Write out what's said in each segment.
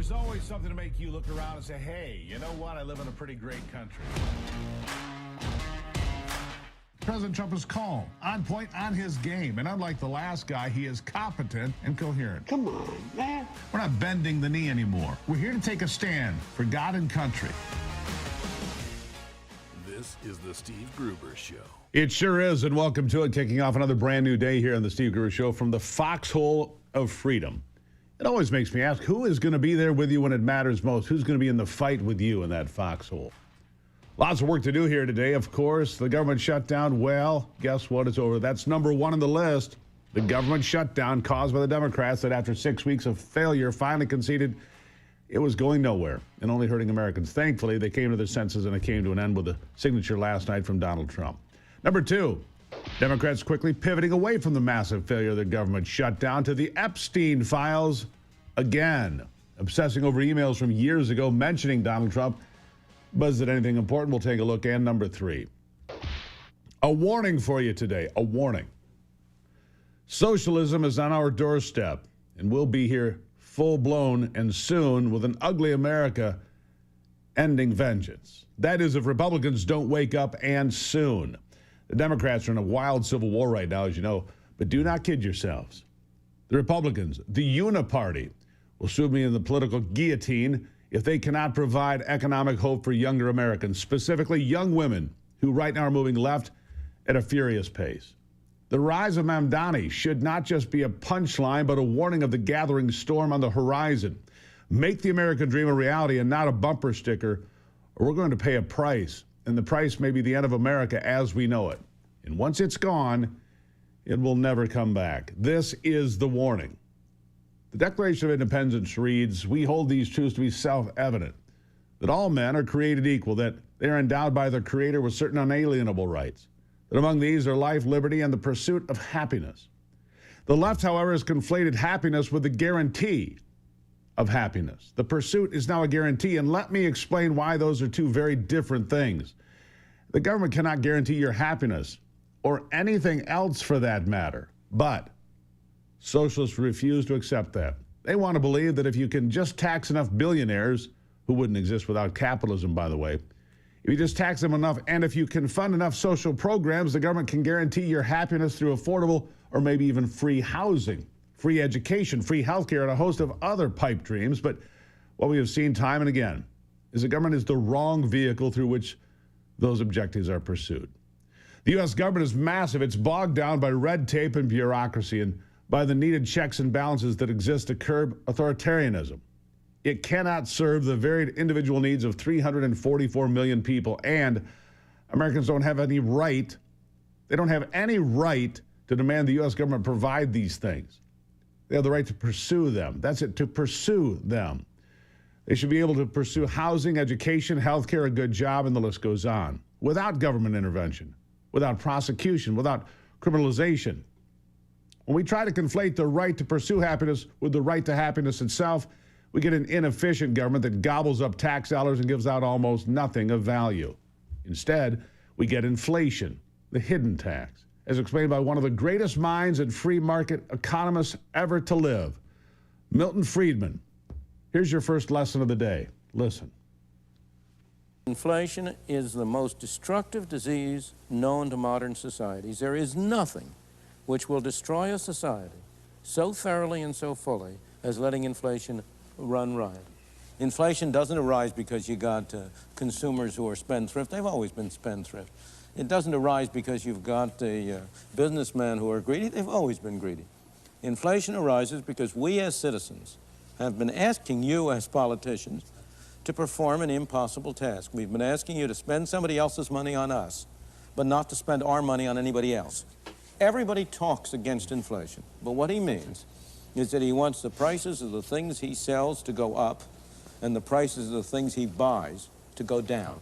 There's always something to make you look around and say, hey, you know what? I live in a pretty great country. President Trump is calm, on point, on his game. And unlike the last guy, he is competent and coherent. Come on, man. We're not bending the knee anymore. We're here to take a stand for God and country. This is the Steve Gruber Show. It sure is, and welcome to it. Kicking off another brand new day here on the Steve Gruber Show from the foxhole of freedom. It always makes me ask, who is going to be there with you when it matters most? Who's going to be in the fight with you in that foxhole? Lots of work to do here today, of course. The government shutdown, well, guess what? It's over. That's number one on the list. The government shutdown caused by the Democrats that after 6 weeks of failure finally conceded it was going nowhere and only hurting Americans. Thankfully, they came to their senses and it came to an end with a signature last night from Donald Trump. Number two, Democrats quickly pivoting away from the massive failure of the government shutdown to the Epstein files again, obsessing over emails from years ago mentioning Donald Trump. But is it anything important? We'll take a look. And number three, a warning for you today, a warning. Socialism is on our doorstep, and we'll be here full-blown and soon with an ugly America ending vengeance. That is, if Republicans don't wake up, and soon. The Democrats are in a wild civil war right now, as you know, but do not kid yourselves. The Republicans, the Uniparty, will soon be in the political guillotine if they cannot provide economic hope for younger Americans, specifically young women who right now are moving left at a furious pace. The rise of Mamdani should not just be a punchline, but a warning of the gathering storm on the horizon. Make the American dream a reality and not a bumper sticker, or we're going to pay a price, and the price may be the end of America as we know it. And once it's gone, it will never come back. This is the warning. The Declaration of Independence reads, we hold these truths to be self-evident, that all men are created equal, that they are endowed by their Creator with certain unalienable rights, that among these are life, liberty, and the pursuit of happiness. The left, however, has conflated happiness with the guarantee of happiness. The pursuit is now a guarantee, and let me explain why those are two very different things. The government cannot guarantee your happiness, or anything else for that matter, but socialists refuse to accept that. They want to believe that if you can just tax enough billionaires, who wouldn't exist without capitalism, by the way, if you just tax them enough, and if you can fund enough social programs, the government can guarantee your happiness through affordable or maybe even free housing, free education, free healthcare, and a host of other pipe dreams. But what we have seen time and again is the government is the wrong vehicle through which those objectives are pursued. The U.S. government is massive. It's bogged down by red tape and bureaucracy and by the needed checks and balances that exist to curb authoritarianism. It cannot serve the varied individual needs of 344 million people, and Americans don't have any right, they don't have any right to demand the U.S. government provide these things. They have the right to pursue them. That's it, to pursue them. They should be able to pursue housing, education, health care, a good job, and the list goes on, without government intervention, without prosecution, without criminalization. When we try to conflate the right to pursue happiness with the right to happiness itself, we get an inefficient government that gobbles up tax dollars and gives out almost nothing of value. Instead, we get inflation, the hidden tax, as explained by one of the greatest minds and free market economists ever to live, Milton Friedman. Here's your first lesson of the day. Listen. Inflation is the most destructive disease known to modern societies. There is nothing which will destroy a society so thoroughly and so fully as letting inflation run riot. Inflation doesn't arise because you got consumers who are spendthrift. They've always been spendthrift. It doesn't arise because you've got businessmen who are greedy. They've always been greedy. Inflation arises because we as citizens have been asking you as politicians to perform an impossible task. We've been asking you to spend somebody else's money on us, but not to spend our money on anybody else. Everybody talks against inflation, but what he means is that he wants the prices of the things he sells to go up and the prices of the things he buys to go down.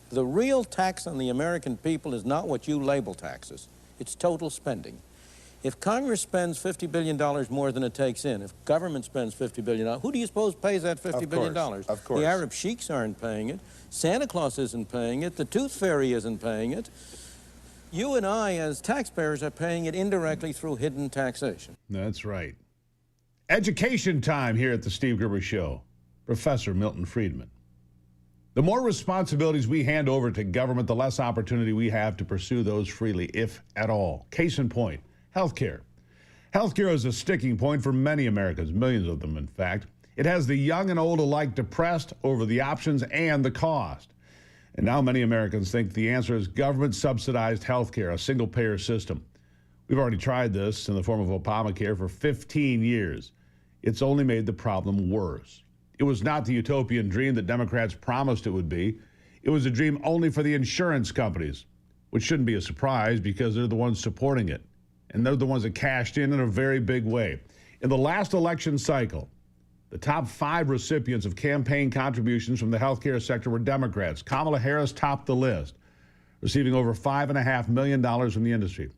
The real tax on the American people is not what you label taxes. It's total spending. If Congress spends $50 billion more than it takes in, if government spends $50 billion, who do you suppose pays that $50 billion? Of course. The Arab sheiks aren't paying it. Santa Claus isn't paying it. The Tooth Fairy isn't paying it. You and I, as taxpayers, are paying it indirectly through hidden taxation. That's right. Education time here at the Steve Gruber Show. Professor Milton Friedman. The more responsibilities we hand over to government, the less opportunity we have to pursue those freely, if at all. Case in point, healthcare. Healthcare is a sticking point for many Americans, millions of them, in fact. It has the young and old alike depressed over the options and the cost. And now many Americans think the answer is government-subsidized healthcare, a single-payer system. We've already tried this in the form of Obamacare for 15 years. It's only made the problem worse. It was not the utopian dream that Democrats promised it would be. It was a dream only for the insurance companies, which shouldn't be a surprise because they're the ones supporting it. And they're the ones that cashed in a very big way. In the last election cycle, the top 5 recipients of campaign contributions from the healthcare sector were Democrats. Kamala Harris topped the list, receiving over $5.5 million from the industry.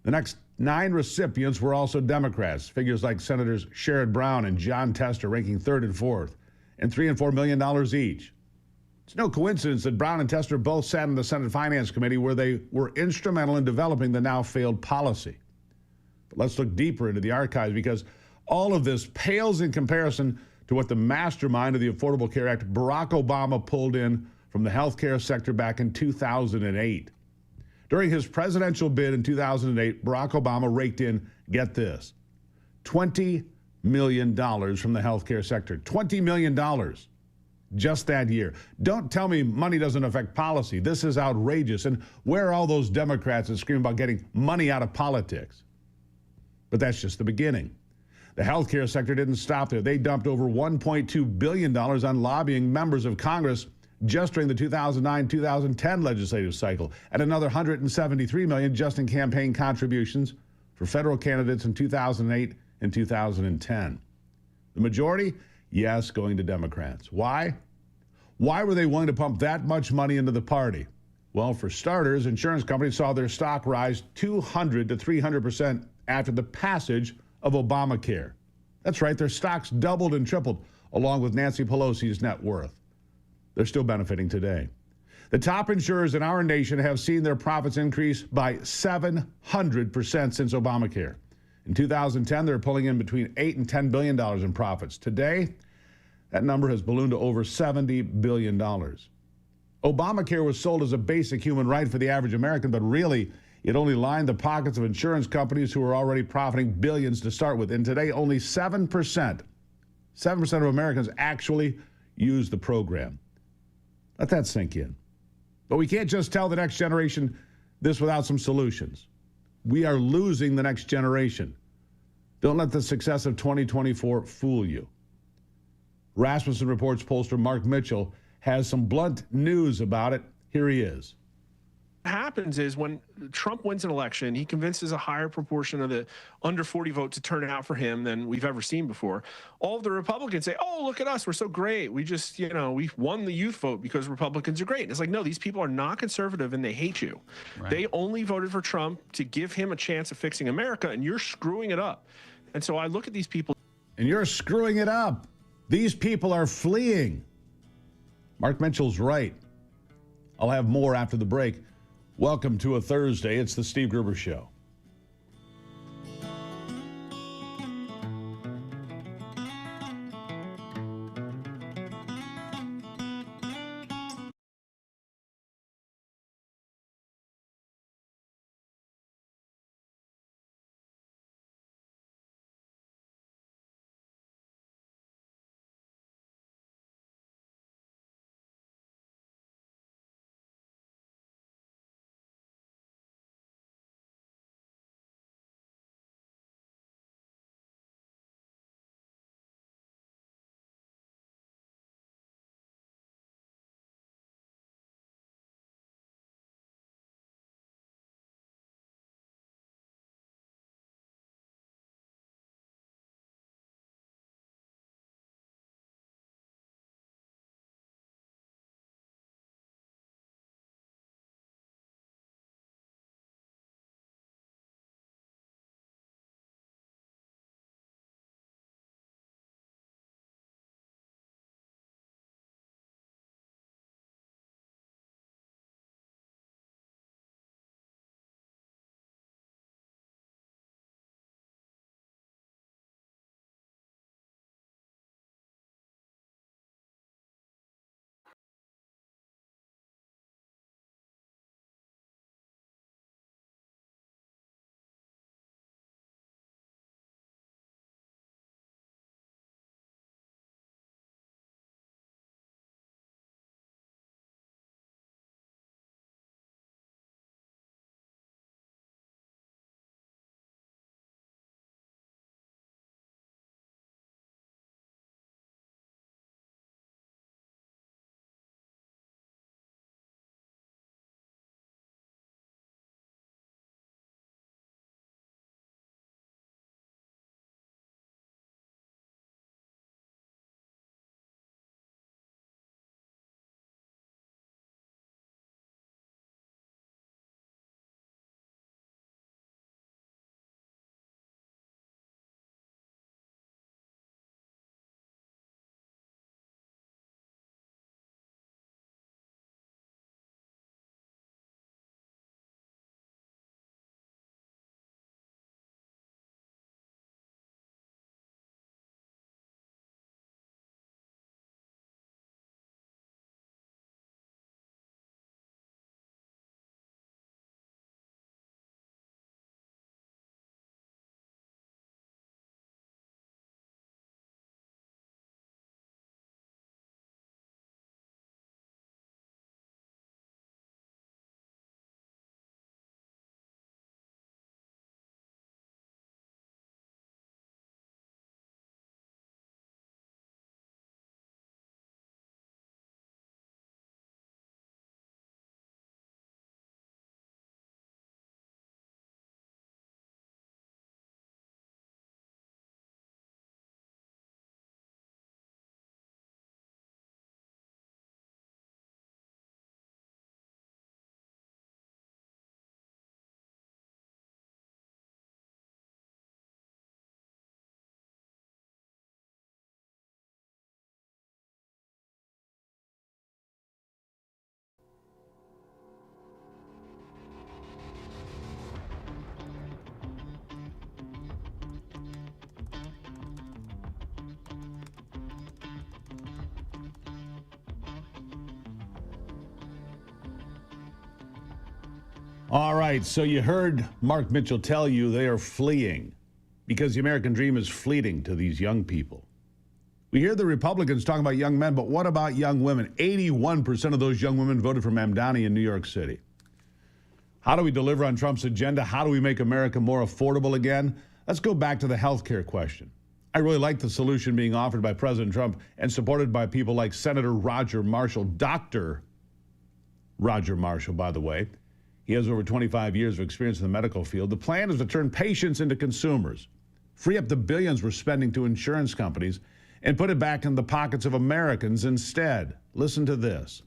The next 9 recipients were also Democrats, figures like Senators Sherrod Brown and John Tester ranking 3rd and 4th, and $3 and $4 million each. It's no coincidence that Brown and Tester both sat in the Senate Finance Committee where they were instrumental in developing the now failed policy. But let's look deeper into the archives because all of this pales in comparison to what the mastermind of the Affordable Care Act, Barack Obama, pulled in from the healthcare sector back in 2008. During his presidential bid in 2008, Barack Obama raked in, get this, $20 million from the healthcare sector. $20 million just that year. Don't tell me money doesn't affect policy. This is outrageous. And where are all those Democrats that scream about getting money out of politics? But that's just the beginning. The healthcare sector didn't stop there. They dumped over $1.2 billion on lobbying members of Congress just during the 2009-2010 legislative cycle, and another $173 million just in campaign contributions for federal candidates in 2008 and 2010. The majority, yes, going to Democrats. Why? Why were they willing to pump that much money into the party? Well, for starters, insurance companies saw their stock rise 200 to 300% after the passage of Obamacare. That's right, their stocks doubled and tripled, along with Nancy Pelosi's net worth. They're still benefiting today. The top insurers in our nation have seen their profits increase by 700% since Obamacare. In 2010, they were pulling in between $8 and $10 billion in profits. Today, that number has ballooned to over $70 billion. Obamacare was sold as a basic human right for the average American, but really, it only lined the pockets of insurance companies who were already profiting billions to start with. And today, only 7% of Americans actually use the program. Let that sink in. But we can't just tell the next generation this without some solutions. We are losing the next generation. Don't let the success of 2024 fool you. Rasmussen Reports pollster Mark Mitchell has some blunt news about it. Here he is. What happens is when Trump wins an election, he convinces a higher proportion of the under 40 vote to turn out for him than we've ever seen before. All of the Republicans say, oh, look at us, we're so great. We just, we won the youth vote because Republicans are great. And it's like, no, these people are not conservative and they hate you. Right. They only voted for Trump to give him a chance of fixing America, and you're screwing it up. And so I look at these people. And you're screwing it up. These people are fleeing. Mark Mitchell's right. I'll have more after the break. Welcome to a Thursday. It's the Steve Gruber Show. All right, so you heard Mark Mitchell tell you they are fleeing because the American dream is fleeting to these young people. We hear the Republicans talking about young men, but what about young women? 81% of those young women voted for Mamdani in New York City. How do we deliver on Trump's agenda? How do we make America more affordable again? Let's go back to the health care question. I really like the solution being offered by President Trump and supported by people like Senator Roger Marshall, Dr. Roger Marshall, by the way. He has over 25 years of experience in the medical field. The plan is to turn patients into consumers, free up the billions we're spending to insurance companies, and put it back in the pockets of Americans instead. Listen to this.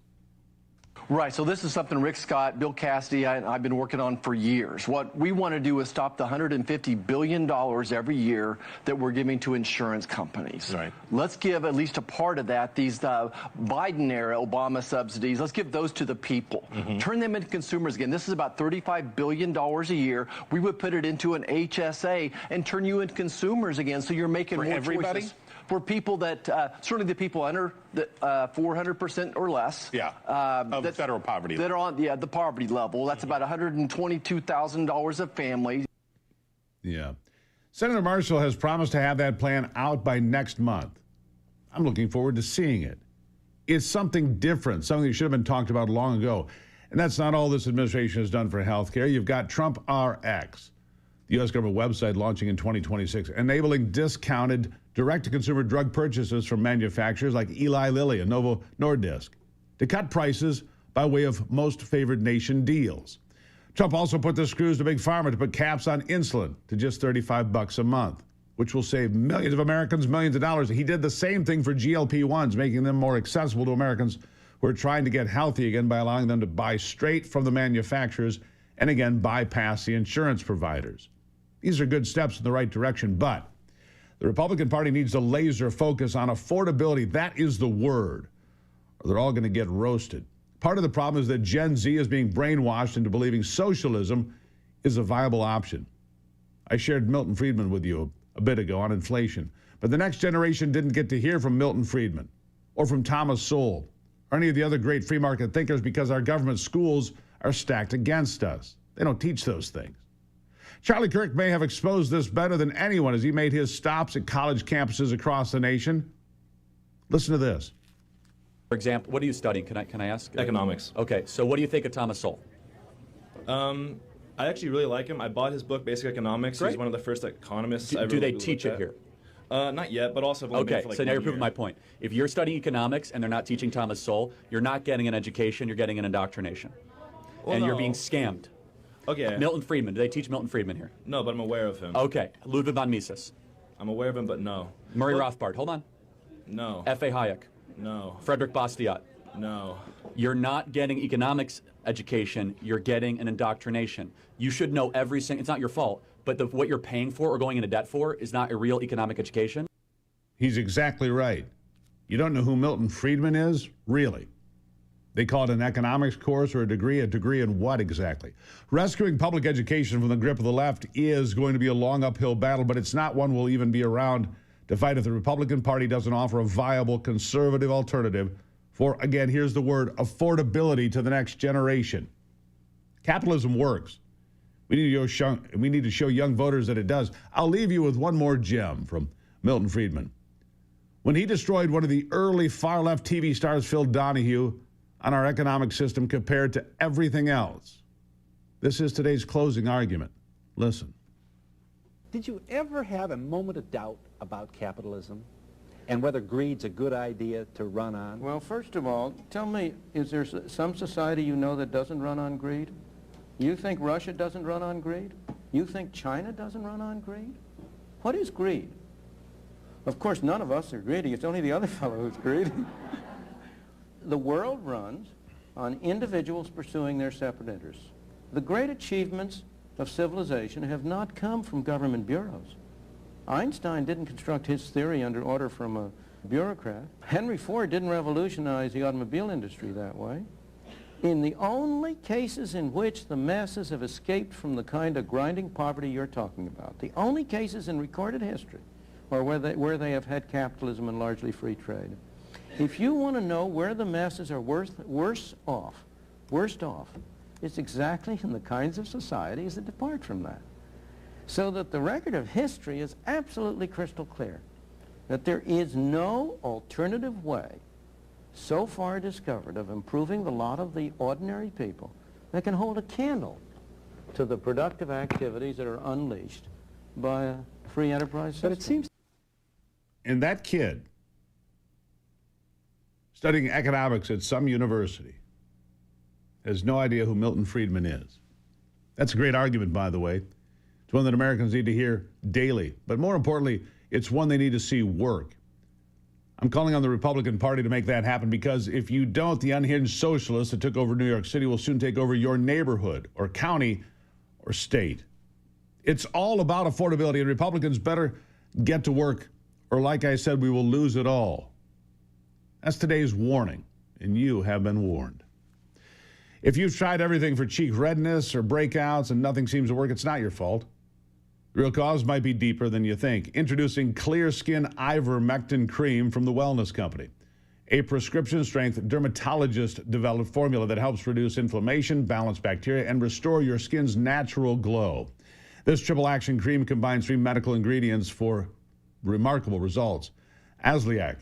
Right, so this is something Rick Scott, Bill Cassidy, and I've been working on for years. What we want to do is stop the $150 billion every year that we're giving to insurance companies. Right. Let's give at least a part of that, these Biden-era Obama subsidies, let's give those to the people. Turn them into consumers again. This is about $35 billion a year. We would put it into an HSA and turn you into consumers again, so you're making more everybody? choices. For people that, certainly the people under the 400% or less. Yeah, of federal poverty. That are on, the poverty level. That's about $122,000 a family. Yeah. Senator Marshall has promised to have that plan out by next month. I'm looking forward to seeing it. It's something different, something that should have been talked about long ago. And that's not all this administration has done for health care. You've got Trump RX, the U.S. government website launching in 2026, enabling discounted direct-to-consumer drug purchases from manufacturers like Eli Lilly and Novo Nordisk to cut prices by way of most favored nation deals. Trump also put the screws to Big Pharma to put caps on insulin to just $35 a month, which will save millions of Americans millions of dollars. He did the same thing for GLP-1s, making them more accessible to Americans who are trying to get healthy again by allowing them to buy straight from the manufacturers and, again, bypass the insurance providers. These are good steps in the right direction, but the Republican Party needs to laser focus on affordability. That is the word, or they're all going to get roasted. Part of the problem is that Gen Z is being brainwashed into believing socialism is a viable option. I shared Milton Friedman with you a bit ago on inflation, but the next generation didn't get to hear from Milton Friedman or from Thomas Sowell or any of the other great free market thinkers because our government schools are stacked against us. They don't teach those things. Charlie Kirk may have exposed this better than anyone as he made his stops at college campuses across the nation. Listen to this. For example, what are you studying? Can I ask? Economics. Okay, so what do you think of Thomas Sowell? I actually really like him. I bought his book, Basic Economics. Great. He's one of the first economists. Do they teach it here? Not yet, but also I've only been Okay, for like so now 1 you're proving year. my point. If you're studying economics and they're not teaching Thomas Sowell, you're not getting an education, you're getting an indoctrination. Well, and you're no. being scammed. Okay. Milton Friedman, do they teach Milton Friedman here? No, but I'm aware of him. Okay, Ludwig von Mises. I'm aware of him, but no. Murray Rothbard, hold on. No. F.A. Hayek. No. Frederick Bastiat. No. You're not getting economics education, you're getting an indoctrination. You should know every single, it's not your fault, but what you're paying for or going into debt for is not a real economic education. He's exactly right. You don't know who Milton Friedman is? Really? They call it an economics course or a degree in what exactly? Rescuing public education from the grip of the left is going to be a long uphill battle, but it's not one we'll even be around to fight if the Republican Party doesn't offer a viable conservative alternative for, again, here's the word, affordability to the next generation. Capitalism works. We need to show young voters that it does. I'll leave you with one more gem from Milton Friedman. When he destroyed one of the early far-left TV stars, Phil Donahue, on our economic system compared to everything else. This is today's closing argument. Listen. Did you ever have a moment of doubt about capitalism and whether greed's a good idea to run on? Well, first of all, tell me, is there some society you know that doesn't run on greed? You think Russia doesn't run on greed? You think China doesn't run on greed? What is greed? Of course, none of us are greedy. It's only the other fellow who's greedy. The world runs on individuals pursuing their separate interests. The great achievements of civilization have not come from government bureaus. Einstein didn't construct his theory under order from a bureaucrat. Henry Ford didn't revolutionize the automobile industry that way. In the only cases in which the masses have escaped from the kind of grinding poverty you're talking about, the only cases in recorded history are where they have had capitalism and largely free trade. If you want to know where the masses are worse off, is exactly in the kinds of societies that depart from that. So that the record of history is absolutely crystal clear, that there is no alternative way so far discovered of improving the lot of the ordinary people that can hold a candle to the productive activities that are unleashed by a free enterprise system. But it seems... And that kid, studying economics at some university, has no idea who Milton Friedman is. That's a great argument, by the way. It's one that Americans need to hear daily. But more importantly, it's one they need to see work. I'm calling on the Republican Party to make that happen, because if you don't, the unhinged socialists that took over New York City will soon take over your neighborhood or county or state. It's all about affordability, and Republicans better get to work, or like I said, we will lose it all. That's today's warning, and you have been warned. If you've tried everything for cheek redness or breakouts and nothing seems to work, it's not your fault. The real cause might be deeper than you think. Introducing Clear Skin Ivermectin Cream from the Wellness Company, a prescription-strength dermatologist-developed formula that helps reduce inflammation, balance bacteria, and restore your skin's natural glow. This triple-action cream combines 3 medical ingredients for remarkable results: Asliac,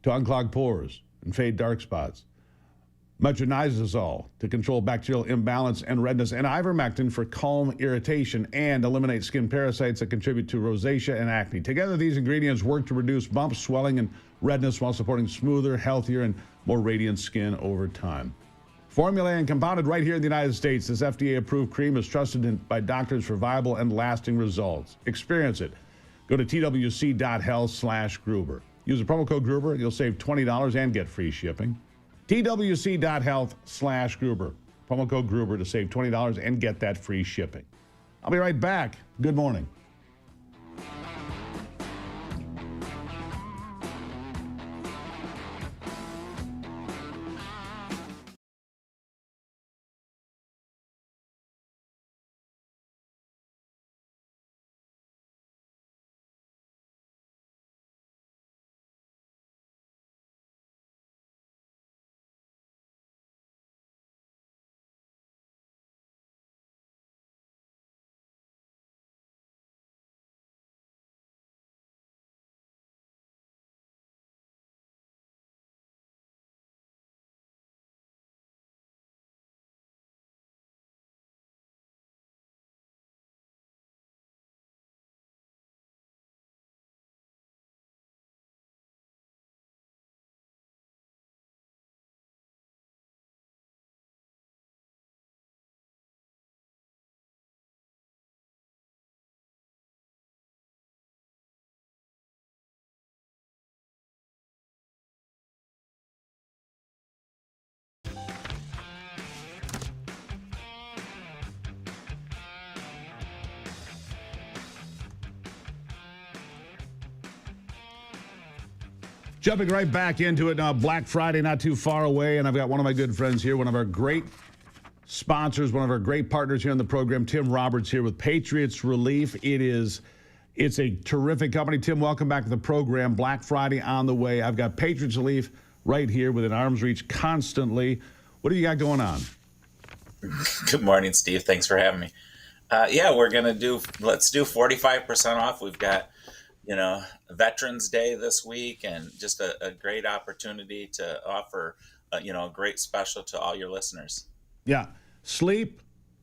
to unclog pores and fade dark spots; metronidazole, to control bacterial imbalance and redness; and ivermectin for calm irritation and eliminate skin parasites that contribute to rosacea and acne. Together, these ingredients work to reduce bumps, swelling, and redness while supporting smoother, healthier, and more radiant skin over time. Formulated and compounded right here in the United States, this FDA-approved cream is trusted by doctors for viable and lasting results. Experience it. Go to twc.health/Gruber. Use the promo code Gruber. You'll save $20 and get free shipping. twc.health/Gruber. Promo code Gruber to save $20 and get that free shipping. I'll be right back. Good morning. Jumping right back into it now, Black Friday not too far away, and I've got one of my good friends here, one of our great sponsors, one of our great partners here on the program, Tim Roberts here with Patriots Relief. It's a terrific company. Tim, welcome back to the program. Black Friday on the way. I've got Patriots Relief right here within arm's reach constantly. What do you got going on? Good morning, Steve. Thanks for having me. Let's do 45% off. We've got, Veterans Day this week, and just a great opportunity to offer, a great special to all your listeners. Yeah. Sleep,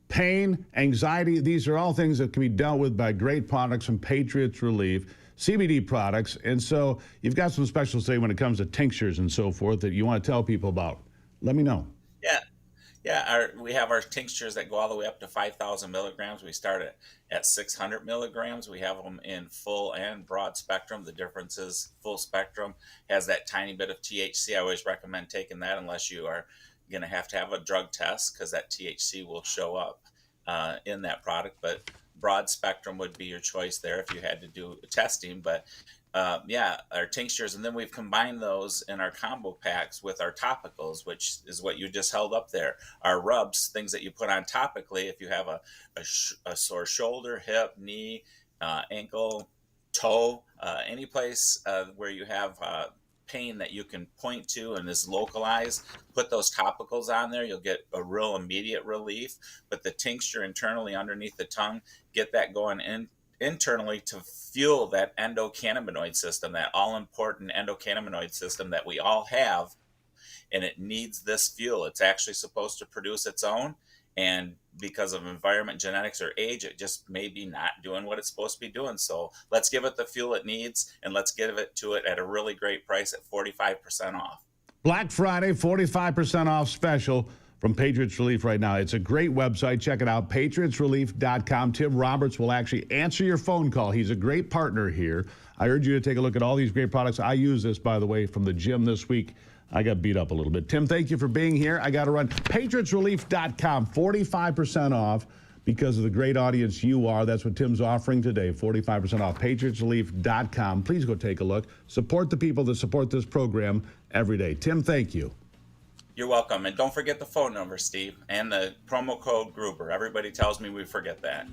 pain, anxiety, these are all things that can be dealt with by great products from Patriots Relief, CBD products. And so you've got some specials today when it comes to tinctures and so forth that you want to tell people about. Let me know. Yeah, we have our tinctures that go all the way up to 5,000 milligrams. We start at 600 milligrams. We have them in full and broad spectrum. The difference is full spectrum has that tiny bit of THC. I always recommend taking that unless you are going to have a drug test, because that THC will show up in that product. But broad spectrum would be your choice there if you had to do testing. But our tinctures, and then we've combined those in our combo packs with our topicals, which is what you just held up there. Our rubs, things that you put on topically if you have a sore shoulder, hip, knee, ankle, toe, any place where you have pain that you can point to and is localized. Put those topicals on there, you'll get a real immediate relief. But the tincture internally underneath the tongue, get that going internally to fuel that endocannabinoid system, that all-important endocannabinoid system that we all have. And it needs this fuel. It's actually supposed to produce its own. And because of environment, genetics, or age, it just may be not doing what it's supposed to be doing. So let's give it the fuel it needs, and let's give it to it at a really great price at 45% off. Black Friday, 45% off special from Patriots Relief right now. It's a great website. Check it out, patriotsrelief.com. Tim Roberts will actually answer your phone call. He's a great partner here. I urge you to take a look at all these great products. I use this, by the way, from the gym this week. I got beat up a little bit. Tim, thank you for being here. I got to run. PatriotsRelief.com, 45% off because of the great audience you are. That's what Tim's offering today, 45% off. PatriotsRelief.com. Please go take a look. Support the people that support this program every day. Tim, thank you. You're welcome. And don't forget the phone number, Steve, and the promo code Gruber. Everybody tells me we forget that.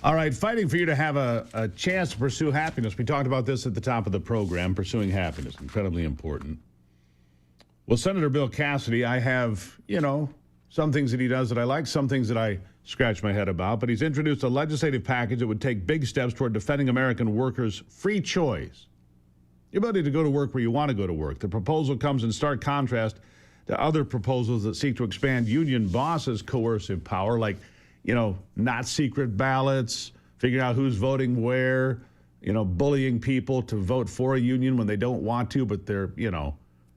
All right, fighting for you to have a chance to pursue happiness. We talked about this at the top of the program, pursuing happiness, incredibly important. Well, Senator Bill Cassidy, I have, some things that he does that I like, some things that I scratch my head about, but he's introduced a legislative package that would take big steps toward defending American workers' free choice, the ability to go to work where you want to go to work. The proposal comes in stark contrast to other proposals that seek to expand union bosses' coercive power, like, not secret ballots, figuring out who's voting where, bullying people to vote for a union when they don't want to, but they're,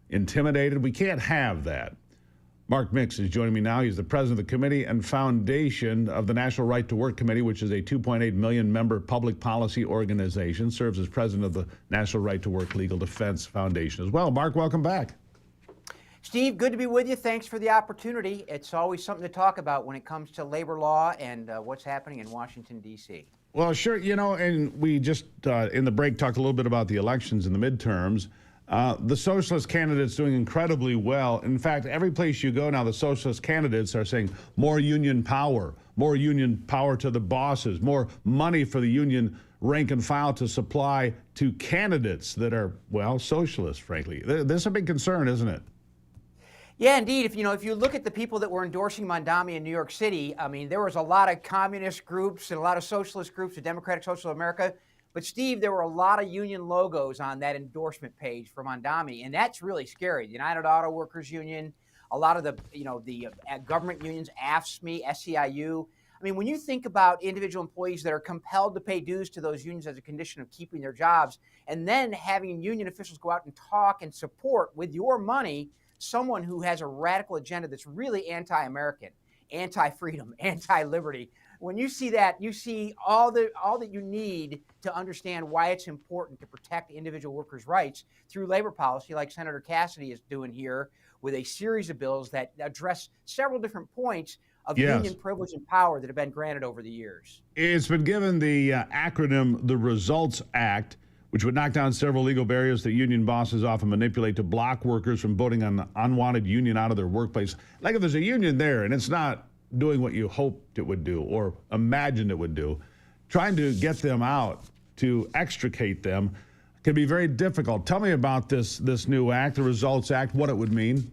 intimidated. We can't have that. Mark Mix is joining me now. He's the president of the committee and foundation of the National Right to Work Committee, which is a 2.8 million member public policy organization, serves as president of the National Right to Work Legal Defense Foundation as well. Mark, welcome back. Steve, good to be with you. Thanks for the opportunity. It's always something to talk about when it comes to labor law and what's happening in Washington, D.C. Well, sure. And we just, in the break, talked a little bit about the elections and the midterms. The socialist candidates doing incredibly well. In fact, every place you go now, the socialist candidates are saying more union power to the bosses, more money for the union rank and file to supply to candidates that are, socialist, frankly. This is a big concern, isn't it? Yeah, indeed. If you look at the people that were endorsing Mondami in New York City, I mean, there was a lot of communist groups and a lot of socialist groups, the Democratic Social America. But Steve, there were a lot of union logos on that endorsement page for Mondami, and that's really scary. The United Auto Workers Union, a lot of the government unions, AFSCME, SEIU. I mean, when you think about individual employees that are compelled to pay dues to those unions as a condition of keeping their jobs, and then having union officials go out and talk and support with your money someone who has a radical agenda that's really anti-American, anti-freedom, anti-liberty. When you see that, you see all that you need to understand why it's important to protect individual workers' rights through labor policy, like Senator Cassidy is doing here with a series of bills that address several different points of union privilege and power that have been granted over the years. It's been given the acronym, the Results Act, which would knock down several legal barriers that union bosses often manipulate to block workers from voting on unwanted union out of their workplace. Like if there's a union there and it's not doing what you hoped it would do or imagined it would do, trying to get them out, to extricate them, can be very difficult. Tell me about this new act, the Results Act, what it would mean.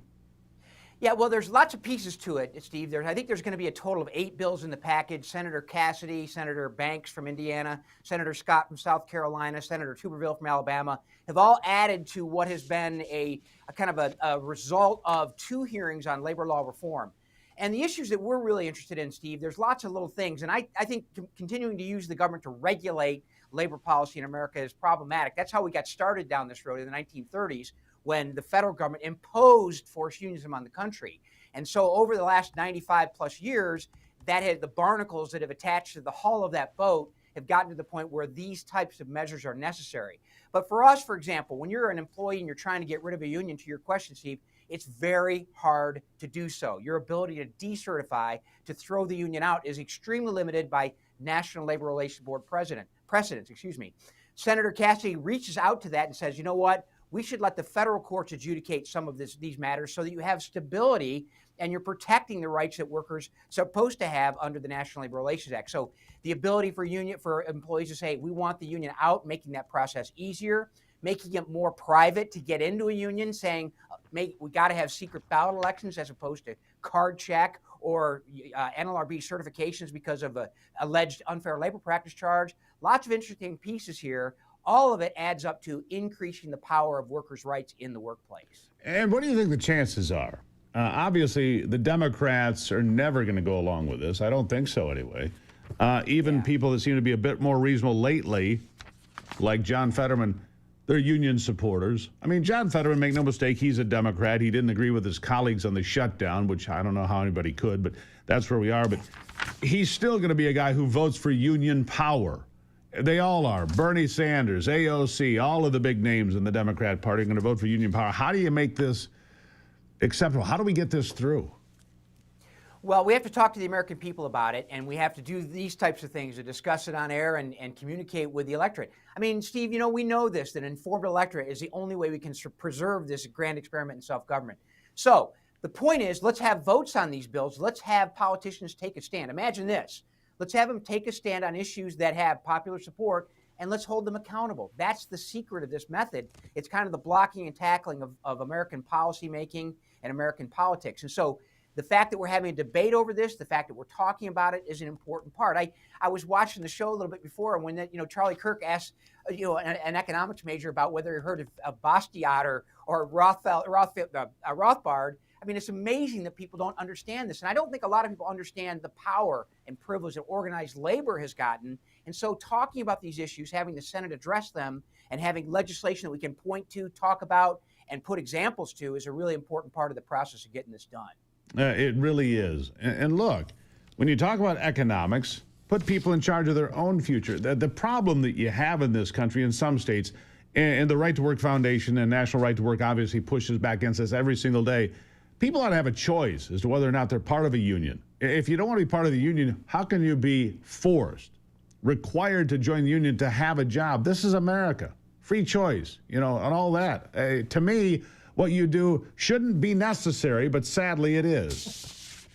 Yeah, well, there's lots of pieces to it, Steve. I think there's going to be a total of 8 bills in the package. Senator Cassidy, Senator Banks from Indiana, Senator Scott from South Carolina, Senator Tuberville from Alabama have all added to what has been a kind of a result of 2 hearings on labor law reform. And the issues that we're really interested in, Steve, there's lots of little things. And I think continuing to use the government to regulate labor policy in America is problematic. That's how we got started down this road in the 1930s, when the federal government imposed forced unionism on the country. And so over the last 95 plus years, the barnacles that have attached to the hull of that boat have gotten to the point where these types of measures are necessary. But for us, for example, when you're an employee and you're trying to get rid of a union, to your question, Steve, it's very hard to do so. Your ability to decertify, to throw the union out, is extremely limited by National Labor Relations Board precedents. Senator Cassidy reaches out to that and says, you know what? We should let the federal courts adjudicate some of these matters so that you have stability and you're protecting the rights that workers are supposed to have under the National Labor Relations Act. So the ability for employees to say, we want the union out, making that process easier, making it more private to get into a union, saying we got to have secret ballot elections as opposed to card check or NLRB certifications because of an alleged unfair labor practice charge. Lots of interesting pieces here. All of it adds up to increasing the power of workers' rights in the workplace. And what do you think the chances are? Obviously, the Democrats are never going to go along with this. I don't think so anyway. Even people that seem to be a bit more reasonable lately, like John Fetterman, they're union supporters. I mean, John Fetterman, make no mistake, he's a Democrat. He didn't agree with his colleagues on the shutdown, which I don't know how anybody could, but that's where we are. But he's still going to be a guy who votes for union power. They all are. Bernie Sanders, AOC, all of the big names in the Democrat Party are going to vote for union power. How do you make this acceptable? How do we get this through? Well, we have to talk to the American people about it, and we have to do these types of things to discuss it on air and communicate with the electorate. I mean, Steve, we know this, that an informed electorate is the only way we can preserve this grand experiment in self-government. So the point is, let's have votes on these bills. Let's have politicians take a stand. Imagine this. Let's have them take a stand on issues that have popular support, and let's hold them accountable. That's the secret of this method. It's kind of the blocking and tackling of American policymaking and American politics. And so the fact that we're having a debate over this, the fact that we're talking about it, is an important part. I was watching the show a little bit before, and when Charlie Kirk asked an economics major about whether he heard of Bastiat or Rothbard. I mean, it's amazing that people don't understand this. And I don't think a lot of people understand the power and privilege that organized labor has gotten And so talking about these issues, having the Senate address them, and having legislation that we can point to, talk about, and put examples to is a really important part of the process of getting this done. It really is. And look, when you talk about economics, put people in charge of their own future. The problem that you have in this country in some states, and the Right to Work Foundation and National Right to Work obviously pushes back against this every single day, people ought to have a choice as to whether or not they're part of a union. If you don't want to be part of the union, how can you be forced, required to join the union to have a job? This is America. Free choice, and all that. To me, what you do shouldn't be necessary, but sadly it is.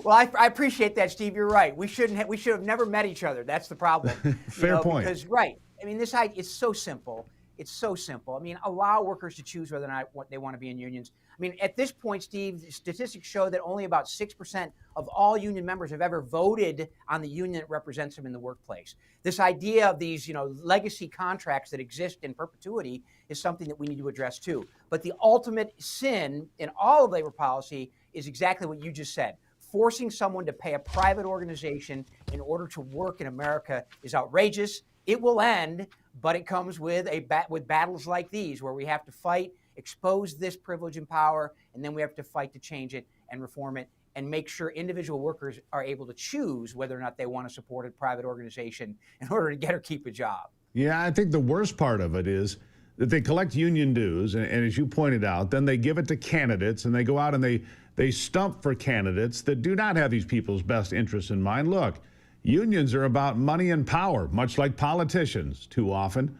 Well, I appreciate that, Steve. You're right. We should have never met each other. That's the problem. Fair point. Because, right. I mean, this idea is so simple. It's so simple. I mean, allow workers to choose whether or not they want to be in unions. I mean, at this point, Steve, statistics show that only about 6% of all union members have ever voted on the union that represents them in the workplace. This idea of these, legacy contracts that exist in perpetuity is something that we need to address too. But the ultimate sin in all of labor policy is exactly what you just said. Forcing someone to pay a private organization in order to work in America is outrageous. It will end, but it comes with with battles like these where we have to fight, expose this privilege and power, and then we have to fight to change it and reform it and make sure individual workers are able to choose whether or not they want to support a private organization in order to get or keep a job. Yeah, I think the worst part of it is that they collect union dues, and as you pointed out, then they give it to candidates, and they go out and they stump for candidates that do not have these people's best interests in mind. Look, unions are about money and power, much like politicians too often.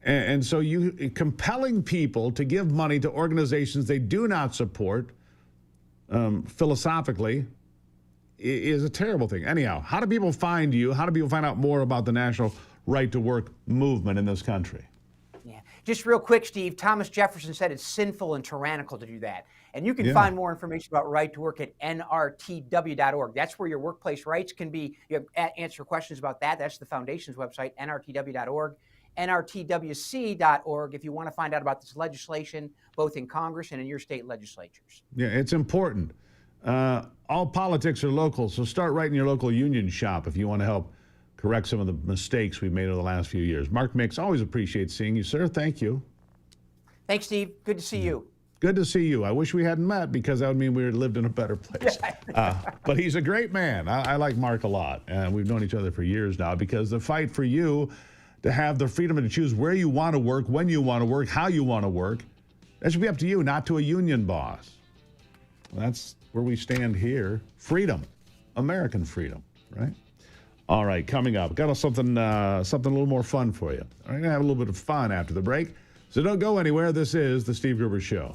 And so compelling people to give money to organizations they do not support philosophically is a terrible thing. Anyhow, how do people find you? How do people find out more about the National Right to Work movement in this country? Yeah. Just real quick, Steve, Thomas Jefferson said it's sinful and tyrannical to do that. And you can find more information about right to work at nrtw.org. That's where your workplace rights can be. You have answer questions about that. That's the foundation's website, nrtw.org. nrtwc.org if you want to find out about this legislation, both in Congress and in your state legislatures. Yeah, it's important. All politics are local, so start right in your local union shop if you want to help correct some of the mistakes we've made over the last few years. Mark Mix, always appreciate seeing you, sir. Thank you. Thanks, Steve. Good to see you. Good to see you. I wish we hadn't met because that would mean we lived in a better place. But he's a great man. I like Mark a lot. And we've known each other for years now because the fight for you to have the freedom to choose where you want to work, when you want to work, how you want to work, that should be up to you, not to a union boss. That's where we stand here. Freedom. American freedom, right? All right, coming up, got something a little more fun for you. We're going to have a little bit of fun after the break. So don't go anywhere. This is The Steve Gruber Show.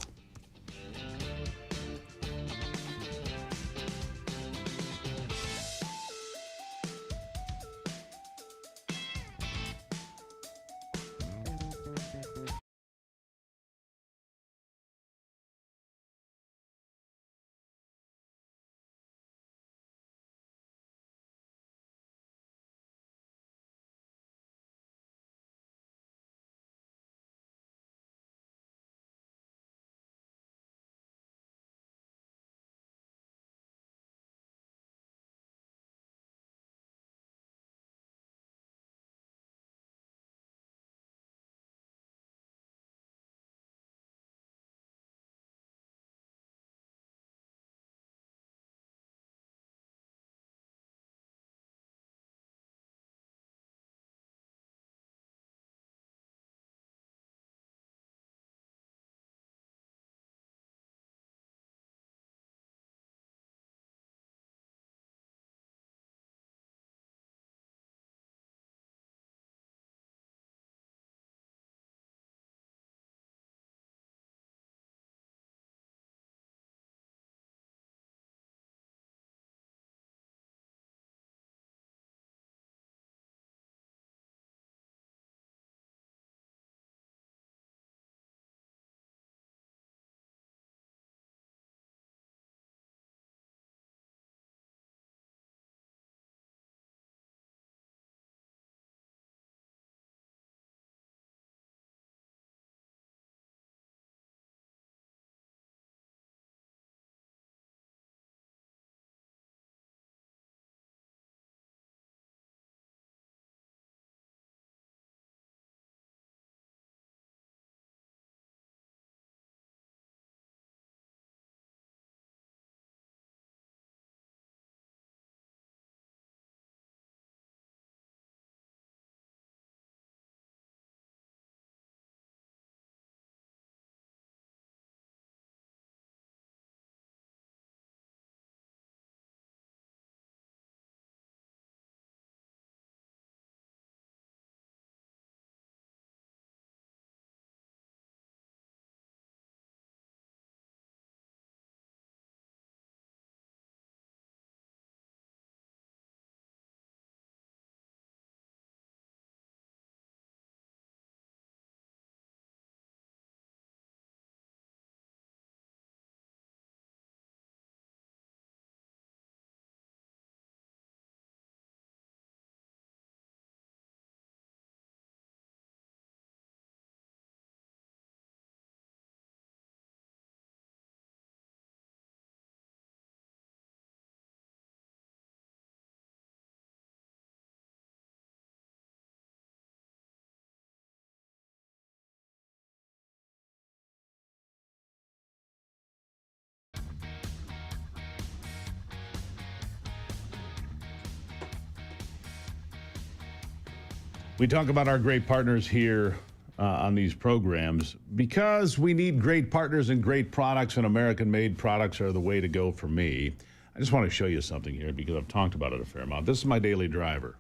We talk about our great partners here on these programs because we need great partners and great products, and American-made products are the way to go for me. I just want to show you something here because I've talked about it a fair amount. This is my daily driver.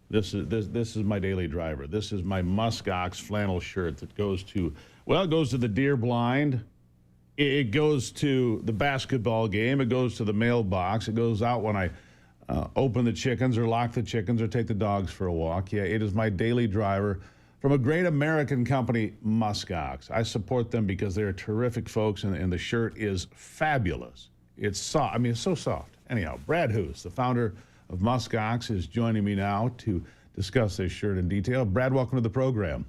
This is my daily driver. This is my muskox flannel shirt that goes to, well, it goes to the deer blind. It goes to the basketball game. It goes to the mailbox. It goes out when I open the chickens or lock the chickens or take the dogs for a walk. Yeah, it is my daily driver from a great American company, muskox. I support them because they're terrific folks, and the shirt is fabulous. It's soft. I mean, it's so soft. Anyhow, Brad Hoos, the founder of muskox, is joining me now to discuss this shirt in detail. Brad, welcome to the program.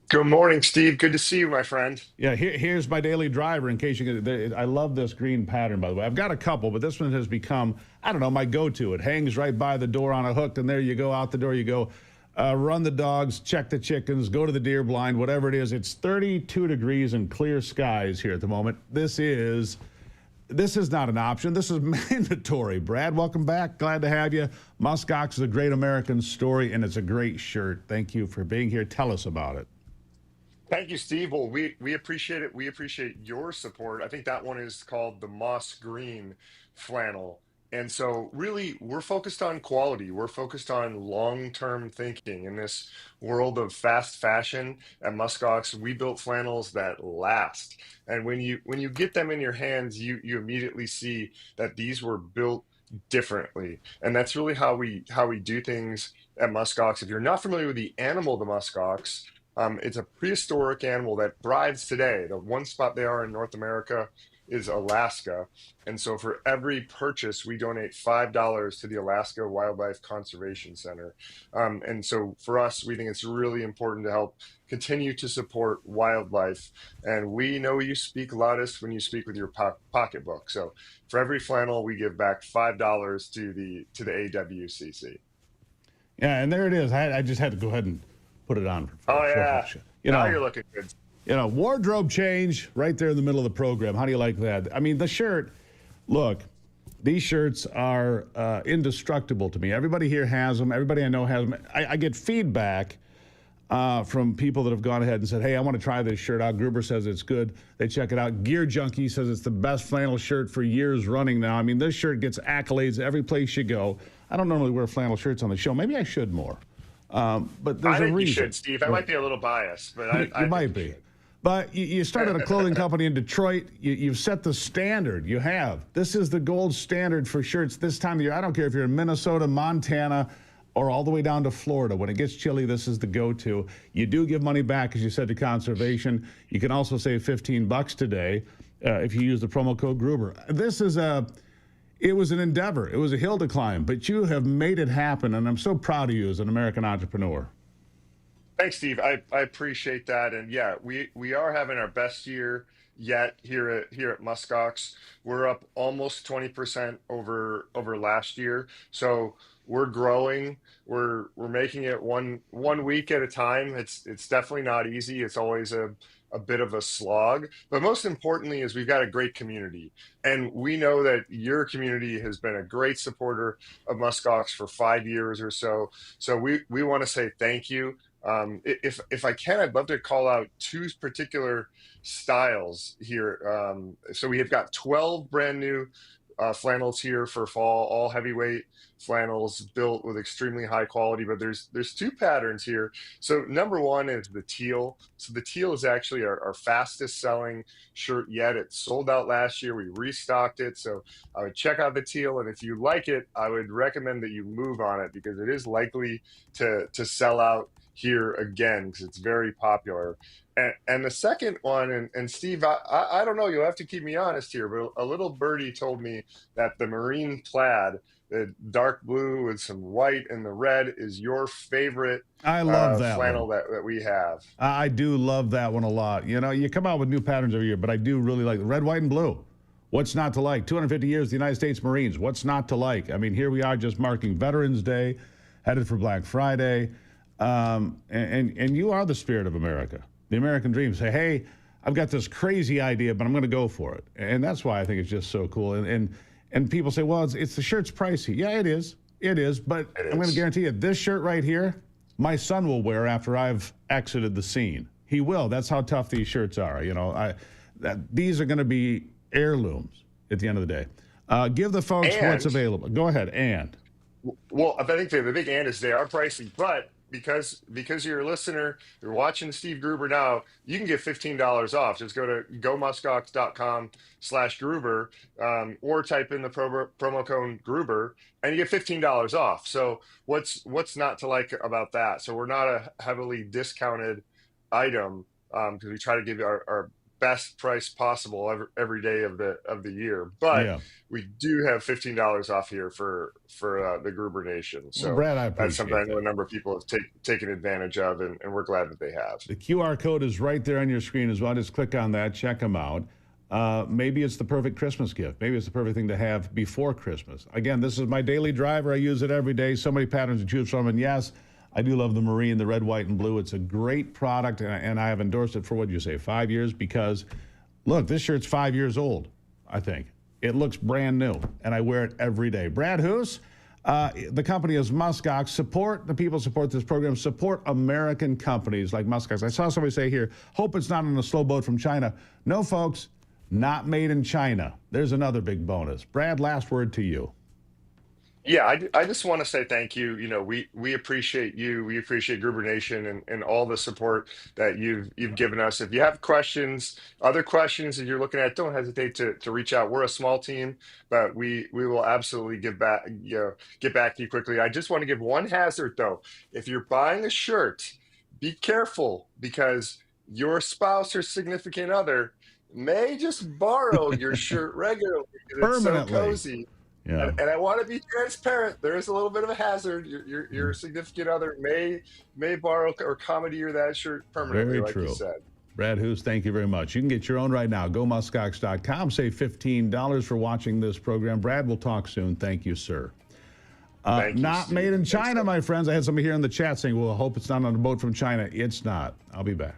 Good morning, Steve. Good to see you, my friend. Yeah, here's my daily driver in case you get. I love this green pattern, by the way. I've got a couple, but this one has become, I don't know, my go-to. It hangs right by the door on a hook, and there you go. Out the door you go. Run the dogs, check the chickens, go to the deer blind, whatever it is. It's 32 degrees and clear skies here at the moment. This is not an option. This is mandatory. Brad, welcome back. Glad to have you. muskox is a great American story, and it's a great shirt. Thank you for being here. Tell us about it. Thank you, Steve. Well, we appreciate it. We appreciate your support. I think that one is called the moss green flannel. And so really, we're focused on quality. We're focused on long-term thinking. In this world of fast fashion at muskox, we built flannels that last. And when you get them in your hands, you immediately see that these were built differently. And that's really how we do things at muskox. If you're not familiar with the animal, the muskox, it's a prehistoric animal that thrives today. The one spot they are in North America is Alaska. And so for every purchase, we donate $5 to the Alaska Wildlife Conservation Center. And so for us, we think it's really important to help continue to support wildlife. And we know you speak loudest when you speak with your pocketbook. So for every flannel, we give back $5 to the AWCC. Yeah, and there it is. I just had to go ahead and put it on. Yeah. Now you're looking good. Wardrobe change right there in the middle of the program. How do you like that? I mean, the shirt, look, these shirts are indestructible to me. Everybody here has them. Everybody I know has them. I get feedback from people that have gone ahead and said, hey, I want to try this shirt out. Gruber says it's good. They check it out. Gear Junkie says it's the best flannel shirt for years running now. I mean, this shirt gets accolades every place you go. I don't normally wear flannel shirts on the show. Maybe I should more. But there's a reason. I think you should, Steve. I might be a little biased, but you might be. But you started a clothing company in Detroit. You've set the standard. You have. This is the gold standard for shirts this time of year. I don't care if you're in Minnesota, Montana, or all the way down to Florida. When it gets chilly, this is the go-to. You do give money back, as you said, to conservation. You can also save $15 today if you use the promo code Gruber. It was an endeavor. It was a hill to climb, but you have made it happen, and I'm so proud of you as an American entrepreneur. Thanks, Steve. I appreciate that. And yeah, we are having our best year yet here at muskox. We're up almost 20% over last year. So we're growing. We're making it one week at a time. It's definitely not easy. It's always a bit of a slog, but most importantly is we've got a great community, and we know that your community has been a great supporter of muskox for 5 years or so. So we want to say thank you. If I can, I'd love to call out two particular styles here. So we have got 12 brand new flannels here for fall, all heavyweight flannels built with extremely high quality, but there's two patterns here. So number one is the teal. So the teal is actually our fastest selling shirt yet. It sold out last year. We restocked it. So I would check out the teal, and if you like it, I would recommend that you move on it because it is likely to sell out here again because it's very popular. And the second one, and Steve, I don't know, you'll have to keep me honest here, but a little birdie told me that the marine plaid, the dark blue with some white and the red, is your favorite. I love that flannel one. that we have. I do love that one a lot. You come out with new patterns every year, but I do really like the red, white, and blue. What's not to like? 250 years of the United States Marines. What's not to like? I mean, here we are just marking Veterans Day, headed for Black Friday. And you are the spirit of America, the American dream. Say, hey, I've got this crazy idea, but I'm going to go for it. And that's why I think it's just so cool. And people say, well, it's the shirt's pricey. Yeah, it is. It is. But I'm going to guarantee you, this shirt right here, my son will wear after I've exited the scene. He will. That's how tough these shirts are. You know, these are going to be heirlooms at the end of the day. Give the folks what's available. Go ahead, and. Well, I think the big and is they are pricey, but because you're a listener, you're watching Steve Gruber now, you can get $15 off. Just go to gomuskox.com/Gruber, or type in the promo code Gruber, and you get $15 off. So what's not to like about that? So we're not a heavily discounted item, because we try to give you our best price possible every day of the year, but we do have $15 off here for the Gruber Nation. So Brad, I that's something I know that. a number of people have taken advantage of, and we're glad that they have. The QR code is right there on your screen as well. Just click on that, check them out. Maybe it's the perfect Christmas gift. Maybe it's the perfect thing to have before Christmas. Again, this is my daily driver. I use it every day. So many patterns to choose from, and yes, I do love the marine, the red, white, and blue. It's a great product, and I have endorsed it for, what did you say, 5 years? Because, look, this shirt's 5 years old, I think. It looks brand new, and I wear it every day. Brad Hoos, the company is Muskox. Support the people, support this program, support American companies like Muskox. I saw somebody say here, hope it's not on a slow boat from China. No, folks, not made in China. There's another big bonus. Brad, last word to you. Yeah, I just want to say thank you. You know, we appreciate you. We appreciate Gruber Nation and all the support that you've given us. If you have questions, other questions that you're looking at, don't hesitate to reach out. We're a small team, but we will absolutely get back to you quickly. I just want to give one hazard though. If you're buying a shirt, be careful, because your spouse or significant other may just borrow your shirt regularly because it's so cozy. Yeah. And I want to be transparent. There is a little bit of a hazard. Your significant other may borrow or commandeer that shirt permanently, like you said. Brad Hoos, thank you very much. You can get your own right now. GoMuskox.com. Save $15 for watching this program. Brad, we'll talk soon. Thank you, sir. Not made in China, my friends. I had somebody here in the chat saying, well, I hope it's not on a boat from China. It's not. I'll be back.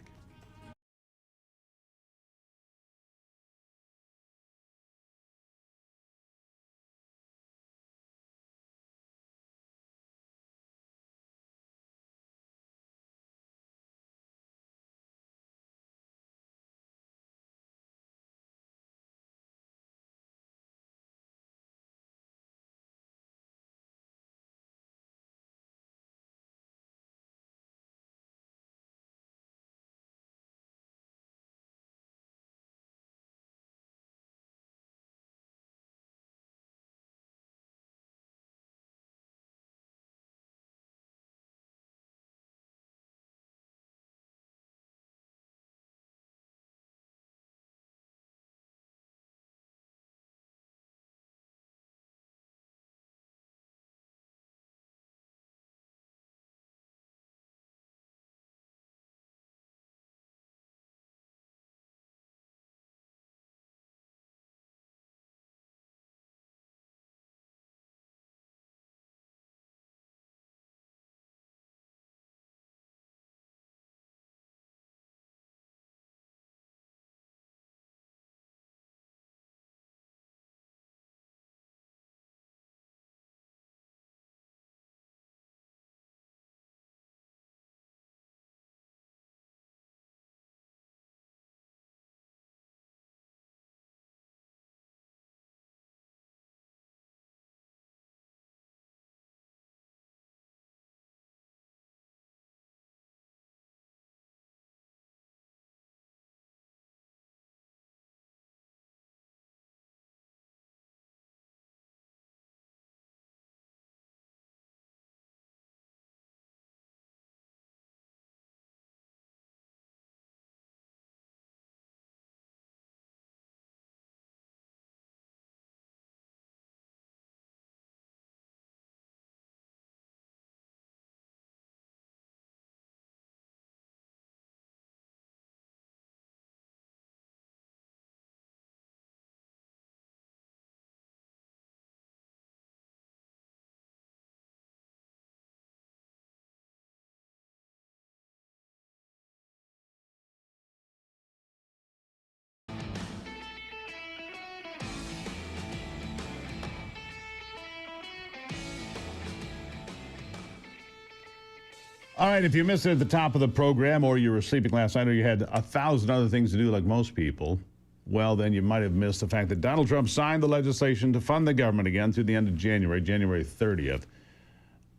All right, if you missed it at the top of the program or you were sleeping last night or you had 1,000 other things to do like most people, well, then you might have missed the fact that Donald Trump signed the legislation to fund the government again through the end of January, January 30th.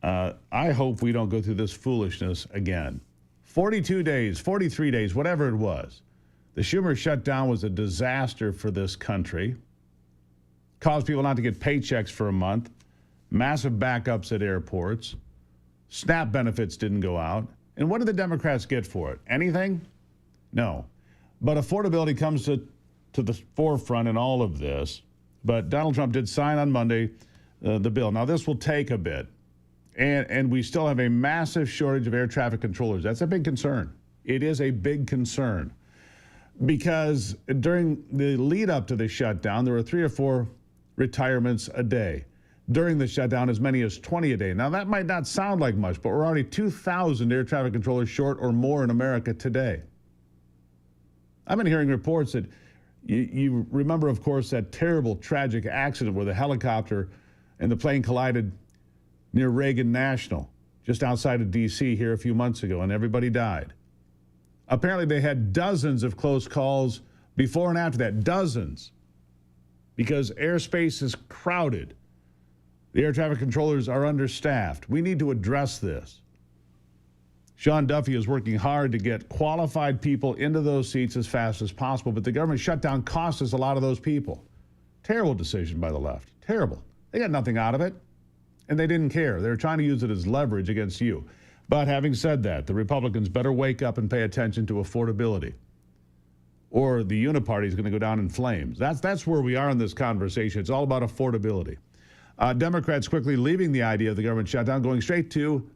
I hope we don't go through this foolishness again. 42 days, 43 days, whatever it was. The Schumer shutdown was a disaster for this country. Caused people not to get paychecks for a month. Massive backups at airports. SNAP benefits didn't go out. And what did the Democrats get for it? Anything? No. But affordability comes to the forefront in all of this. But Donald Trump did sign on Monday the bill. Now, this will take a bit. And we still have a massive shortage of air traffic controllers. That's a big concern. It is a big concern. Because during the lead up to the shutdown, there were 3 or 4 retirements a day. During the shutdown, as many as 20 a day. Now, that might not sound like much, but we're already 2,000 air traffic controllers short or more in America today. I've been hearing reports that you remember, of course, that terrible, tragic accident where the helicopter and the plane collided near Reagan National, just outside of D.C. here a few months ago, and everybody died. Apparently, they had dozens of close calls before and after that, dozens, because airspace is crowded. The air traffic controllers are understaffed. We need to address this. Sean Duffy is working hard to get qualified people into those seats as fast as possible, but the government shutdown cost us a lot of those people. Terrible decision by the left. Terrible. They got nothing out of it, and they didn't care. They were trying to use it as leverage against you. But having said that, the Republicans better wake up and pay attention to affordability, or the Uniparty is going to go down in flames. That's where we are in this conversation. It's all about affordability. Democrats quickly leaving the idea of the government shutdown, going straight to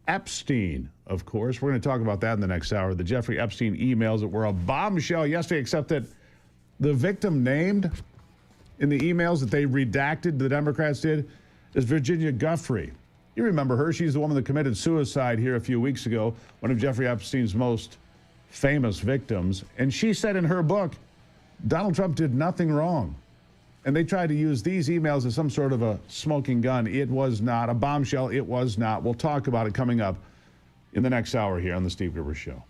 Epstein, of course. We're going to talk about that in the next hour. The Jeffrey Epstein emails that were a bombshell yesterday, except that the victim named in the emails that they redacted, the Democrats did, is Virginia Giuffre. You remember her. She's the woman that committed suicide here a few weeks ago, one of Jeffrey Epstein's most famous victims. And she said in her book, Donald Trump did nothing wrong. And they tried to use these emails as some sort of a smoking gun. It was not. A bombshell, it was not. We'll talk about it coming up in the next hour here on The Steve Gruber Show.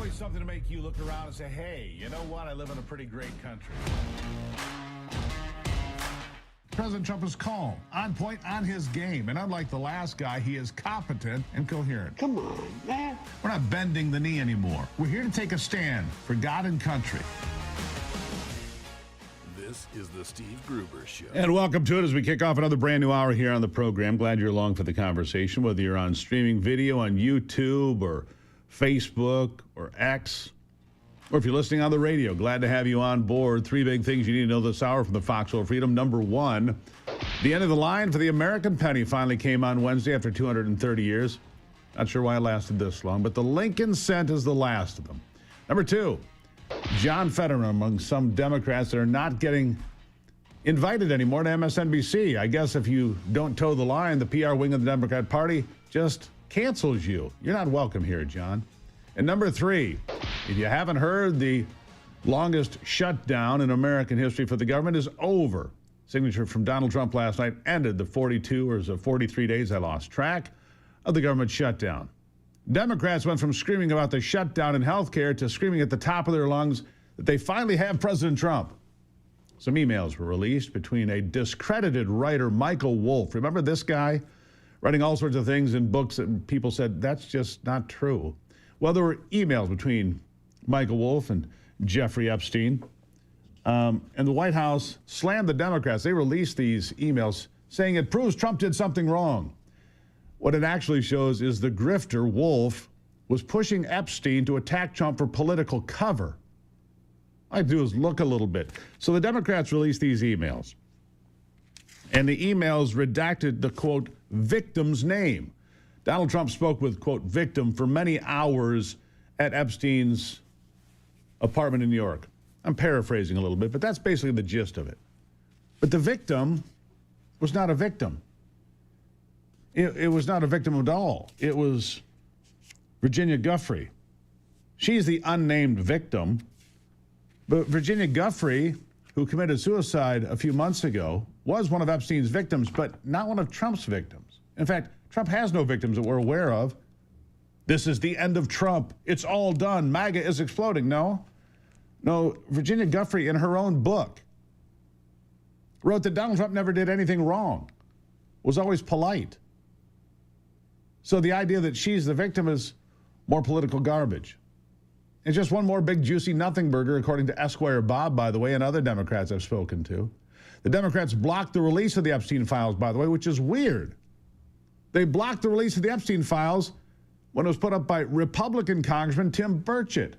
always something to make you look around and say, hey, you know what? I live in a pretty great country. President Trump is calm, on point, on his game. And unlike the last guy, he is competent and coherent. Come on, man. We're not bending the knee anymore. We're here to take a stand for God and country. This is the Steve Gruber Show. And welcome to it as we kick off another brand new hour here on the program. Glad you're along for the conversation, whether you're on streaming video on YouTube or Facebook or X, or if you're listening on the radio. Glad to have you on board. Three big things you need to know this hour from the Foxhole Freedom. Number one, the end of the line for the American penny finally came on Wednesday after 230 years. Not sure why it lasted this long, but the Lincoln cent is the last of them. Number two, John Fetterman among some Democrats that are not getting invited anymore to MSNBC. I guess if you don't toe the line, the PR wing of the Democrat Party just cancels you. You're not welcome here, John. And number three, if you haven't heard, the longest shutdown in American history for the government is over. Signature from Donald Trump last night ended the 42 or 43 days, I lost track, of the government shutdown. Democrats went from screaming about the shutdown in healthcare to screaming at the top of their lungs that they finally have President Trump. Some emails were released between a discredited writer, Michael Wolff. Remember this guy? Writing all sorts of things in books that people said, that's just not true. Well, there were emails between Michael Wolff and Jeffrey Epstein. And the White House slammed the Democrats. They released these emails saying it proves Trump did something wrong. What it actually shows is the grifter, Wolff, was pushing Epstein to attack Trump for political cover. All I do is look a little bit. So the Democrats released these emails. And the emails redacted the, quote, victim's name. Donald Trump spoke with, quote, victim for many hours at Epstein's apartment in New York. I'm paraphrasing a little bit, but that's basically the gist of it. But the victim was not a victim. It was not a victim at all. It was Virginia Giuffre. She's the unnamed victim. But Virginia Giuffre, who committed suicide a few months ago, was one of Epstein's victims, but not one of Trump's victims. In fact, Trump has no victims that we're aware of. This is the end of Trump. It's all done. MAGA is exploding. No, Virginia Giuffre, in her own book, wrote that Donald Trump never did anything wrong, was always polite. So the idea that she's the victim is more political garbage. It's just one more big, juicy nothing burger, according to Esquire Bob, by the way, and other Democrats I've spoken to. The Democrats blocked the release of the Epstein files, by the way, which is weird. They blocked the release of the Epstein files when it was put up by Republican Congressman Tim Burchett.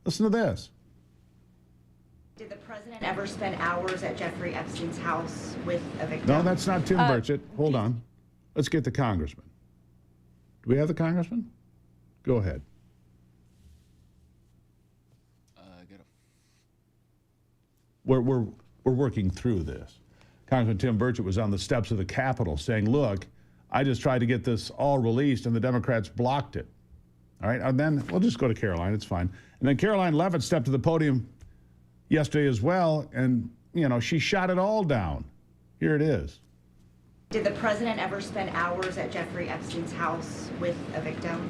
Listen to this. Did the president ever spend hours at Jeffrey Epstein's house with a victim? No, that's not Tim Burchett. Hold on. Let's get the congressman. Do we have the congressman? Go ahead. Get him. We're working through this. Congressman Tim Burchett was on the steps of the Capitol saying, look, I just tried to get this all released and the Democrats blocked it. All right, and then we'll just go to Caroline. It's fine. And then Caroline Leavitt stepped to the podium yesterday as well, and, she shot it all down. Here it is. Did the president ever spend hours at Jeffrey Epstein's house with a victim?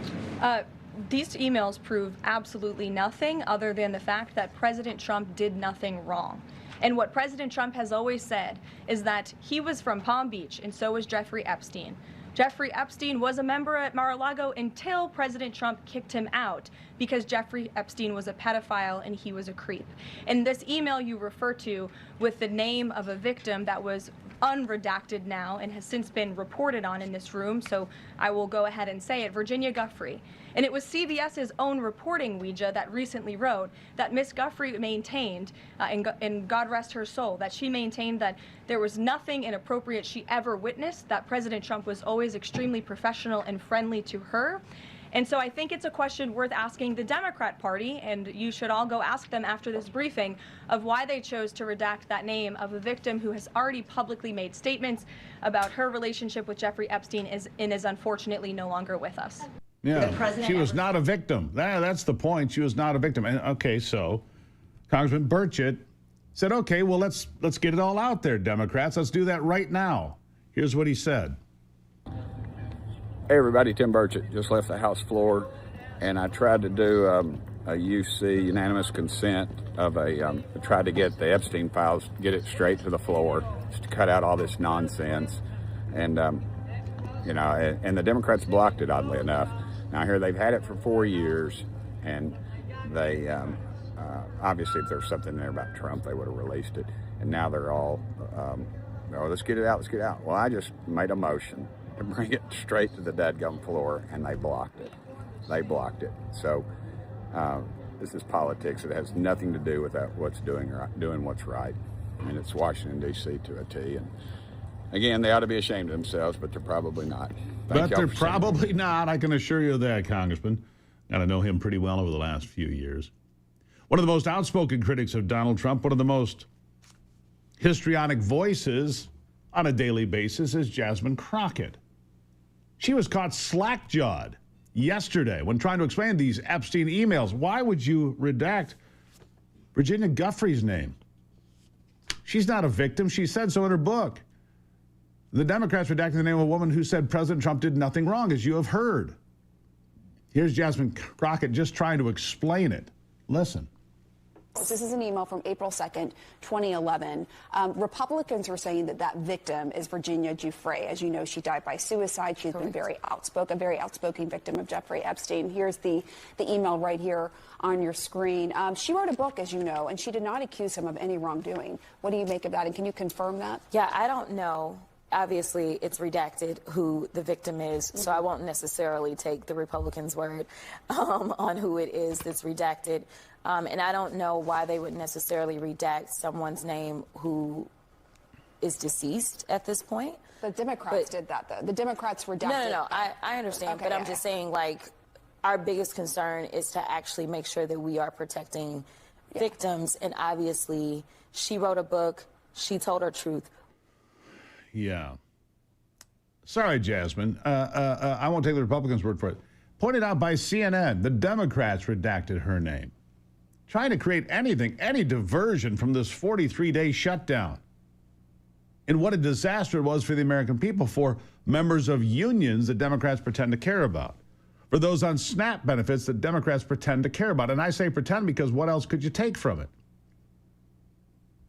These emails prove absolutely nothing other than the fact that President Trump did nothing wrong. And what President Trump has always said is that he was from Palm Beach, and so was Jeffrey Epstein. Jeffrey Epstein was a member at Mar-a-Lago until President Trump kicked him out because Jeffrey Epstein was a pedophile and he was a creep. And this email you refer to with the name of a victim that was unredacted now and has since been reported on in this room, so I will go ahead and say it, Virginia Giuffre. And it was CBS's own reporting, Ouija, that recently wrote that Miss Giuffre maintained, and God rest her soul, that she maintained that there was nothing inappropriate she ever witnessed, that President Trump was always extremely professional and friendly to her. And so I think it's a question worth asking the Democrat Party, and you should all go ask them after this briefing, of why they chose to redact that name of a victim who has already publicly made statements about her relationship with Jeffrey Epstein and is unfortunately no longer with us. Yeah, she was not a victim. That's the point. She was not a victim. And okay, so Congressman Burchett said, okay, well, let's get it all out there, Democrats. Let's do that right now. Here's what he said. Hey, everybody, Tim Burchett just left the House floor and I tried to do a UC, unanimous consent, of tried to get the Epstein files, get it straight to the floor, just to cut out all this nonsense. And, and the Democrats blocked it, oddly enough. Now, here they've had it for 4 years, and they, obviously, if there's something there about Trump, they would have released it. And now they're all, let's get it out, let's get it out. Well, I just made a motion to bring it straight to the dadgum floor, and they blocked it. They blocked it. So this is politics. It has nothing to do with what's doing what's right. I mean, it's Washington, D.C. to a T. And again, they ought to be ashamed of themselves, but they're probably not. But they're probably not. I can assure you of that, Congressman. Got to know him pretty well over the last few years. One of the most outspoken critics of Donald Trump, one of the most histrionic voices on a daily basis is Jasmine Crockett. She was caught slack-jawed yesterday when trying to explain these Epstein emails. Why would you redact Virginia Giuffre's name? She's not a victim. She said so in her book. The Democrats redacted the name of a woman who said President Trump did nothing wrong, as you have heard. Here's Jasmine Crockett just trying to explain it. Listen. This is an email from April 2nd, 2011. Republicans were saying that victim is Virginia Giuffre. As you know, she died by suicide. She's been very outspoken victim of Jeffrey Epstein. Here's the email right here on your screen. She wrote a book, as you know, and she did not accuse him of any wrongdoing. What do you make of that, and can you confirm that? Yeah, I don't know. Obviously, it's redacted who the victim is, so I won't necessarily take the Republicans' word on who it is that's redacted. And I don't know why they would necessarily redact someone's name who is deceased at this point. The Democrats did that, though. The Democrats redacted. No. I understand, okay, but I'm just saying, like, our biggest concern is to actually make sure that we are protecting victims. And obviously, she wrote a book. She told her truth. Yeah. Sorry, Jasmine. I won't take the Republicans' word for it. Pointed out by CNN, the Democrats redacted her name. Trying to create anything, any diversion from this 43-day shutdown. And what a disaster it was for the American people, for members of unions that Democrats pretend to care about, for those on SNAP benefits that Democrats pretend to care about. And I say pretend because what else could you take from it?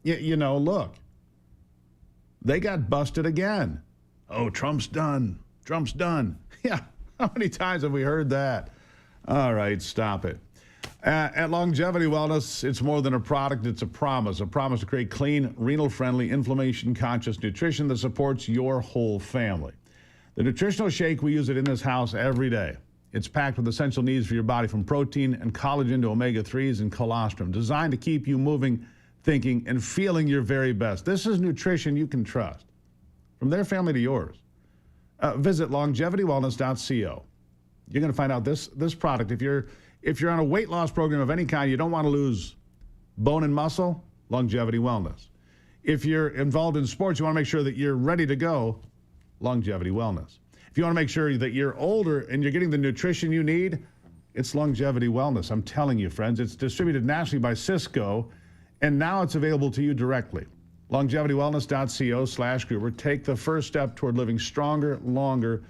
You know, look. They got busted again. Oh, Trump's done. Trump's done. Yeah, how many times have we heard that? All right, stop it. At Longevity Wellness, it's more than a product, it's a promise to create clean, renal-friendly, inflammation-conscious nutrition that supports your whole family. The nutritional shake, we use it in this house every day. It's packed with essential needs for your body, from protein and collagen to omega-3s and colostrum, designed to keep you moving, thinking, and feeling your very best. This is nutrition you can trust, from their family to yours. Visit longevitywellness.co. You're going to find out this product. If you're on a weight loss program of any kind, you don't want to lose bone and muscle, Longevity Wellness. If you're involved in sports, you want to make sure that you're ready to go, Longevity Wellness. If you want to make sure that you're older and you're getting the nutrition you need, it's Longevity Wellness. I'm telling you, friends, it's distributed nationally by Cisco, and now it's available to you directly. longevitywellness.co/Gruber. Take the first step toward living stronger, longer,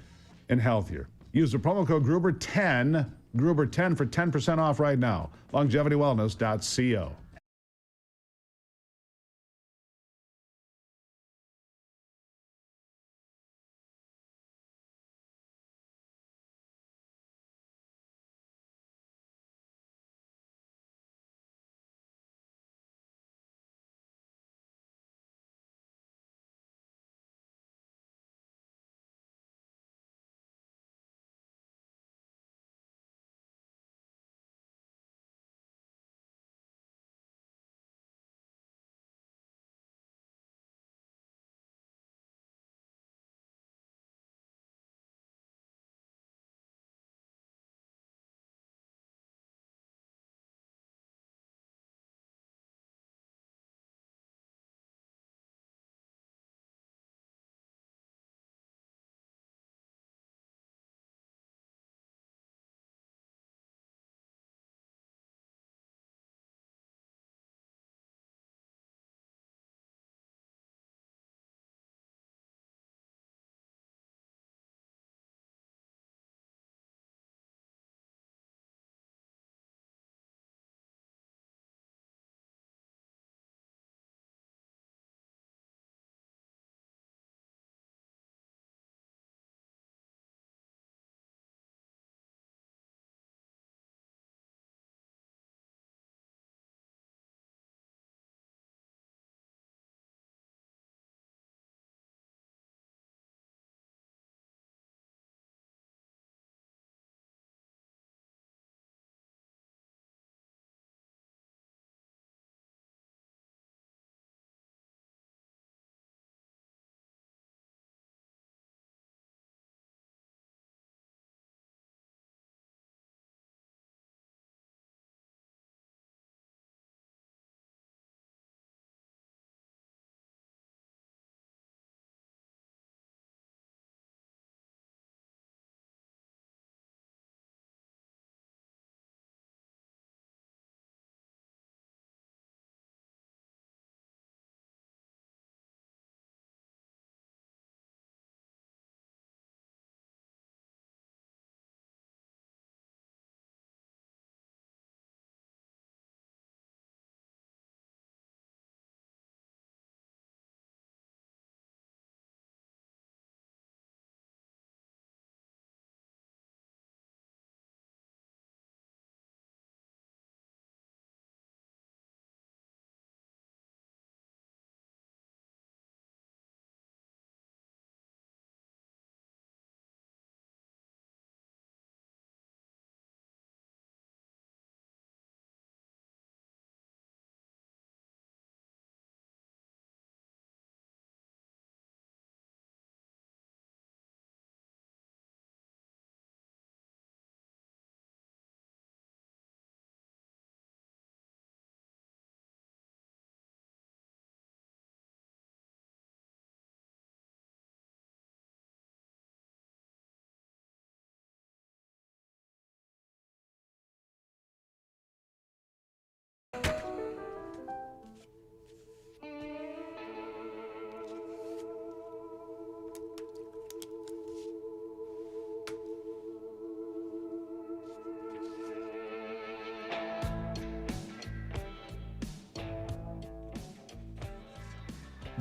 and healthier. Use the promo code Gruber10, Gruber10 for 10% off right now. longevitywellness.co.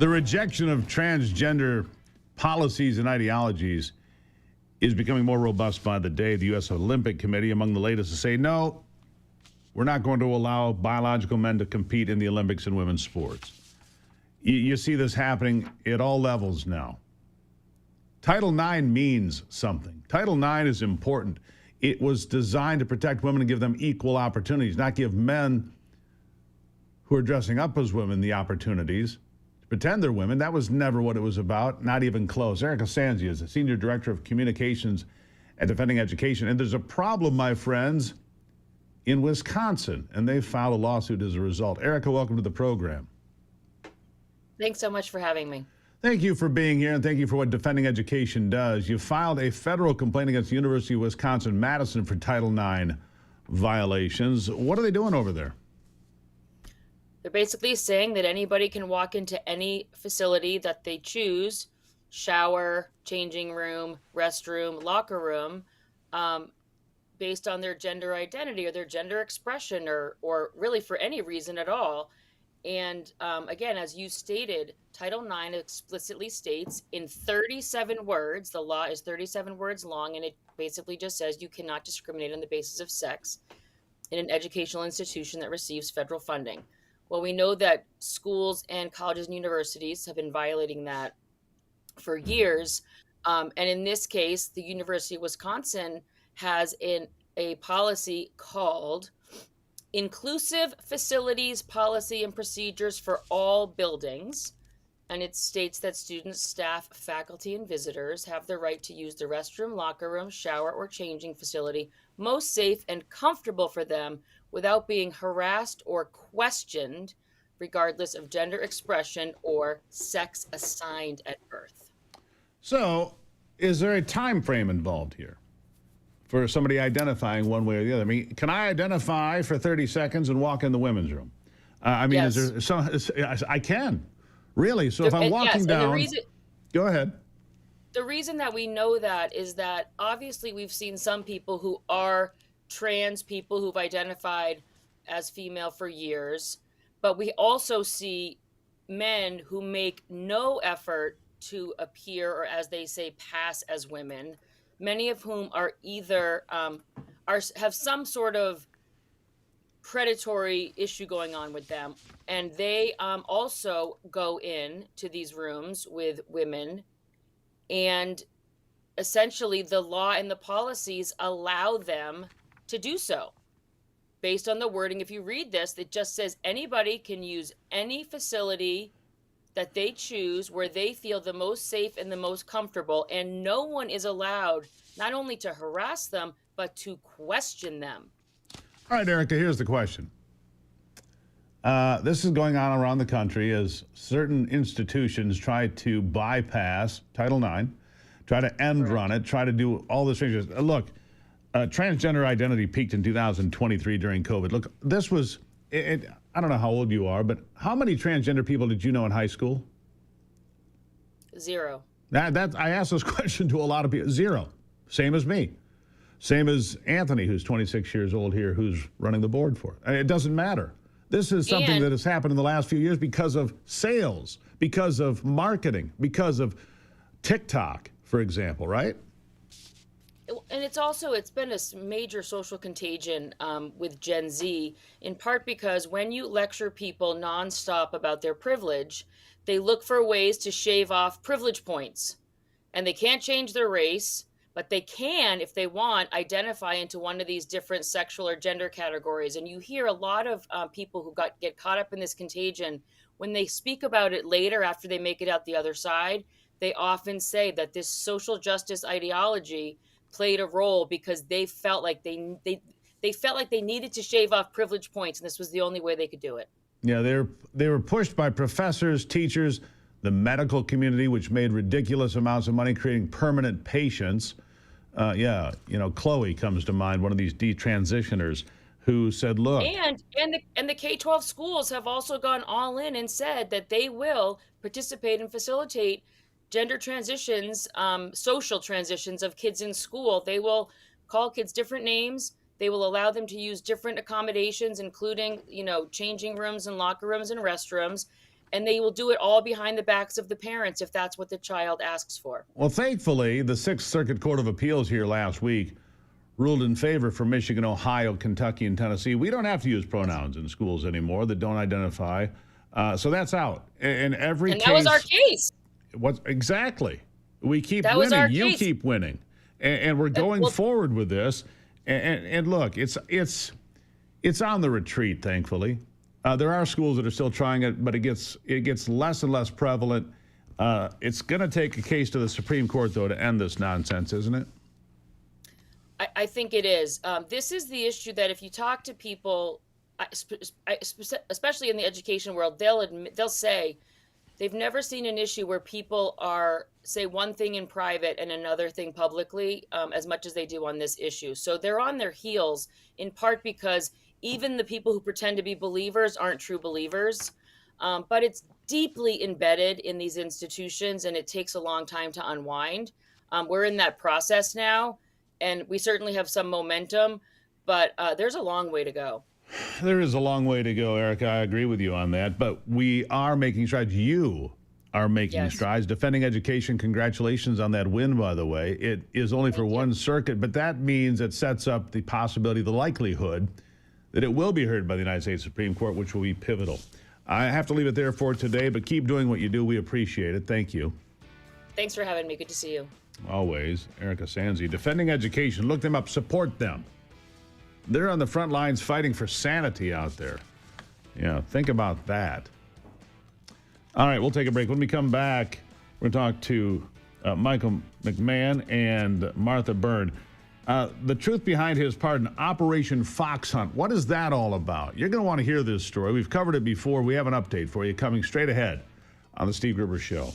The rejection of transgender policies and ideologies is becoming more robust by the day. The U.S. Olympic Committee, among the latest, to say, no, we're not going to allow biological men to compete in the Olympics in women's sports. You see this happening at all levels now. Title IX means something. Title IX is important. It was designed to protect women and give them equal opportunities, not give men who are dressing up as women the opportunities to pretend they're women. That was never what it was about, not even close. Erica Sanzi is the Senior Director of Communications at Defending Education. And there's a problem, my friends, in Wisconsin, and they filed a lawsuit as a result. Erica, welcome to the program. Thanks so much for having me. Thank you for being here, and thank you for what Defending Education does. You filed a federal complaint against the University of Wisconsin-Madison for Title IX violations. What are they doing over there? They're basically saying that anybody can walk into any facility that they choose, shower, changing room, restroom, locker room, based on their gender identity or their gender expression or really for any reason at all. And again, as you stated, Title IX explicitly states in 37 words, the law is 37 words long, and it basically just says you cannot discriminate on the basis of sex in an educational institution that receives federal funding. Well, we know that schools and colleges and universities have been violating that for years. And in this case, the University of Wisconsin has a policy called Inclusive Facilities Policy and Procedures for All Buildings. And it states that students, staff, faculty, and visitors have the right to use the restroom, locker room, shower, or changing facility most safe and comfortable for them without being harassed or questioned, regardless of gender expression or sex assigned at birth. So, is there a time frame involved here for somebody identifying one way or the other? I mean, can I identify for 30 seconds and walk in the women's room? Yes. Is there some? I can, really. So if I'm walking down, go ahead. The reason that we know that is that obviously we've seen some people who are trans people who've identified as female for years, but we also see men who make no effort to appear, or as they say, pass as women, many of whom are either have some sort of predatory issue going on with them, and they also go in to these rooms with women, and essentially the law and the policies allow them to do so. Based on the wording, if you read this, it just says anybody can use any facility that they choose where they feel the most safe and the most comfortable, and no one is allowed not only to harass them, but to question them. All right, Erica, here's the question. This is going on around the country as certain institutions try to bypass Title IX, try to end run it, try to do all this things. Look, transgender identity peaked in 2023 during COVID. Look, this was, I don't know how old you are, but how many transgender people did you know in high school? Zero. I asked this question to a lot of people. Zero. Same as me. Same as Anthony, who's 26 years old here, who's running the board for it. It doesn't matter. This is something that has happened in the last few years because of sales, because of marketing, because of TikTok, for example, right? And it's been a major social contagion with Gen Z, in part because when you lecture people nonstop about their privilege, they look for ways to shave off privilege points. And they can't change their race, but they can, if they want, identify into one of these different sexual or gender categories. And you hear a lot of people who get caught up in this contagion, when they speak about it later after they make it out the other side, they often say that this social justice ideology played a role because they felt like they felt like they needed to shave off privilege points, and this was the only way they could do it. Yeah, they were pushed by professors, teachers, the medical community, which made ridiculous amounts of money creating permanent patients. Chloe comes to mind, one of these detransitioners who said, look. And the K-12 schools have also gone all in and said that they will participate and facilitate gender transitions, social transitions of kids in school. They will call kids different names. They will allow them to use different accommodations, including, changing rooms and locker rooms and restrooms. And they will do it all behind the backs of the parents if that's what the child asks for. Well, thankfully, the Sixth Circuit Court of Appeals here last week ruled in favor for Michigan, Ohio, Kentucky, and Tennessee. We don't have to use pronouns in schools anymore that don't identify. So that's out. In every case. And that was our case. Exactly. We keep That was our winning. You case. keep winning. And we're going forward with this. And look, it's on the retreat, thankfully. There are schools that are still trying it, but it gets less and less prevalent. It's going to take a case to the Supreme Court, though, to end this nonsense, isn't it? I think it is. This is the issue that if you talk to people, especially in the education world, they'll say they've never seen an issue where people say one thing in private and another thing publicly as much as they do on this issue. So they're on their heels in part because even the people who pretend to be believers aren't true believers. But it's deeply embedded in these institutions, and it takes a long time to unwind. We're in that process now, and we certainly have some momentum, but there's a long way to go. There is a long way to go, Erica. I agree with you on that, but we are making strides. You are making strides. Defending education, congratulations on that win, by the way. It is only for one circuit, but that means it sets up the possibility, the likelihood, that it will be heard by the United States Supreme Court, which will be pivotal. I have to leave it there for today, but keep doing what you do. We appreciate it. Thank you. Thanks for having me. Good to see you. Always. Erica Sanzi. Defending education. Look them up. Support them. They're on the front lines fighting for sanity out there. Yeah, think about that. All right, we'll take a break. When we come back, we're going to talk to Michael McMahon and Martha Byrne. The truth behind his pardon, Operation Fox Hunt. What is that all about? You're going to want to hear this story. We've covered it before. We have an update for you coming straight ahead on The Steve Gruber Show.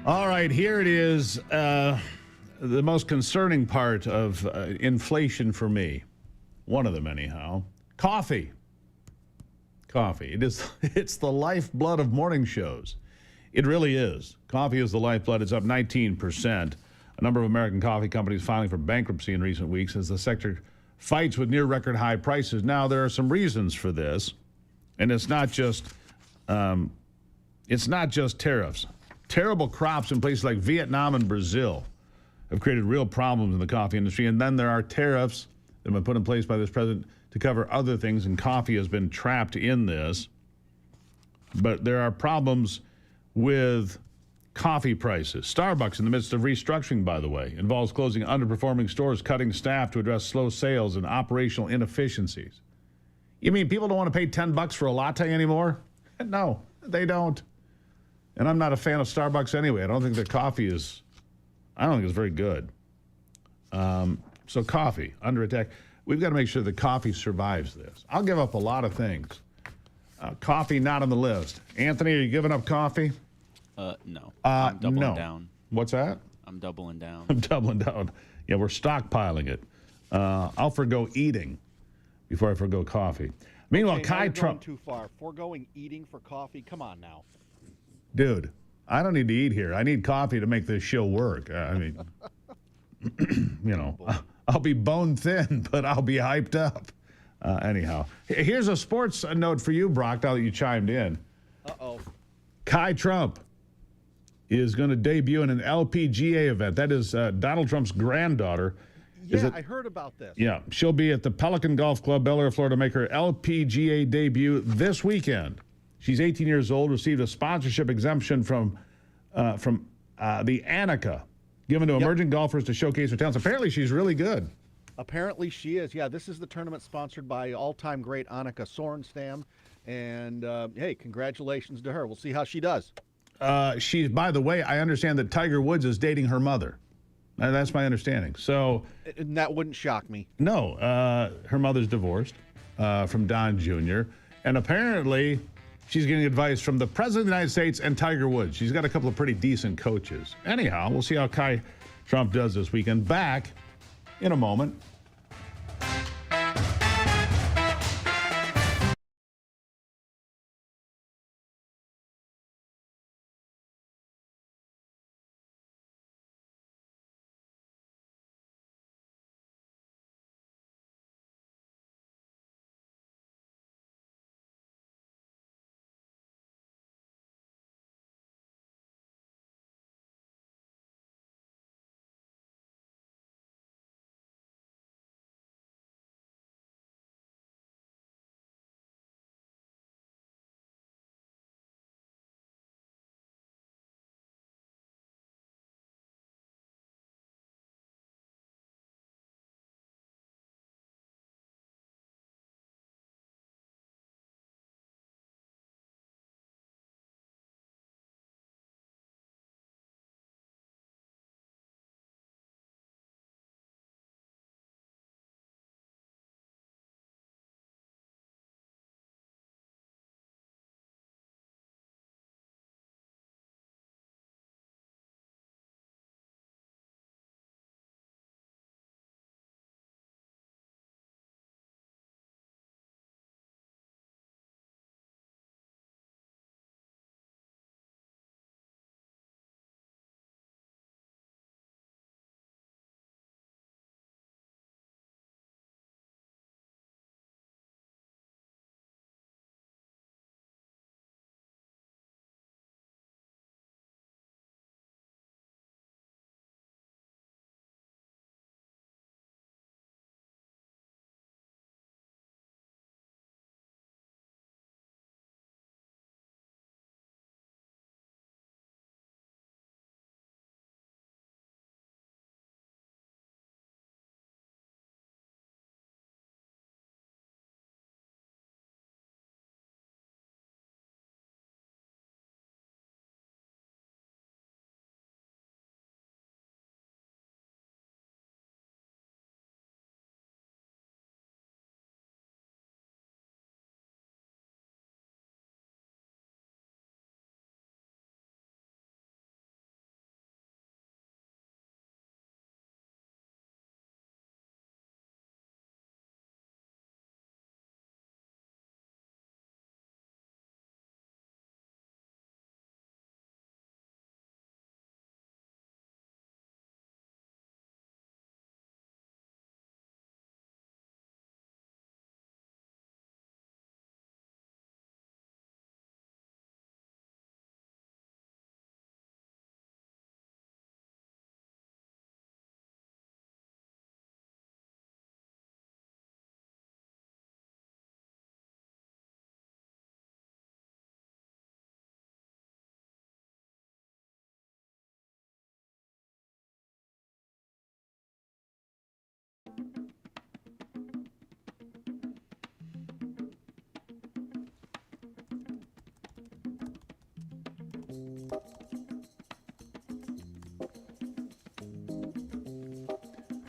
All right, here it is. The most concerning part of inflation for me, one of them anyhow, coffee. Coffee. It's the lifeblood of morning shows. It really is. Coffee is the lifeblood. It's up 19%. A number of American coffee companies filing for bankruptcy in recent weeks as the sector fights with near record high prices. Now, there are some reasons for this, and it's not just tariffs. Terrible crops in places like Vietnam and Brazil have created real problems in the coffee industry. And then there are tariffs that have been put in place by this president to cover other things, and coffee has been trapped in this. But there are problems with coffee prices. Starbucks, in the midst of restructuring, by the way, involves closing underperforming stores, cutting staff to address slow sales and operational inefficiencies. You mean people don't want to pay $10 for a latte anymore? No, they don't. And I'm not a fan of Starbucks anyway. I don't think their coffee is, I don't think it's very good. So coffee, under attack. We've got to make sure that coffee survives this. I'll give up a lot of things. Coffee not on the list. Anthony, are you giving up coffee? No. I'm doubling down. What's that? I'm doubling down. I'm doubling down. Yeah, we're stockpiling it. I'll forgo eating before I forgo coffee. Meanwhile, Kai Trump. Too far. Foregoing eating for coffee. Come on now. Dude, I don't need to eat here. I need coffee to make this show work. I mean, you know, I'll be bone thin, but I'll be hyped up. Anyhow, here's a sports note for you, Brock, now that you chimed in. Uh-oh. Kai Trump is going to debut in an LPGA event. That is Donald Trump's granddaughter. Yeah, I heard about this. Yeah, she'll be at the Pelican Golf Club, Bel Air, Florida, to make her LPGA debut this weekend. She's 18 years old, received a sponsorship exemption from the Annika, given to emerging golfers to showcase her talents. Apparently, she's really good. Apparently she is. Yeah, this is the tournament sponsored by all-time great Annika Sorenstam. And, hey, congratulations to her. We'll see how she does. She's, by the way, I understand that Tiger Woods is dating her mother. That's my understanding. So, and that wouldn't shock me. No, her mother's divorced from Don Jr. And apparently, she's getting advice from the President of the United States and Tiger Woods. She's got a couple of pretty decent coaches. Anyhow, we'll see how Kai Trump does this weekend. Back in a moment.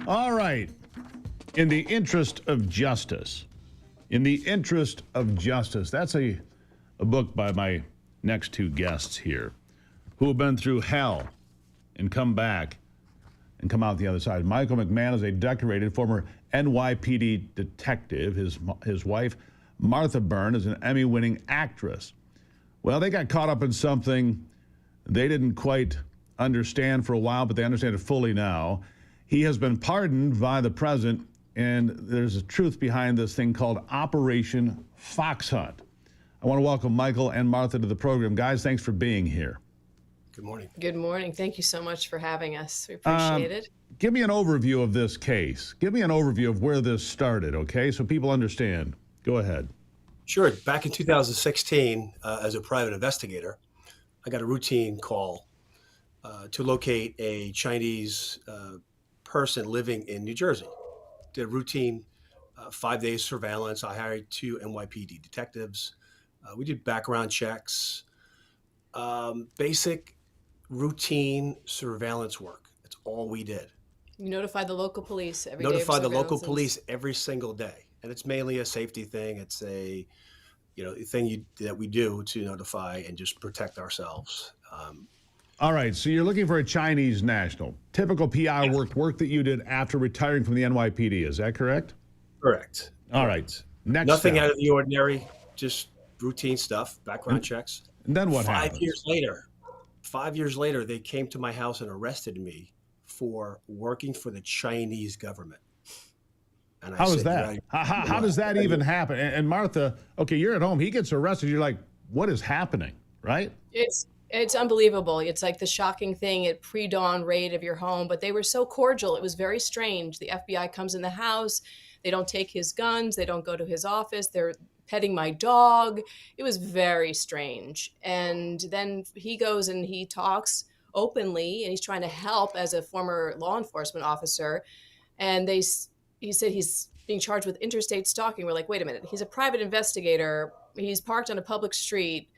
All right. In the interest of justice. In the interest of justice. That's a book by my next two guests here who have been through hell and come back and come out the other side. Michael McMahon is a decorated former NYPD detective. His wife, Martha Byrne, is an Emmy-winning actress. Well, they got caught up in something they didn't quite understand for a while, but they understand it fully now. He has been pardoned by the president, and there's a truth behind this thing called Operation Fox Hunt. I want to welcome Michael and Martha to the program. Guys, thanks for being here. Good morning. Good morning. Thank you so much for having us. We appreciate it. Give me an overview of this case. Give me an overview of where this started, okay, so people understand. Go ahead. Sure. Back in 2016, as a private investigator, I got a routine call to locate a Chinese person living in New Jersey. Did a routine 5 days surveillance. I hired 2 NYPD detectives. We did background checks, basic routine surveillance work. That's all we did. You notify the local police every day. Notify the local police every single day. And it's mainly a safety thing. It's a, thing that we do to notify and just protect ourselves. All right, so you're looking for a Chinese national. Typical PR work that you did after retiring from the NYPD. Is that correct? Correct. All right. Next Nothing step. out of the ordinary, just routine stuff, background checks. And then what 5 happens? Five years later, they came to my house and arrested me for working for the Chinese government. And I How is said, that? How does that even happen? And Martha, okay, you're at home. He gets arrested. You're like, what is happening, right? It's unbelievable. It's like the shocking thing at pre-dawn raid of your home, but they were so cordial. It was very strange. The FBI comes in the house. They don't take his guns. They don't go to his office. They're petting my dog. It was very strange. And then he goes and he talks openly, and he's trying to help as a former law enforcement officer. And he said he's being charged with interstate stalking. We're like, wait a minute. He's a private investigator. He's parked on a public street.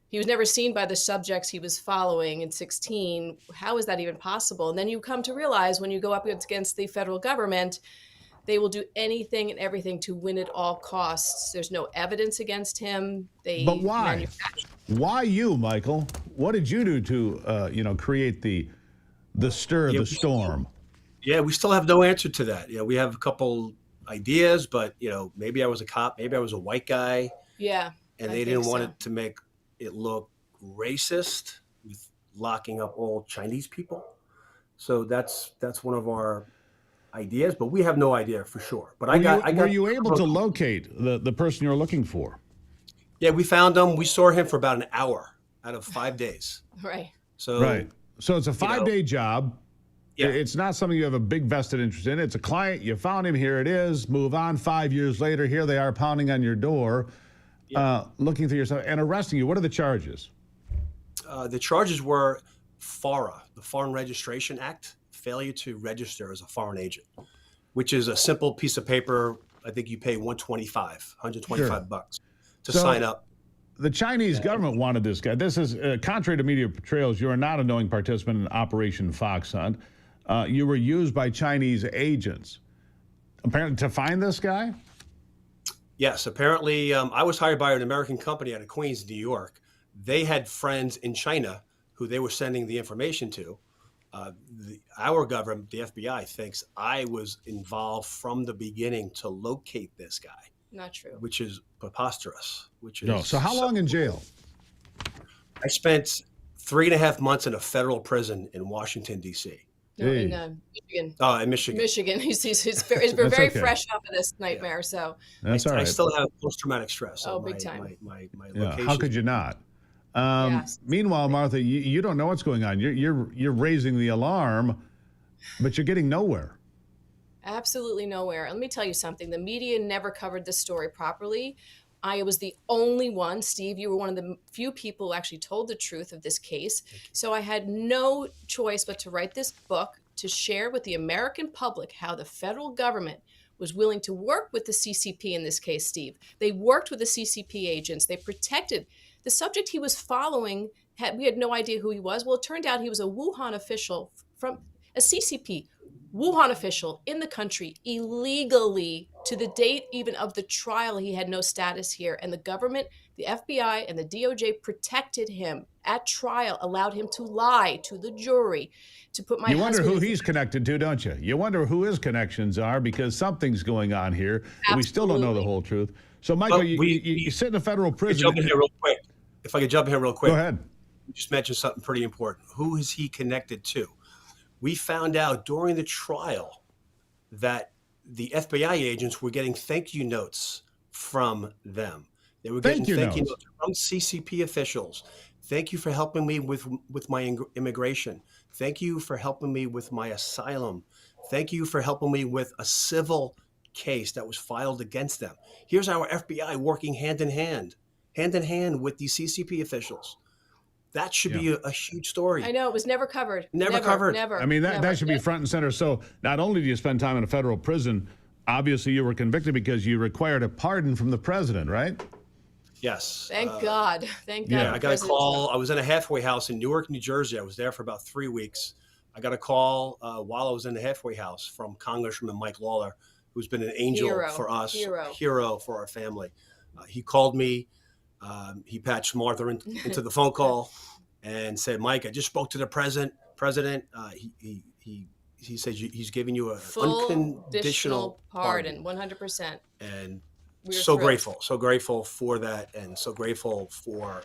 He was never seen by the subjects he was following in 16. How is that even possible? And then you come to realize when you go up against the federal government, they will do anything and everything to win at all costs. There's no evidence against him. But why? Why you, Michael? What did you do to, create the stir of the storm? Yeah, we still have no answer to that. We have a couple ideas, but, maybe I was a cop, maybe I was a white guy. Yeah. And they didn't want it to make it look racist with locking up all Chinese people. So that's one of our ideas, but we have no idea for sure. But were you able to locate the person you're looking for? Yeah, we found him. We saw him for about an hour out of 5 days. Right. So it's a 5-day job. Yeah. It's not something you have a big vested interest in. It's a client. You found him. Here it is. Move on. 5 years later, here they are pounding on your door, looking through yourself and arresting you. What are the charges? The charges were FARA, the Foreign Registration Act, failure to register as a foreign agent, which is a simple piece of paper. I think you pay $125 bucks to sign up. The Chinese government wanted this guy. This is contrary to media portrayals. You are not a knowing participant in Operation Fox Hunt. You were used by Chinese agents, apparently, to find this guy. Yes, apparently, I was hired by an American company out of Queens, New York. They had friends in China who they were sending the information to. Our government, the FBI, thinks I was involved from the beginning to locate this guy. Not true. Which is preposterous. So how long in jail? I spent 3.5 months in a federal prison in Washington, D.C. No, in Michigan. Oh, in Michigan. Michigan. He's very fresh off of this nightmare. So that's all right. I still have post-traumatic stress. Oh, big time. My how could you not? Meanwhile, Martha, you don't know what's going on. You're raising the alarm, but you're getting nowhere. Absolutely nowhere. Let me tell you something. The media never covered this story properly. I was the only one. Steve, you were one of the few people who actually told the truth of this case. So I had no choice but to write this book to share with the American public how the federal government was willing to work with the CCP in this case, Steve. They worked with the CCP agents. They protected the subject he was following. We had no idea who he was. Well, it turned out he was a Wuhan official from a CCP Wuhan official in the country illegally. To the date even of the trial, he had no status here. And the government, the FBI and the DOJ protected him at trial, allowed him to lie to the jury, to put my You wonder who he's connected to, don't you? You wonder who his connections are, because something's going on here. Absolutely. We still don't know the whole truth. So, Michael, you sit in a federal prison. Jump in here real quick. If I could jump in here real quick. Go ahead. You just mentioned something pretty important. Who is he connected to? We found out during the trial that the FBI agents were getting thank you notes from them. They were getting thank you notes from CCP officials. Thank you for helping me with my immigration. Thank you for helping me with my asylum. Thank you for helping me with a civil case that was filed against them. Here's our FBI working hand in hand with these CCP officials. That should be a huge story. I know, it was never covered. Never covered. Never. I mean, that never. should be front and center. So not only do you spend time in a federal prison, obviously you were convicted because you required a pardon from the president, right? Yes. Thank God. Thank God. Yeah, I got a call. I was in a halfway house in Newark, New Jersey. I was there for about 3 weeks. I got a call while I was in the halfway house from Congressman Mike Lawler, who's been an angel for us, hero for our family. He called me. He patched Martha into the phone call and said, "Mike, I just spoke to the president. He says he's giving you a full unconditional pardon, 100%." And We're so thrilled. grateful for that, and so grateful for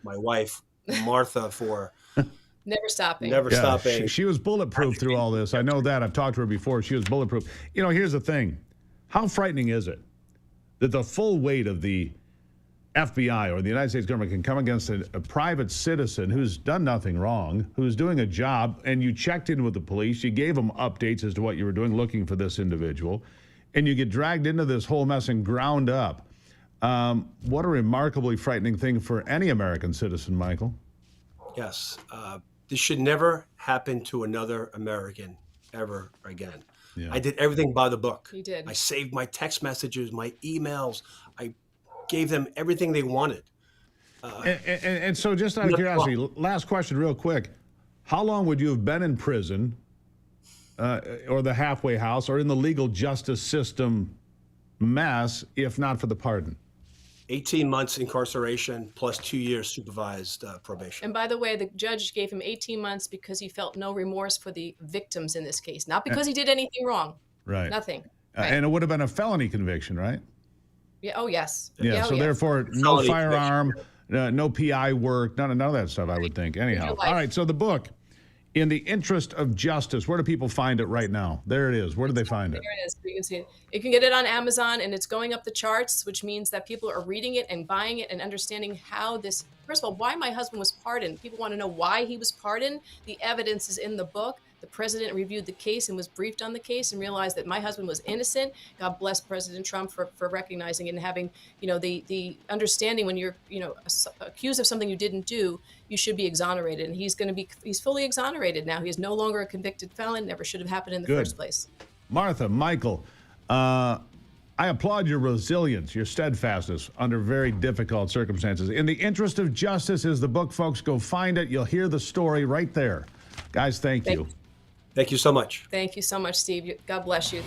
my wife Martha for never stopping. Never stopping. She was bulletproof through all this. I know that. I've talked to her before. She was bulletproof. You know, here's the thing. How frightening is it that the full weight of the FBI or the United States government can come against a private citizen who's done nothing wrong, who's doing a job, and you checked in with the police, you gave them updates as to what you were doing looking for this individual, and you get dragged into this whole mess and ground up. What a remarkably frightening thing for any American citizen, Michael. Yes. This should never happen to another American ever again. Yeah. I did everything by the book. You did. I saved my text messages, my emails. I gave them everything they wanted. And so just out of curiosity, last question real quick. How long would you have been in prison or the halfway house or in the legal justice system mess if not for the pardon? 18 months incarceration plus 2 years supervised probation. And by the way, the judge gave him 18 months because he felt no remorse for the victims in this case, not because he did anything wrong. Right. Nothing. Right. And it would have been a felony conviction, right? Yeah. Oh, yes. Yeah. So therefore, no Felony firearm, no PI work, none of that stuff, I would think. Anyhow. All right. So the book, In the Interest of Justice, where do people find it right now? There it is. Where do they find it? There it is. You can see it. You can get it on Amazon, and it's going up the charts, which means that people are reading it and buying it and understanding how this, first of all, why my husband was pardoned. People want to know why he was pardoned. The evidence is in the book. The president reviewed the case and was briefed on the case and realized that my husband was innocent. God bless President Trump for recognizing it and having, the understanding when you're, accused of something you didn't do, you should be exonerated. And he's fully exonerated now. He is no longer a convicted felon. Never should have happened in the first place. Martha, Michael, I applaud your resilience, your steadfastness under very difficult circumstances. In the Interest of Justice is the book, folks. Go find it. You'll hear the story right there. Guys, thank you. Thank you so much. Thank you so much, Steve. God bless you.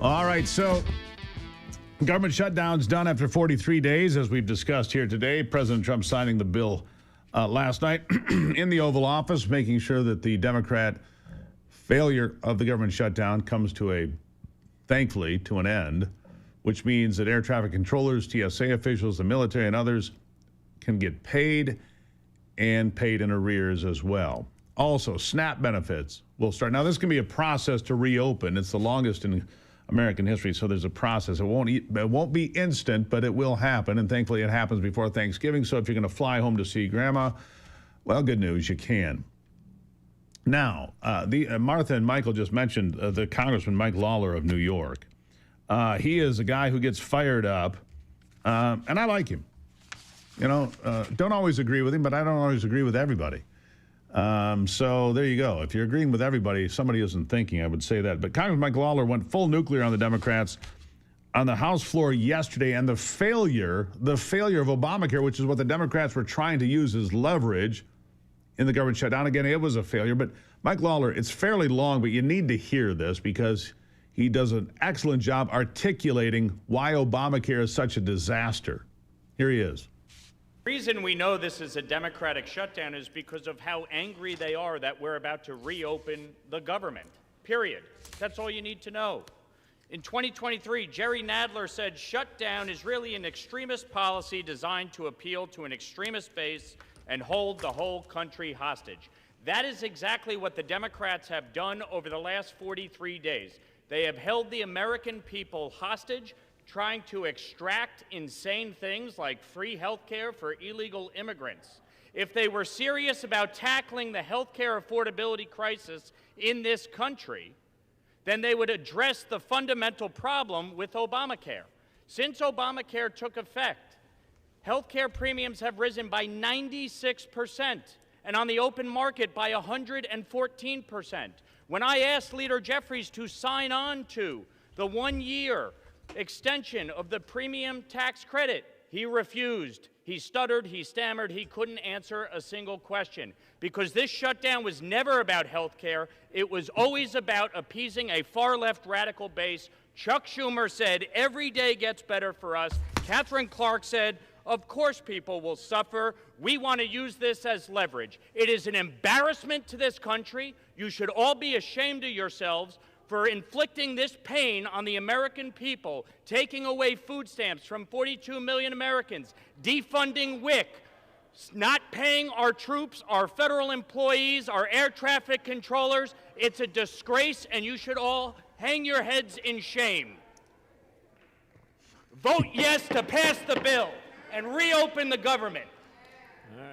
All right, so government shutdown's done after 43 days, as we've discussed here today. President Trump signing the bill last night in the Oval Office, making sure that the Democrat failure of the government shutdown comes to thankfully, to an end, which means that air traffic controllers, TSA officials, the military, and others can get paid and paid in arrears as well. Also, SNAP benefits will start. Now, this can be a process to reopen. It's the longest in American history, so there's a process. It won't be instant, but it will happen, and thankfully it happens before Thanksgiving. So if you're going to fly home to see Grandma, well, good news, you can. Now, Martha and Michael just mentioned the Congressman Mike Lawler of New York. He is a guy who gets fired up, and I like him. Don't always agree with him, but I don't always agree with everybody. So there you go. If you're agreeing with everybody, somebody isn't thinking, I would say that. But Congressman Mike Lawler went full nuclear on the Democrats on the House floor yesterday, and the failure of Obamacare, which is what the Democrats were trying to use as leverage in the government shutdown. Again, it was a failure. But Mike Lawler, it's fairly long, but you need to hear this because he does an excellent job articulating why Obamacare is such a disaster. Here he is. The reason we know this is a Democratic shutdown is because of how angry they are that we're about to reopen the government, period. That's all you need to know. In 2023, Jerry Nadler said shutdown is really an extremist policy designed to appeal to an extremist base and hold the whole country hostage. That is exactly what the Democrats have done over the last 43 days. They have held the American people hostage, trying to extract insane things like free health care for illegal immigrants. If they were serious about tackling the health care affordability crisis in this country, then they would address the fundamental problem with Obamacare. Since Obamacare took effect, health care premiums have risen by 96%, and on the open market by 114%. When I asked Leader Jeffries to sign on to the 1-year extension of the premium tax credit, he refused. He stuttered, he stammered, he couldn't answer a single question. Because this shutdown was never about health care. It was always about appeasing a far-left radical base. Chuck Schumer said, every day gets better for us. Catherine Clark said, of course people will suffer. We want to use this as leverage. It is an embarrassment to this country. You should all be ashamed of yourselves for inflicting this pain on the American people, taking away food stamps from 42 million Americans, defunding WIC, not paying our troops, our federal employees, our air traffic controllers. It's a disgrace, and you should all hang your heads in shame. Vote yes to pass the bill and reopen the government.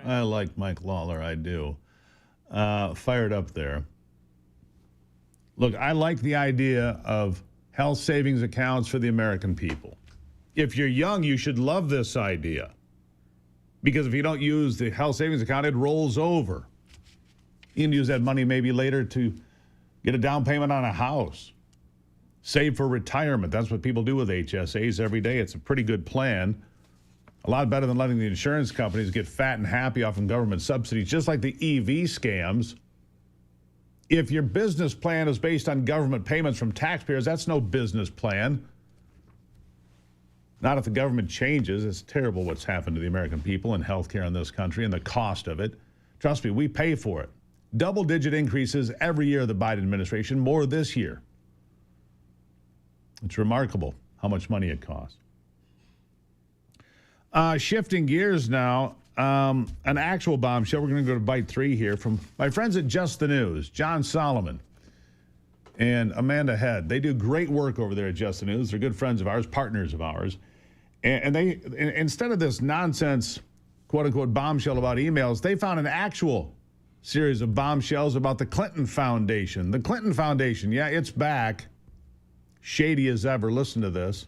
I like Mike Lawler, I do. Fired up there. Look, I like the idea of health savings accounts for the American people. If you're young, you should love this idea. Because if you don't use the health savings account, it rolls over. You can use that money maybe later to get a down payment on a house. Save for retirement. That's what people do with HSAs every day. It's a pretty good plan. A lot better than letting the insurance companies get fat and happy off of government subsidies, just like the EV scams. If your business plan is based on government payments from taxpayers, that's no business plan. Not if the government changes. It's terrible what's happened to the American people and healthcare in this country and the cost of it. Trust me, we pay for it. Double-digit increases every year of the Biden administration, more this year. It's remarkable how much money it costs. Shifting gears now, an actual bombshell. We're going to go to bite 3 here from my friends at Just the News, John Solomon and Amanda Head. They do great work over there at Just the News. They're good friends of ours, partners of ours. And they, instead of this nonsense, quote-unquote, bombshell about emails, they found an actual series of bombshells about the Clinton Foundation. The Clinton Foundation, yeah, it's back. Shady as ever. Listen to this.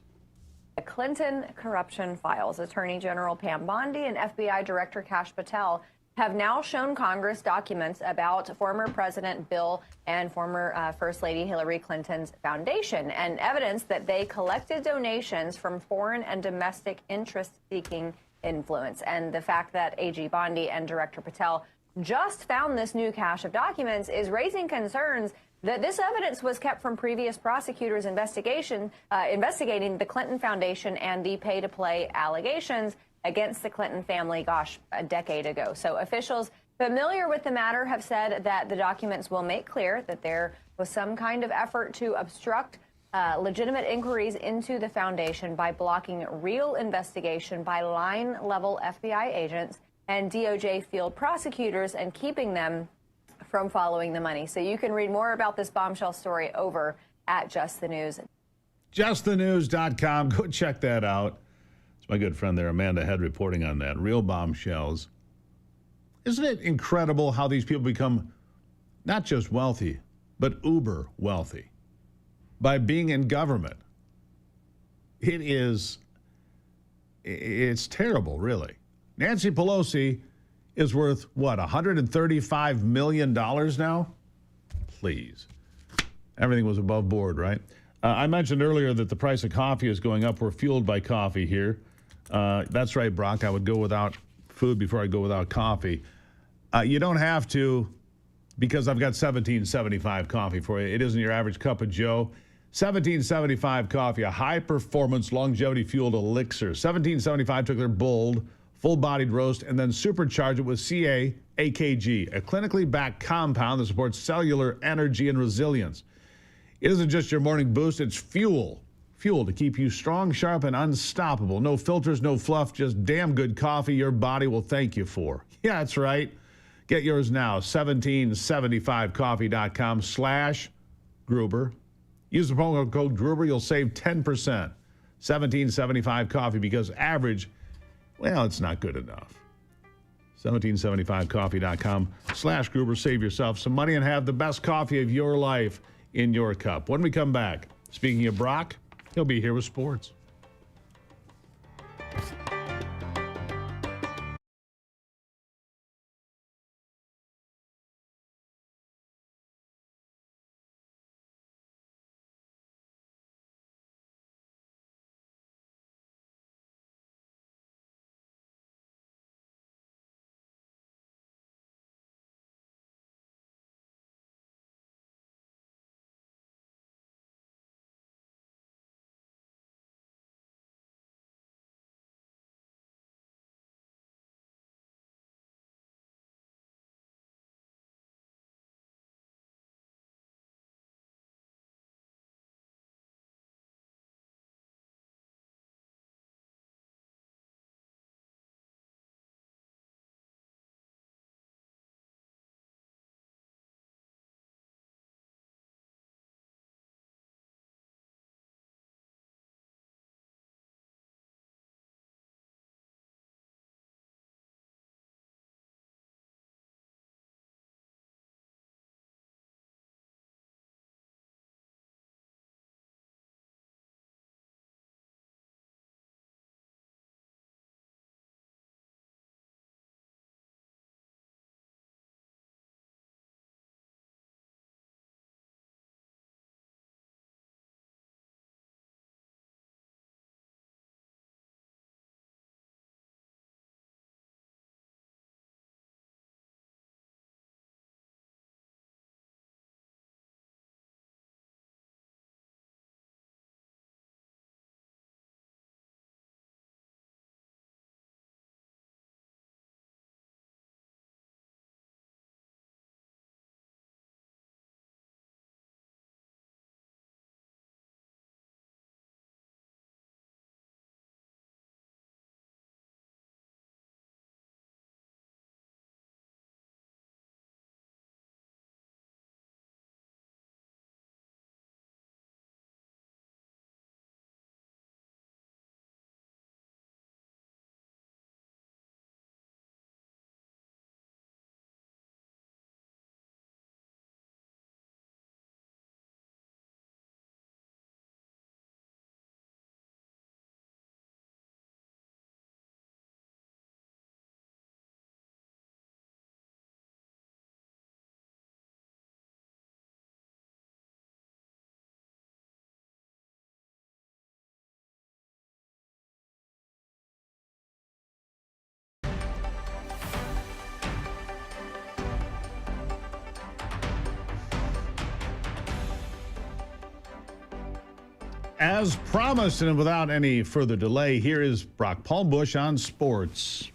The Clinton corruption files. Attorney General Pam Bondi and FBI Director Kash Patel have now shown Congress documents about former President Bill and former First Lady Hillary Clinton's foundation and evidence that they collected donations from foreign and domestic interest-seeking influence. And the fact that AG Bondi and Director Patel just found this new cache of documents is raising concerns that this evidence was kept from previous prosecutors' investigating the Clinton Foundation and the pay-to-play allegations against the Clinton family, gosh, a decade ago. So officials familiar with the matter have said that the documents will make clear that there was some kind of effort to obstruct legitimate inquiries into the foundation by blocking real investigation by line-level FBI agents and DOJ field prosecutors and keeping them from following the money. So you can read more about this bombshell story over at Just the News. JustTheNews.com. Go check that out. It's my good friend there, Amanda Head, reporting on that. Real bombshells. Isn't it incredible how these people become not just wealthy, but uber wealthy by being in government? It's terrible, really. Nancy Pelosi is worth, what, $135 million now? Please. Everything was above board, right? I mentioned earlier that the price of coffee is going up. We're fueled by coffee here. That's right, Brock. I would go without food before I go without coffee. You don't have to, because I've got $17.75 coffee for you. It isn't your average cup of Joe. $17.75 coffee, a high-performance, longevity-fueled elixir. $17.75 took their bold, full-bodied roast and then supercharge it with CA-AKG, a clinically backed compound that supports cellular energy and resilience. It isn't just your morning boost, it's fuel. Fuel to keep you strong, sharp, and unstoppable. No filters, no fluff, just damn good coffee your body will thank you for. Yeah, that's right. Get yours now, 1775coffee.com/Gruber. Use the promo code Gruber, you'll save 10%. 1775 coffee, because average, well, it's not good enough. 1775coffee.com/Gruber. Save yourself some money and have the best coffee of your life in your cup. When we come back, speaking of Brock, he'll be here with sports. As promised, and without any further delay, here is Brock Palmbush on sports.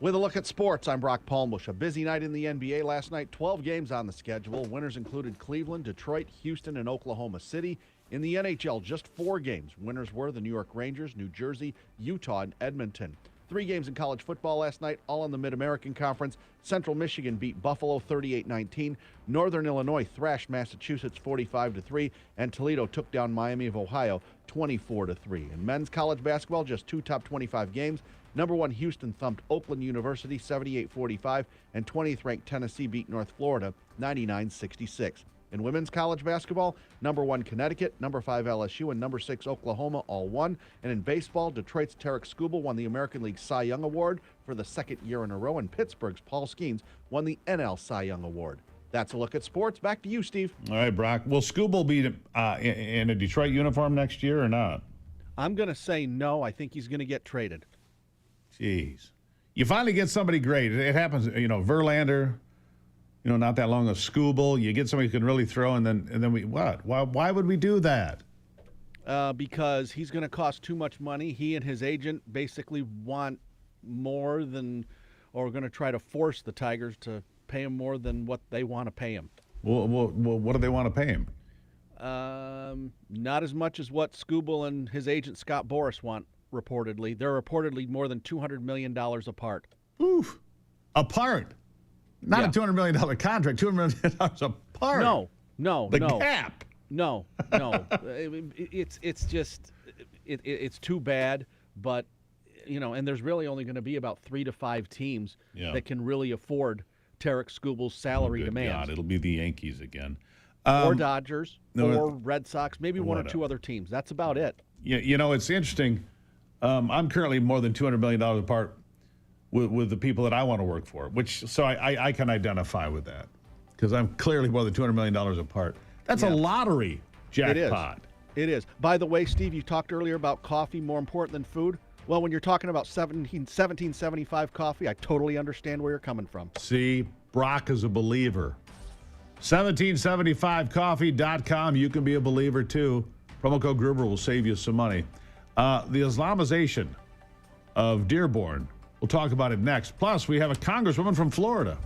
With a look at sports, I'm Brock Palmbush. A busy night in the NBA last night, 12 games on the schedule. Winners included Cleveland, Detroit, Houston, and Oklahoma City. In the NHL, just 4 games. Winners were the New York Rangers, New Jersey, Utah, and Edmonton. 3 games in college football last night, all in the Mid-American Conference. Central Michigan beat Buffalo 38-19. Northern Illinois thrashed Massachusetts 45-3, and Toledo took down Miami of Ohio 24-3. In men's college basketball, just 2 top 25 games. Number 1 Houston thumped Oakland University 78-45, and 20th ranked Tennessee beat North Florida 99-66. In women's college basketball, number 1 Connecticut, number 5 LSU, and number 6 Oklahoma all won. And in baseball, Detroit's Tarek Skubal won the American League Cy Young Award for the 2nd year in a row, and Pittsburgh's Paul Skeens won the NL Cy Young Award. That's a look at sports. Back to you, Steve. All right, Brock. Will Skubal be in a Detroit uniform next year or not? I'm going to say no. I think he's going to get traded. Jeez. You finally get somebody great. It happens, Verlander, not that long of Skubal. You get somebody who can really throw, and then we what? Why would we do that? Because he's going to cost too much money. He and his agent basically want more than, or going to try to force the Tigers to pay him more than what they want to pay him. Well, what do they want to pay him? Not as much as what Skubal and his agent Scott Boras want, reportedly. They're reportedly more than $200 million apart. Oof. Apart? Not a $200 million contract, $200 million apart. No. The cap. No. It's just, it's too bad, but, and there's really only going to be about 3 to 5 teams that can really afford Tarek Skubal's salary demands. God, it'll be the Yankees again. Or Dodgers, or Red Sox, maybe 1 or 2 other teams. That's about it. It's interesting. I'm currently more than $200 million apart with the people that I want to work for, so I can identify with that because I'm clearly more than $200 million apart. That's a lottery jackpot. It is. By the way, Steve, you talked earlier about coffee more important than food. Well, when you're talking about 1775 coffee, I totally understand where you're coming from. See, Brock is a believer. 1775coffee.com. You can be a believer too. Promo code Gruber will save you some money. The Islamization of Dearborn. We'll talk about it next. Plus, we have a congresswoman from Florida.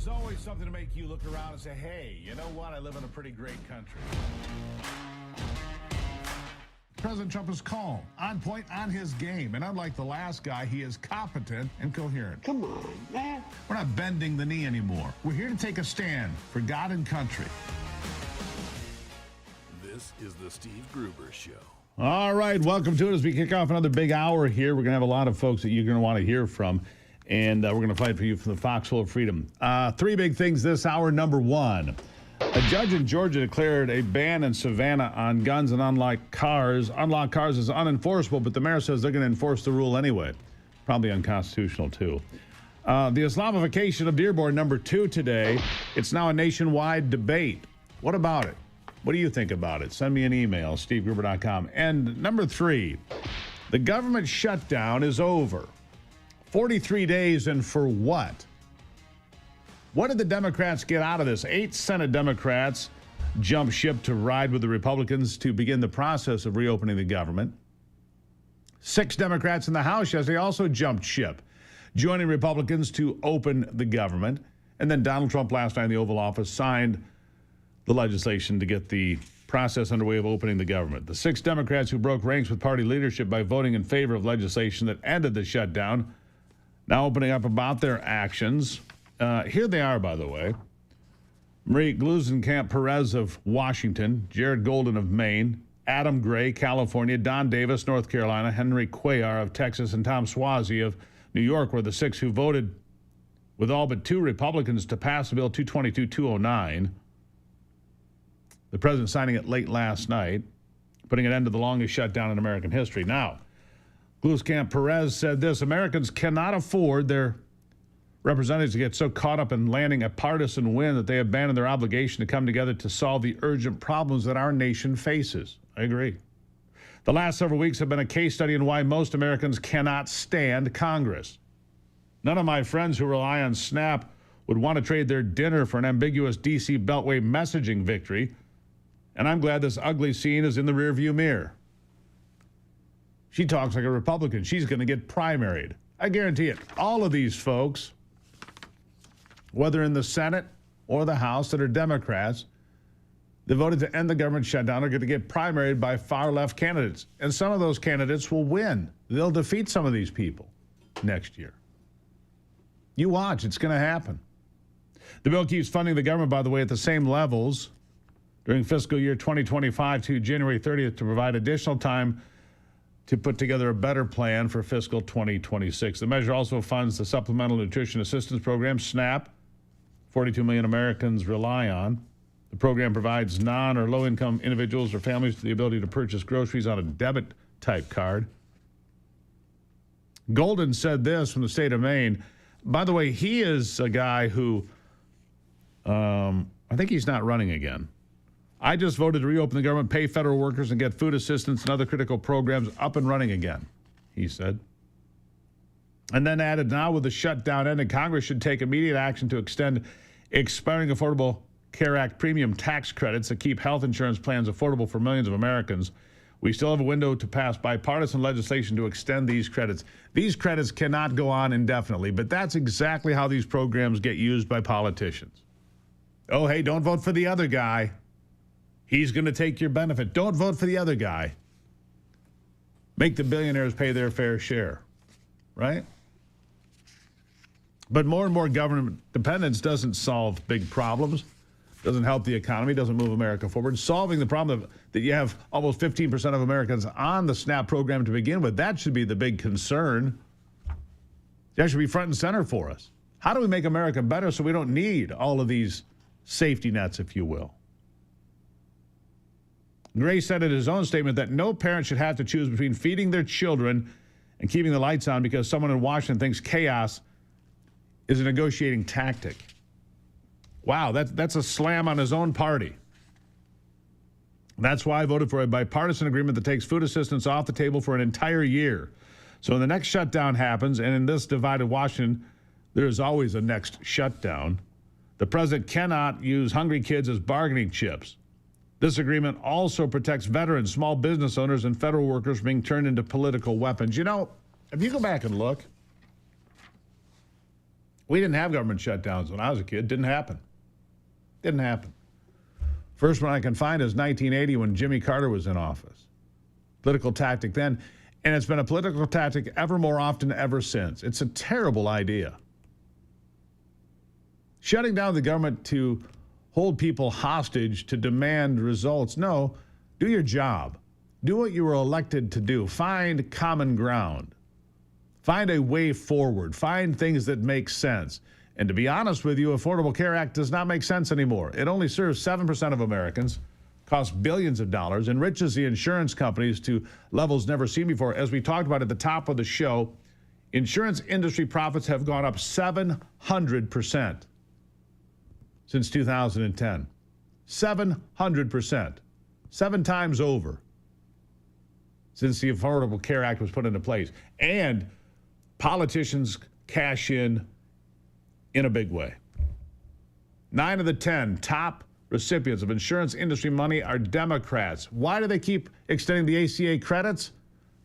There's always something to make you look around and say, hey, you know what? I live in a pretty great country. President Trump is calm, on point, on his game. And unlike the last guy, he is competent and coherent. Come on, man. We're not bending the knee anymore. We're here to take a stand for God and country. This is the Steve Gruber Show. All right, welcome to it as we kick off another big hour here. We're going to have a lot of folks that you're going to want to hear from, and we're going to fight for you from the foxhole of freedom. Three big things this hour. Number one, a judge in Georgia declared a ban in Savannah on guns and unlocked cars. Unlocked cars is unenforceable, but the mayor says they're going to enforce the rule anyway. Probably unconstitutional, too. The Islamification of Dearborn, number two today. It's now a nationwide debate. What about it? What do you think about it? Send me an email, stevegruber.com. And number three, the government shutdown is over. 43 days, and for what? What did the Democrats get out of this? 8 Senate Democrats jumped ship to ride with the Republicans to begin the process of reopening the government. 6 Democrats in the House yesterday also jumped ship, joining Republicans to open the government. And then Donald Trump last night in the Oval Office signed the legislation to get the process underway of opening the government. The 6 Democrats who broke ranks with party leadership by voting in favor of legislation that ended the shutdown, now opening up about their actions. Here they are, by the way. Marie Gluesenkamp Perez of Washington, Jared Golden of Maine, Adam Gray, California, Don Davis, North Carolina, Henry Cuellar of Texas, and Tom Suozzi of New York were the 6 who voted with all but 2 Republicans to pass Bill 222-209. The president signing it late last night, putting an end to the longest shutdown in American history. Now, Gluesenkamp Perez said this: Americans cannot afford their representatives to get so caught up in landing a partisan win that they abandon their obligation to come together to solve the urgent problems that our nation faces. I agree. The last several weeks have been a case study in why most Americans cannot stand Congress. None of my friends who rely on SNAP would want to trade their dinner for an ambiguous D.C. Beltway messaging victory, and I'm glad this ugly scene is in the rearview mirror. She talks like a Republican. She's going to get primaried. I guarantee it. All of these folks, whether in the Senate or the House, that are Democrats, that voted to end the government shutdown, are going to get primaried by far-left candidates. And some of those candidates will win. They'll defeat some of these people next year. You watch. It's going to happen. The bill keeps funding the government, by the way, at the same levels during fiscal year 2025 to January 30th to provide additional time to put together a better plan for fiscal 2026. The measure also funds the Supplemental Nutrition Assistance Program, SNAP, 42 million Americans rely on. The program provides non- or low-income individuals or families the ability to purchase groceries on a debit-type card. Golden said this from the state of Maine. By the way, he is a guy who, I think he's not running again. I just voted to reopen the government, pay federal workers, and get food assistance and other critical programs up and running again, he said. And then added, now with the shutdown ended, Congress should take immediate action to extend expiring Affordable Care Act premium tax credits that keep health insurance plans affordable for millions of Americans. We still have a window to pass bipartisan legislation to extend these credits. These credits cannot go on indefinitely, but that's exactly how these programs get used by politicians. Oh, hey, don't vote for the other guy. He's going to take your benefit. Don't vote for the other guy. Make the billionaires pay their fair share, right? But more and more government dependence doesn't solve big problems, doesn't help the economy, doesn't move America forward. Solving the problem that you have almost 15% of Americans on the SNAP program to begin with, that should be the big concern. That should be front and center for us. How do we make America better so we don't need all of these safety nets, if you will? Gray said in his own statement that no parent should have to choose between feeding their children and keeping the lights on because someone in Washington thinks chaos is a negotiating tactic. Wow, that's a slam on his own party. That's why I voted for a bipartisan agreement that takes food assistance off the table for an entire year. So when the next shutdown happens, and in this divided Washington, there is always a next shutdown, the president cannot use hungry kids as bargaining chips. This agreement also protects veterans, small business owners, and federal workers from being turned into political weapons. You know, if you go back and look, We didn't have government shutdowns when I was a kid. Didn't happen. Didn't happen. First one I can find is 1980 when Jimmy Carter was in office. Political tactic then. And it's been a political tactic ever more often ever since. It's a terrible idea. Shutting down the government to hold people hostage to demand results. No, do your job. Do what you were elected to do. Find common ground. Find a way forward. Find things that make sense. And to be honest with you, Affordable Care Act does not make sense anymore. It only serves 7% of Americans, costs billions of dollars, enriches the insurance companies to levels never seen before. As we talked about at the top of the show, insurance industry profits have gone up 700% since 2010. 700%. 7 times over since the Affordable Care Act was put into place. And politicians cash in a big way. 9 of the 10 top recipients of insurance industry money are Democrats. Why do they keep extending the ACA credits?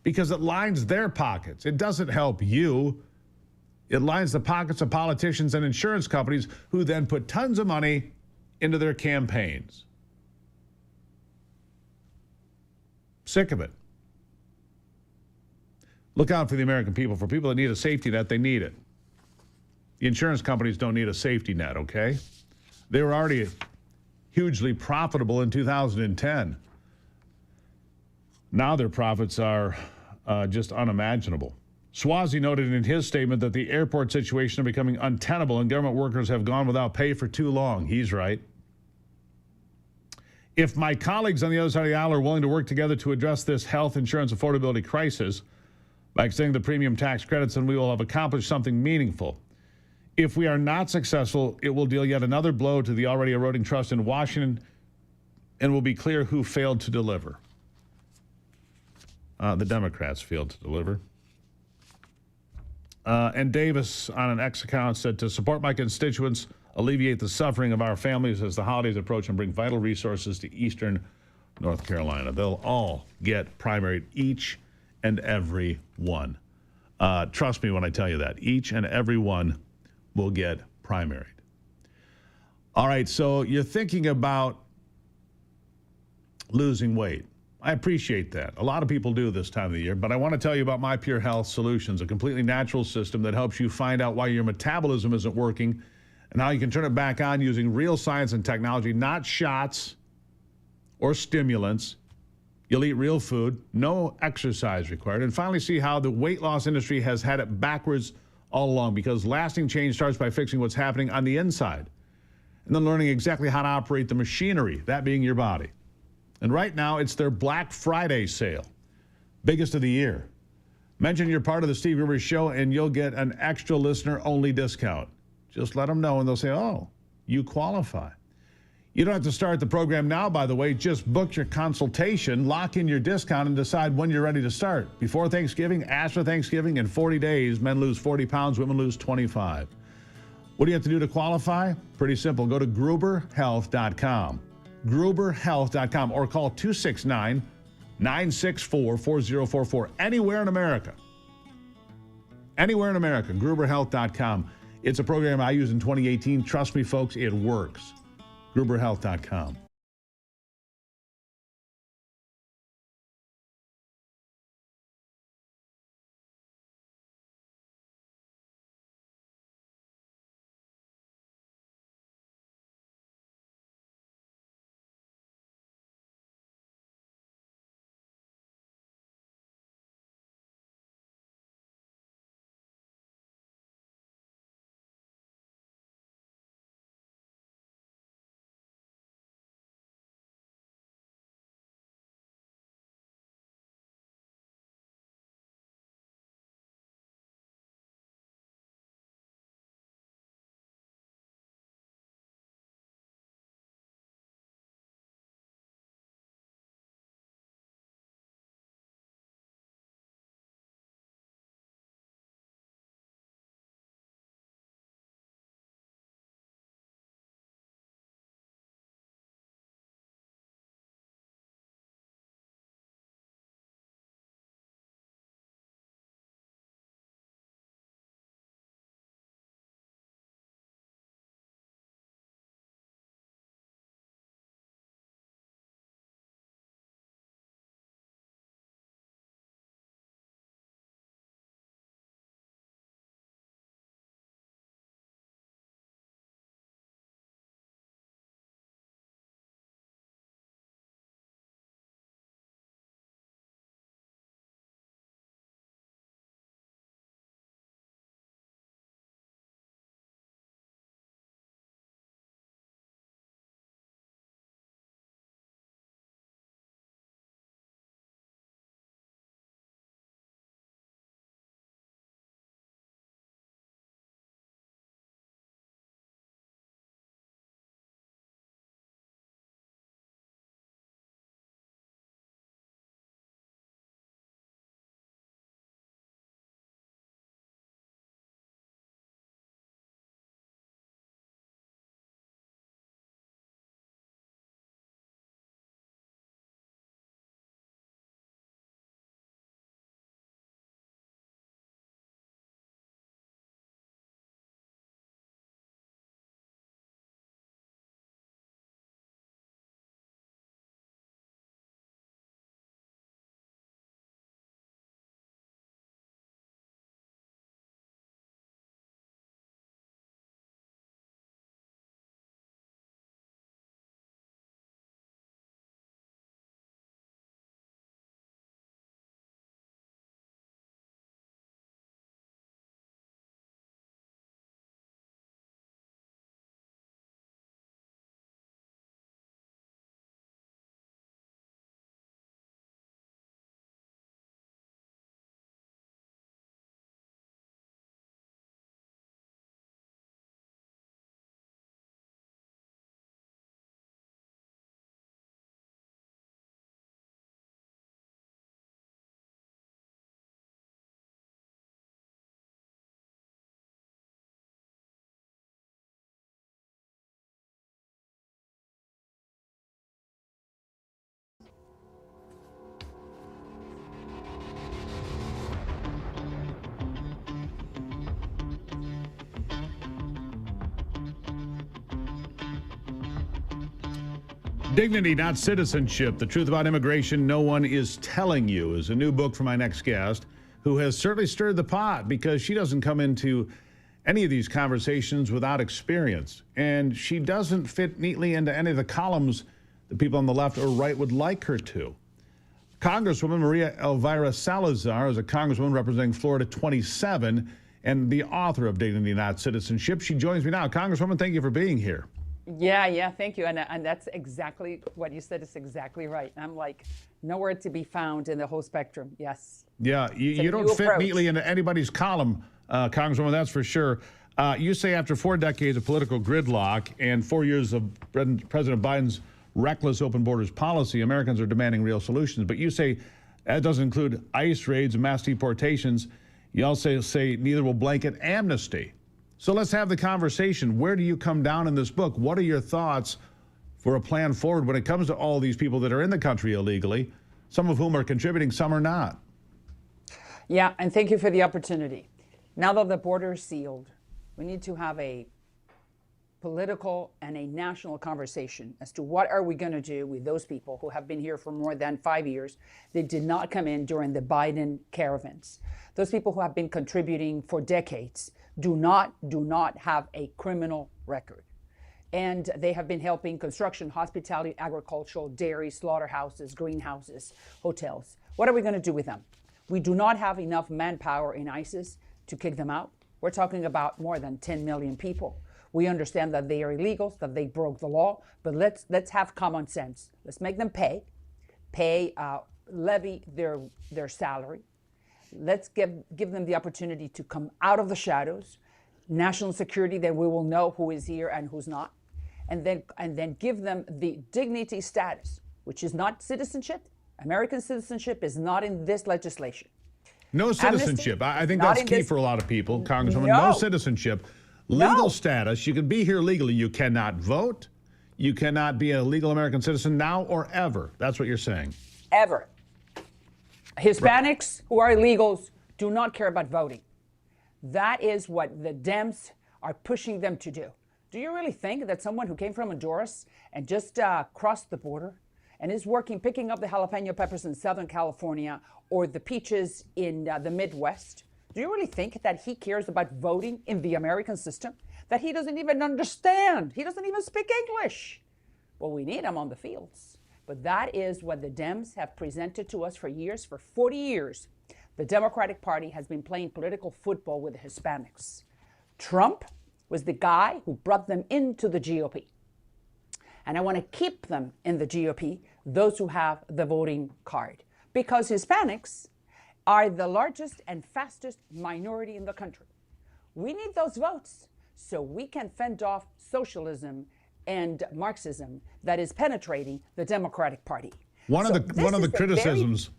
Because it lines their pockets. It doesn't help you. It lines the pockets of politicians and insurance companies who then put tons of money into their campaigns. Sick of it. Look out for the American people. For people that need a safety net, they need it. The insurance companies don't need a safety net, okay? They were already hugely profitable in 2010. Now their profits are just unimaginable. Swazi noted in his statement that the airport situation is becoming untenable and government workers have gone without pay for too long. He's right. If my colleagues on the other side of the aisle are willing to work together to address this health insurance affordability crisis by extending the premium tax credits, then we will have accomplished something meaningful. If we are not successful, it will deal yet another blow to the already eroding trust in Washington and will be clear who failed to deliver. The Democrats failed to deliver. And Davis, on an X account, said, to support my constituents, alleviate the suffering of our families as the holidays approach and bring vital resources to eastern North Carolina. They'll all get primaried, each and every one. Trust me when I tell you that. Each and every one will get primaried. All right, so you're thinking about losing weight. I appreciate that. A lot of people do this time of the year, but I want to tell you about My Pure Health Solutions, a completely natural system that helps you find out why your metabolism isn't working and how you can turn it back on using real science and technology, not shots or stimulants. You'll eat real food, no exercise required, and finally see how the weight loss industry has had it backwards all along, because lasting change starts by fixing what's happening on the inside and then learning exactly how to operate the machinery, that being your body. And right now, it's their Black Friday sale, biggest of the year. Mention you're part of the Steve Gruber Show, and you'll get an extra listener-only discount. Just let them know, and they'll say, oh, you qualify. You don't have to start the program now, by the way. Just book your consultation, lock in your discount, and decide when you're ready to start. Before Thanksgiving, after Thanksgiving, in 40 days, men lose 40 pounds, women lose 25. What do you have to do to qualify? Pretty simple. Go to GruberHealth.com. GruberHealth.com, or call 269-964-4044. Anywhere in America. Anywhere in America, GruberHealth.com. It's a program I used in 2018. Trust me, folks, it works. GruberHealth.com. Dignity, Not Citizenship. The Truth About Immigration No One Is Telling You is a new book for my next guest, who has certainly stirred the pot because she doesn't come into any of these conversations without experience. And she doesn't fit neatly into any of the columns that people on the left or right would like her to. Congresswoman Maria Elvira Salazar is a congresswoman representing Florida 27 and the author of Dignity, Not Citizenship. She joins me now. Congresswoman, thank you for being here. Yeah, thank you. And that's exactly what you said. Is exactly right. I'm like, nowhere to be found in the whole spectrum. Yes. Yeah, you don't fit neatly into anybody's column, Congresswoman, that's for sure. You say after 4 decades of political gridlock and 4 years of President Biden's reckless open borders policy, Americans are demanding real solutions. But you say that doesn't include ICE raids and mass deportations. You also say neither will blanket amnesty. So let's have the conversation. Where do you come down in this book? What are your thoughts for a plan forward when it comes to all these people that are in the country illegally, some of whom are contributing, some are not? Yeah, and thank you for the opportunity. Now that the border is sealed, we need to have a political and a national conversation as to what are we going to do with those people who have been here for more than 5 years. They did not come in during the Biden caravans. Those people who have been contributing for decades do not have a criminal record. And they have been helping construction, hospitality, agricultural, dairy, slaughterhouses, greenhouses, hotels. What are we going to do with them? We do not have enough manpower in ISIS to kick them out. We're talking about more than 10 million people. We understand that they are illegals, that they broke the law, but let's have common sense. Let's make them levy their salary. Let's give them the opportunity to come out of the shadows, national security, that we will know who is here and who's not, and then give them the dignity status, which is not citizenship. American citizenship is not in this legislation. No citizenship. I think that's key for a lot of people, Congresswoman. No citizenship. Legal status. You can be here legally. You cannot vote. You cannot be a legal American citizen now or ever. That's what you're saying. Ever. Hispanics who are illegals do not care about voting. That is what the Dems are pushing them to do. Do you really think that someone who came from Honduras and just crossed the border and is picking up the jalapeno peppers in Southern California or the peaches in the Midwest, do you really think that he cares about voting in the American system? That he doesn't even understand? He doesn't even speak English? Well, we need him on the fields. But that is what the Dems have presented to us for years. For 40 years, the Democratic Party has been playing political football with the Hispanics. Trump was the guy who brought them into the GOP. And I want to keep them in the GOP, those who have the voting card, because Hispanics are the largest and fastest minority in the country. We need those votes so we can fend off socialism and Marxism that is penetrating the Democratic Party. One of the criticisms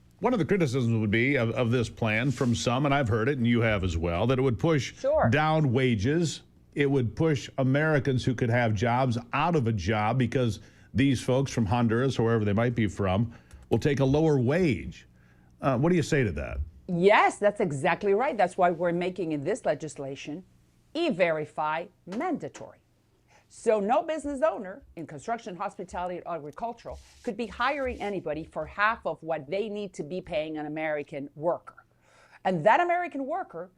would be of this plan from some, and I've heard it and you have as well, that it would push down wages. It would push Americans who could have jobs out of a job because these folks from Honduras or wherever they might be from will take a lower wage. What do you say to that? Yes, that's exactly right. That's why we're making in this legislation E-Verify mandatory. So no business owner in construction, hospitality, or agricultural could be hiring anybody for half of what they need to be paying an American worker. And that American worker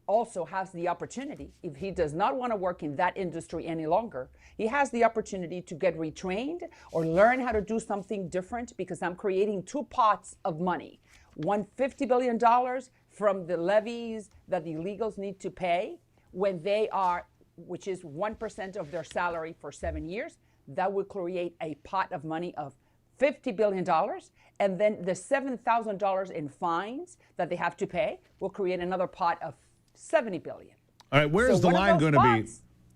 also has the opportunity, if he does not want to work in that industry any longer, he has the opportunity to get retrained or learn how to do something different, because I'm creating 2 pots of money. One, $50 billion from the levies that the illegals need to pay when they are, which is 1% of their salary for 7 years. That would create a pot of money of $50 billion. And then the $7,000 in fines that they have to pay will create another pot of $70 billion. All right, where is the line going to be?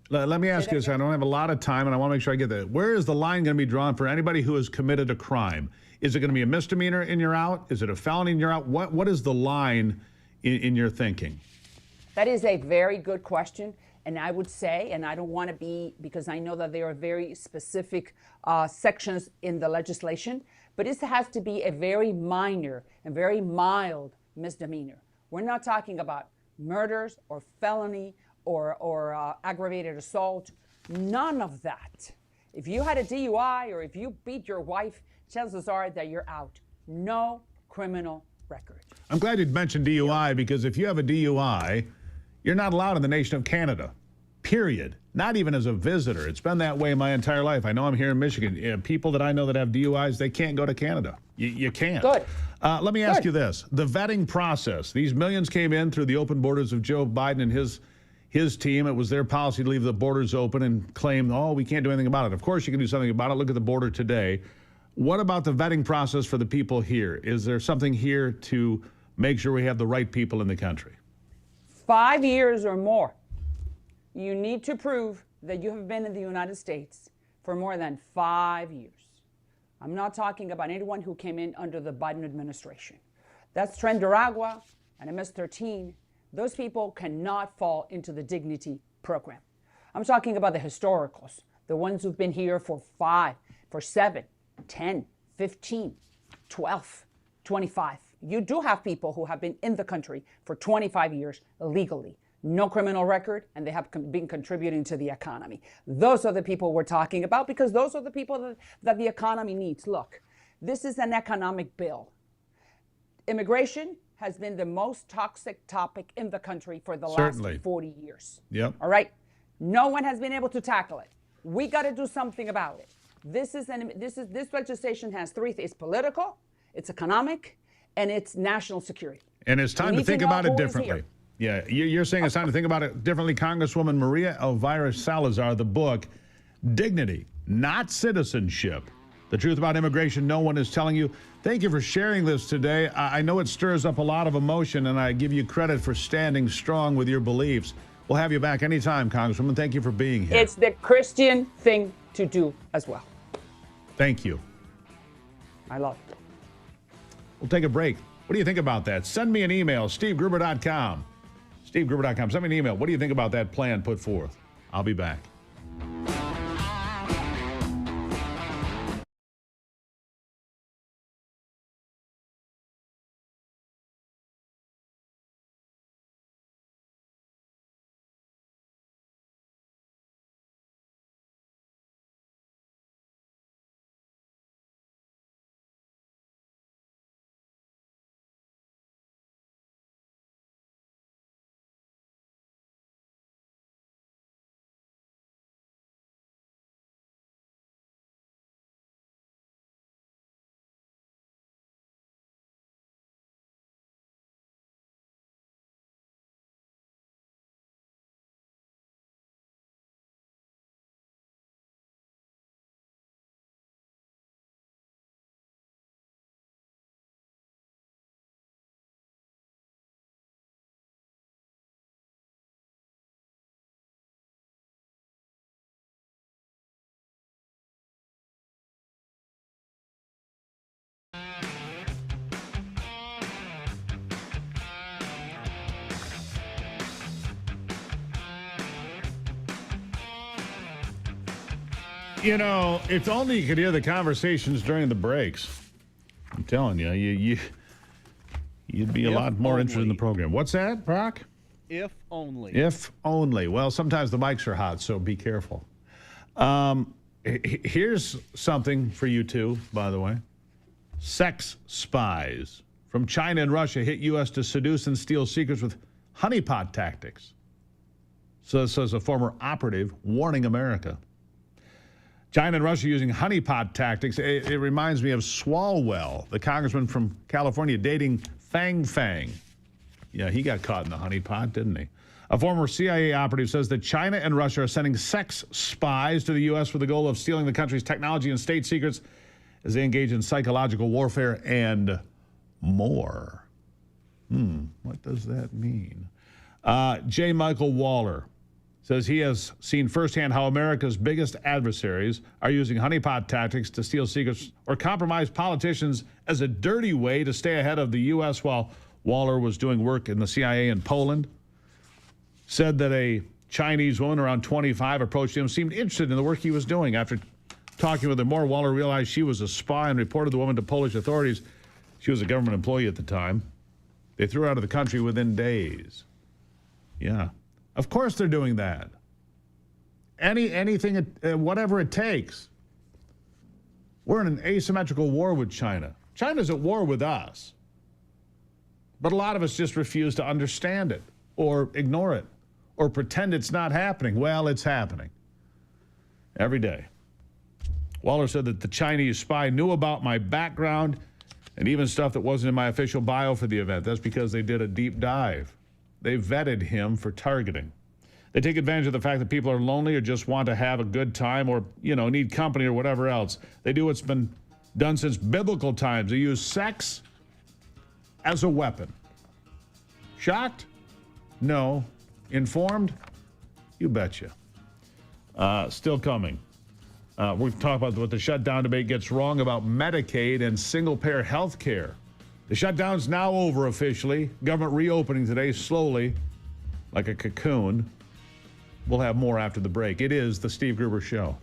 Let me ask you this. I don't have a lot of time, and I want to make sure I get that. Where is the line going to be drawn for anybody who has committed a crime? Is it going to be a misdemeanor and you're out? Is it a felony and you're out? What is the line in your thinking? That is a very good question. And I would say, and I don't want to be, because I know that there are very specific sections in the legislation, but this has to be a very minor and very mild misdemeanor. We're not talking about murders or felony or aggravated assault. None of that If you had a DUI or if you beat your wife, chances are that you're out. No criminal record. I'm glad you'd mentioned DUI because if you have a DUI, you're not allowed in the nation of Canada, period. Not even as a visitor. It's been that way my entire life. I know I'm here in Michigan. People that I know that have DUIs, they can't go to Canada. You can't. Good. Let me ask you this. The vetting process, these millions came in through the open borders of Joe Biden and his team. It was their policy to leave the borders open and claim, oh, we can't do anything about it. Of course you can do something about it. Look at the border today. What about the vetting process for the people here? Is there something here to make sure we have the right people in the country? 5 years or more. You need to prove that you have been in the United States for more than 5 years. I'm not talking about anyone who came in under the Biden administration. That's Tren Duragua and MS-13. Those people cannot fall into the dignity program. I'm talking about the historicals, the ones who've been here for 5, for 7, 10, 15, 12, 25. You do have people who have been in the country for 25 years legally. No criminal record, and they have been contributing to the economy. Those are the people we're talking about because those are the people that the economy needs. Look, this is an economic bill. Immigration has been the most toxic topic in the country for the last 40 years. Yep. All right? No one has been able to tackle it. We got to do something about it. This legislation has three things. It's political, it's economic, and it's national security. And it's time to think about it differently. Yeah, you're saying it's time to think about it differently. Congresswoman Maria Elvira Salazar, the book, Dignity, Not Citizenship. The truth about immigration no one is telling you. Thank you for sharing this today. I know it stirs up a lot of emotion, and I give you credit for standing strong with your beliefs. We'll have you back anytime, Congresswoman. Thank you for being here. It's the Christian thing to do as well. Thank you. I love it. We'll take a break. What do you think about that? Send me an email, stevegruber.com. stevegruber.com. Send me an email. What do you think about that plan put forth? I'll be back. You know, if only you could hear the conversations during the breaks. I'm telling you, you'd be a lot more interested in the program. What's that, Brock? If only. If only. Well, sometimes the mics are hot, so be careful. Here's something for you two, by the way. Sex spies from China and Russia hit U.S. to seduce and steal secrets with honeypot tactics. So says a former operative warning America. China and Russia using honeypot tactics. It reminds me of Swalwell, the congressman from California, dating Fang Fang. Yeah, he got caught in the honeypot, didn't he? A former CIA operative says that China and Russia are sending sex spies to the U.S. with the goal of stealing the country's technology and state secrets as they engage in psychological warfare and more. What does that mean? J. Michael Waller says he has seen firsthand how America's biggest adversaries are using honeypot tactics to steal secrets or compromise politicians as a dirty way to stay ahead of the U.S. while Waller was doing work in the CIA in Poland. Said that a Chinese woman around 25 approached him, seemed interested in the work he was doing. After talking with her more, Waller realized she was a spy and reported the woman to Polish authorities. She was a government employee at the time. They threw her out of the country within days. Yeah. Of course they're doing that. anything, whatever it takes. We're in an asymmetrical war with China. China's at war with us. But a lot of us just refuse to understand it or ignore it or pretend it's not happening. Well, it's happening every day. Waller said that the Chinese spy knew about my background and even stuff that wasn't in my official bio for the event. That's because they did a deep dive. They vetted him for targeting. They take advantage of the fact that people are lonely or just want to have a good time or, need company or whatever else. They do what's been done since biblical times. They use sex as a weapon. Shocked? No. Informed? You betcha. Still coming. We're going to talk about what the shutdown debate gets wrong about Medicaid and single-payer health care. The shutdown's now over officially. Government reopening today slowly, like a cocoon. We'll have more after the break. It is the Steve Gruber Show.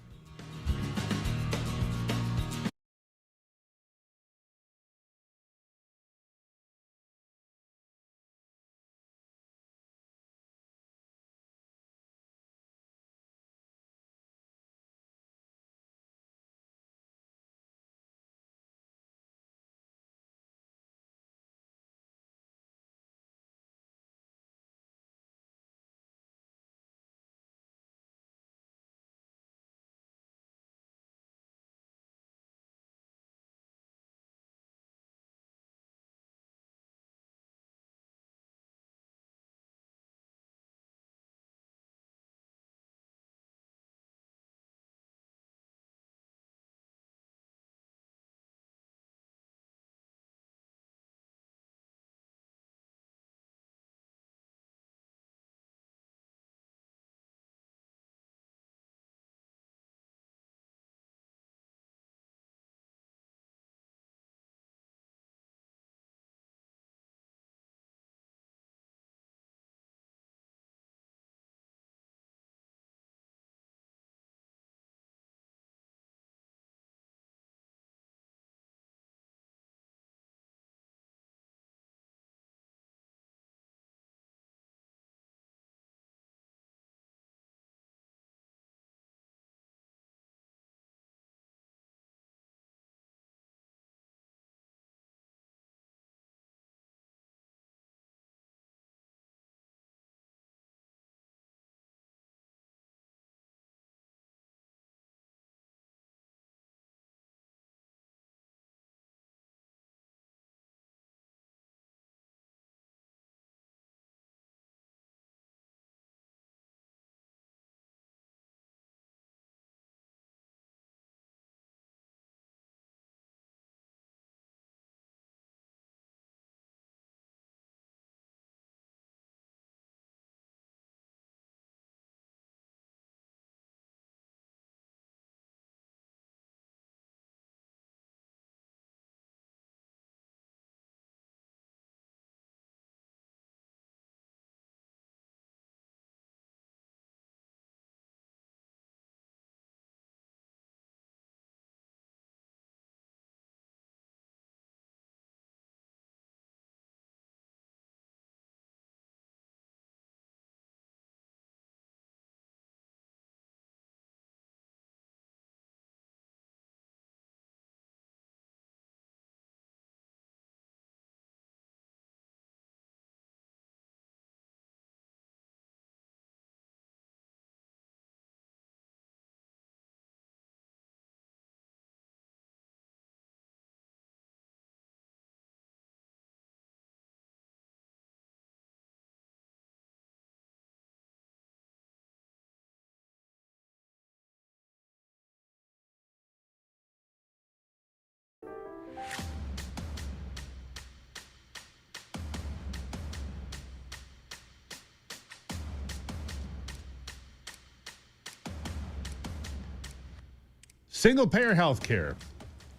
Single-payer health care.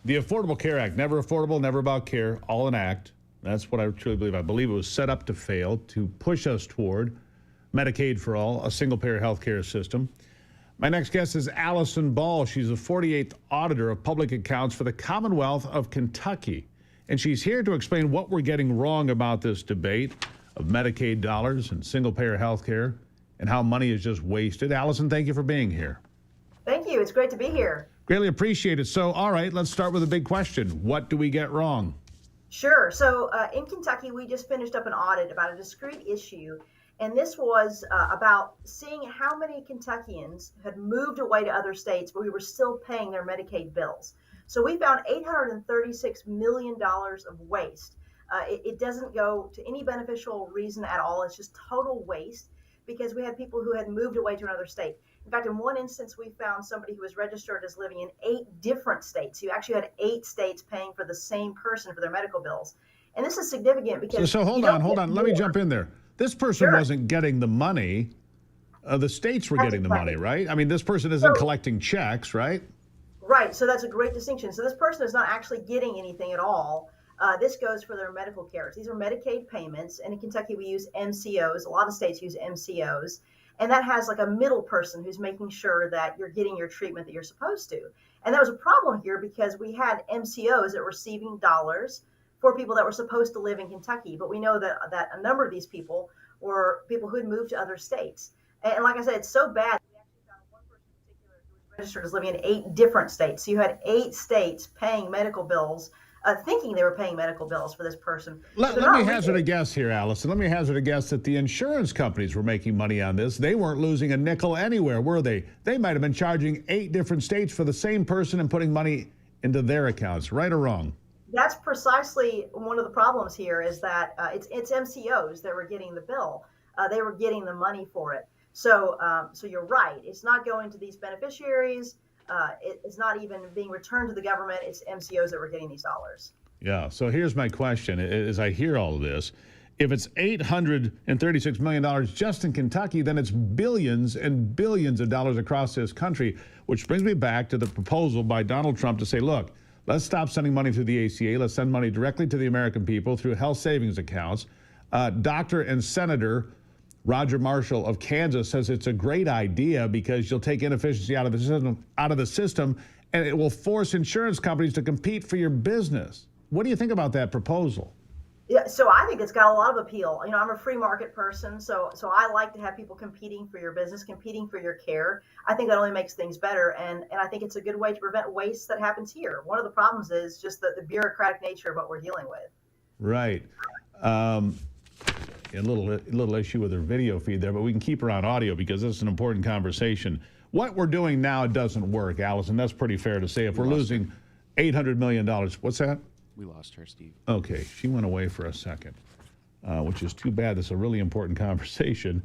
The Affordable Care Act. Never affordable, never about care. All an act. That's what I truly believe. I believe it was set up to fail, to push us toward Medicaid for all, a single-payer health care system. My next guest is Allison Ball. She's the 48th auditor of public accounts for the Commonwealth of Kentucky. And she's here to explain what we're getting wrong about this debate of Medicaid dollars and single-payer health care and how money is just wasted. Allison, thank you for being here. Thank you. It's great to be here. Greatly appreciate it. So, all right, let's start with a big question. What do we get wrong? Sure. So in Kentucky, we just finished up an audit about a discrete issue. And this was about seeing how many Kentuckians had moved away to other states, but we were still paying their Medicaid bills. So we found $836 million of waste. It doesn't go to any beneficial reason at all. It's just total waste because we had people who had moved away to another state. In fact, in one instance, we found somebody who was registered as living in 8 different states. You actually had 8 states paying for the same person for their medical bills. And this is significant because... So hold on. Let me jump in there. This person wasn't getting the money. The states were getting the money, right? I mean, this person isn't collecting checks, right? Right. So that's a great distinction. So this person is not actually getting anything at all. This goes for their medical care. These are Medicaid payments. And in Kentucky, we use MCOs. A lot of states use MCOs. And that has like a middle person who's making sure that you're getting your treatment that you're supposed to. And that was a problem here because we had MCOs that were receiving dollars for people that were supposed to live in Kentucky. But we know that a number of these people were people who had moved to other states. And like I said, it's so bad. We actually found one person in particular who was registered as living in 8 different states. So you had 8 states paying medical bills, thinking they were paying medical bills for this person. Let me hazard a guess here, Allison. Let me hazard a guess that the insurance companies were making money on this. They weren't losing a nickel anywhere, were they? They might have been charging 8 different states for the same person and putting money into their accounts, right or wrong? That's precisely one of the problems here is that it's MCOs that were getting the bill. They were getting the money for it. So you're right. It's not going to these beneficiaries. It's not even being returned to the government. It's MCOs that were getting these dollars. Yeah. So here's my question. As I hear all of this, if it's $836 million just in Kentucky, then it's billions and billions of dollars across this country, which brings me back to the proposal by Donald Trump to say, look, let's stop sending money through the ACA. Let's send money directly to the American people through health savings accounts. Dr. and Senator Roger Marshall of Kansas says it's a great idea because you'll take inefficiency out of the system, and it will force insurance companies to compete for your business. What do you think about that proposal? Yeah, so I think it's got a lot of appeal. You know, I'm a free market person, so I like to have people competing for your business, competing for your care. I think that only makes things better, and I think it's a good way to prevent waste that happens here. One of the problems is just the bureaucratic nature of what we're dealing with. Right. A little issue with her video feed there, but we can keep her on audio because this is an important conversation. What we're doing now doesn't work, Allison. That's pretty fair to say. If we're losing $800 million, what's that? We lost her, Steve. Okay, she went away for a second, which is too bad. This is a really important conversation.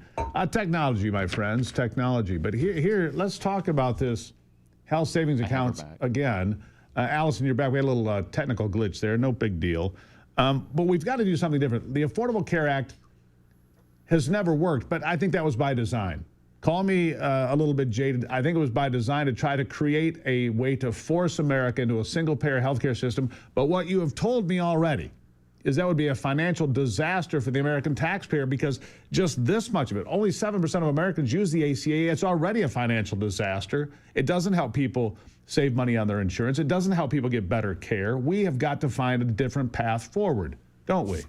Technology, my friends, technology. But here, let's talk about this health savings accounts again. Allison, you're back. We had a little technical glitch there. No big deal. But we've got to do something different. The Affordable Care Act has never worked, but I think that was by design. Call me a little bit jaded. I think it was by design to try to create a way to force America into a single-payer healthcare system. But what you have told me already is that would be a financial disaster for the American taxpayer because just this much of it, only 7% of Americans use the ACA. It's already a financial disaster. It doesn't help people save money on their insurance. It doesn't help people get better care. We have got to find a different path forward, don't we?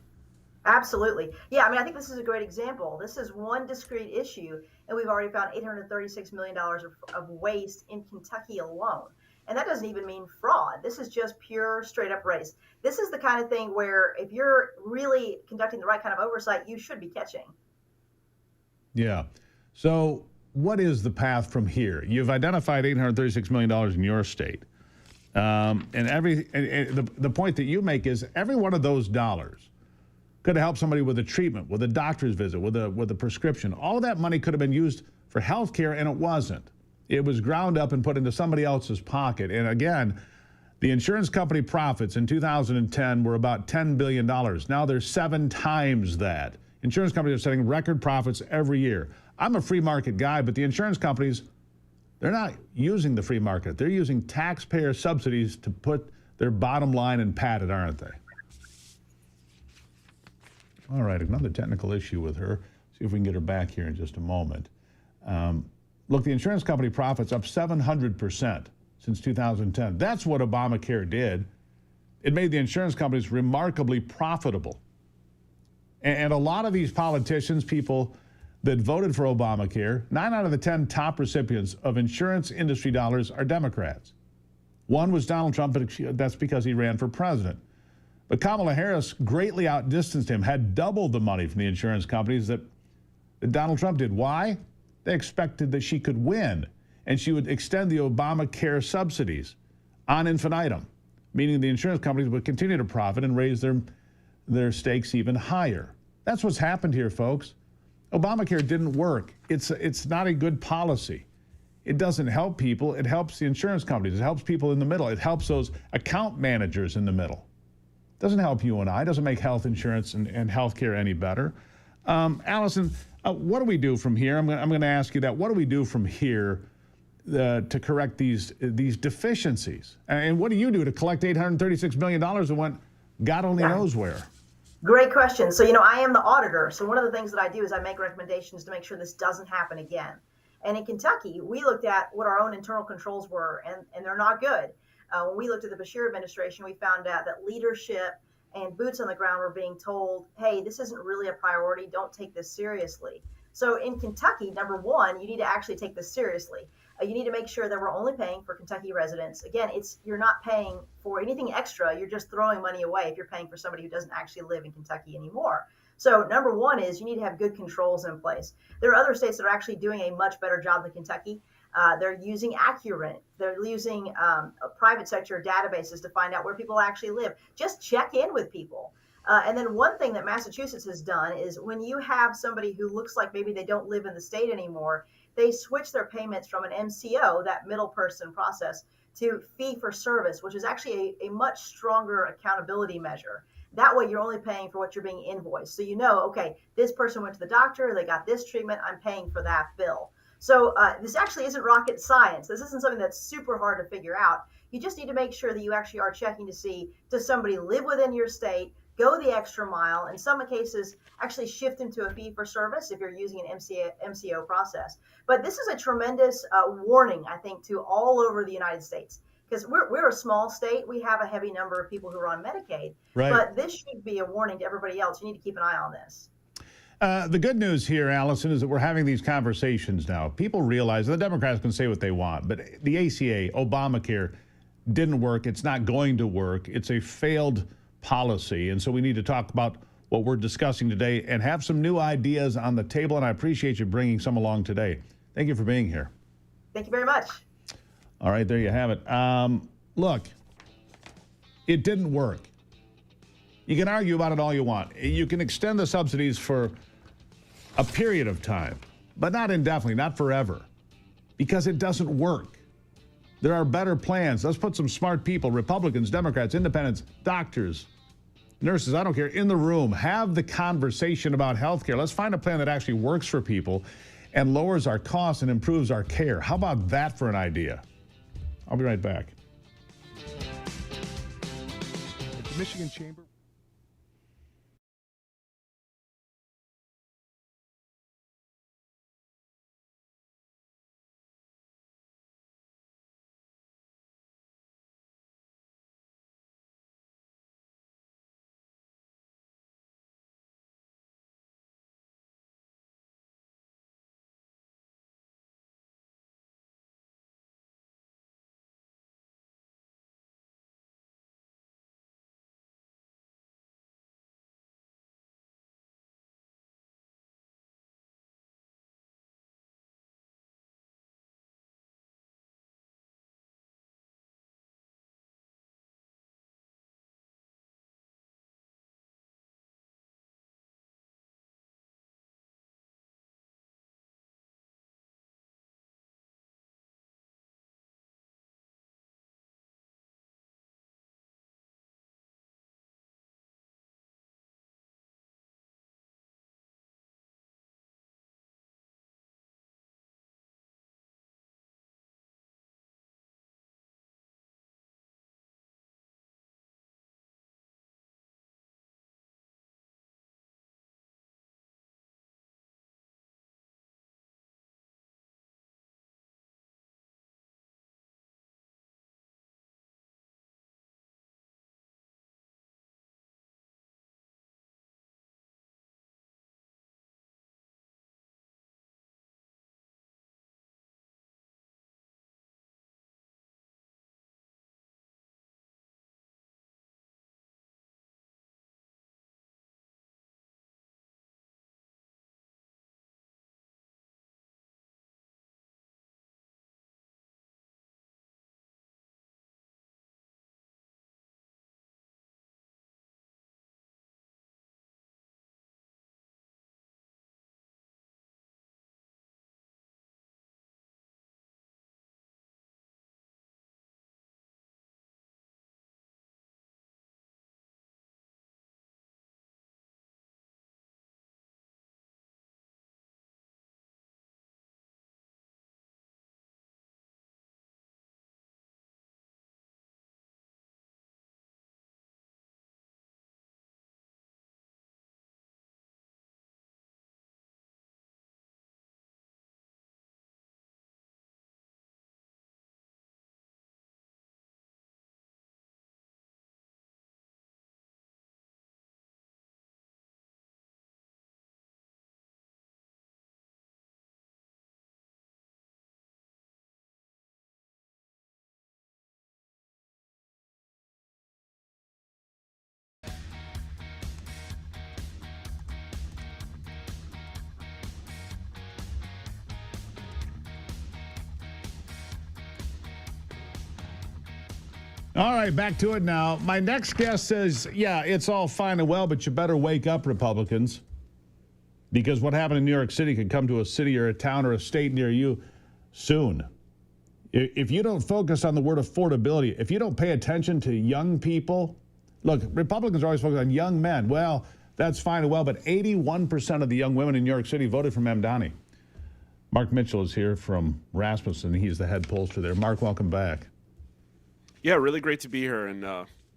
Absolutely. Yeah, I mean, I think this is a great example. This is one discrete issue, and we've already found $836 million of waste in Kentucky alone. And that doesn't even mean fraud. This is just pure, straight-up waste. This is the kind of thing where if you're really conducting the right kind of oversight, you should be catching. Yeah. So what is the path from here? You've identified $836 million in your state. And the point that you make is every one of those dollars could have helped somebody with a treatment, with a doctor's visit, with a prescription. All of that money could have been used for health care, and it wasn't. It was ground up and put into somebody else's pocket. And again, the insurance company profits in 2010 were about $10 billion. Now they're 7 times that. Insurance companies are setting record profits every year. I'm a free market guy, but the insurance companies, they're not using the free market. They're using taxpayer subsidies to put their bottom line and pad it, aren't they? All right, another technical issue with her. See if we can get her back here in just a moment. Look, the insurance company profits up 700% since 2010. That's what Obamacare did. It made the insurance companies remarkably profitable. And a lot of these politicians, people that voted for Obamacare, 9 out of the 10 top recipients of insurance industry dollars are Democrats. One was Donald Trump, but that's because he ran for president. But Kamala Harris greatly outdistanced him, had doubled the money from the insurance companies that Donald Trump did. Why? They expected that she could win, and she would extend the Obamacare subsidies on infinitum, meaning the insurance companies would continue to profit and raise their stakes even higher. That's what's happened here, folks. Obamacare didn't work. It's not a good policy. It doesn't help people. It helps the insurance companies. It helps people in the middle. It helps those account managers in the middle. It doesn't help you and I. It doesn't make health insurance and health care any better. Allison, what do we do from here? I'm going to ask you that. What do we do from here to correct these deficiencies? And what do you do to collect $836 million that went God only knows where? Great question. So, I am the auditor. So one of the things that I do is I make recommendations to make sure this doesn't happen again. And in Kentucky, we looked at what our own internal controls were, and they're not good. When we looked at the Beshear administration, we found out that leadership and boots on the ground were being told, hey, this isn't really a priority. Don't take this seriously. So in Kentucky, number one, you need to actually take this seriously. You need to make sure that we're only paying for Kentucky residents. Again, you're not paying for anything extra. You're just throwing money away if you're paying for somebody who doesn't actually live in Kentucky anymore. So number one is you need to have good controls in place. There are other states that are actually doing a much better job than Kentucky. They're using Accurate. They're using private sector databases to find out where people actually live. Just check in with people. And then one thing that Massachusetts has done is when you have somebody who looks like maybe they don't live in the state anymore, they switch their payments from an MCO, that middle person process, to fee for service, which is actually a much stronger accountability measure. That way you're only paying for what you're being invoiced. So okay, this person went to the doctor, they got this treatment, I'm paying for that bill. So this actually isn't rocket science. This isn't something that's super hard to figure out. You just need to make sure that you actually are checking to see, does somebody live within your state, go the extra mile, in some cases actually shift into a fee for service if you're using an MCO process. But this is a tremendous warning, I think, to all over the United States. Because we're a small state, we have a heavy number of people who are on Medicaid. Right. But this should be a warning to everybody else. You need to keep an eye on this. The good news here, Allison, is that we're having these conversations now. People realize the Democrats can say what they want, but the ACA, Obamacare, didn't work. It's not going to work. It's a failed policy. And so we need to talk about what we're discussing today and have some new ideas on the table. And I appreciate you bringing some along today. Thank you for being here. Thank you very much. All right, there you have it. Look, it didn't work. You can argue about it all you want. You can extend the subsidies for a period of time, but not indefinitely, not forever, because it doesn't work. There are better plans. Let's put some smart people, Republicans, Democrats, independents, doctors, nurses, I don't care, in the room. Have the conversation about health care. Let's find a plan that actually works for people and lowers our costs and improves our care. How about that for an idea? I'll be right back. At the Michigan Chamber. All right, back to it now. My next guest says, yeah, it's all fine and well, but you better wake up, Republicans, because what happened in New York City could come to a city or a town or a state near you soon. If you don't focus on the word affordability, if you don't pay attention to young people, look, Republicans are always focused on young men. Well, that's fine and well, but 81% of the young women in New York City voted for Mamdani. Mark Mitchell is here from Rasmussen. He's the head pollster there. Mark, welcome back. Yeah, really great to be here, and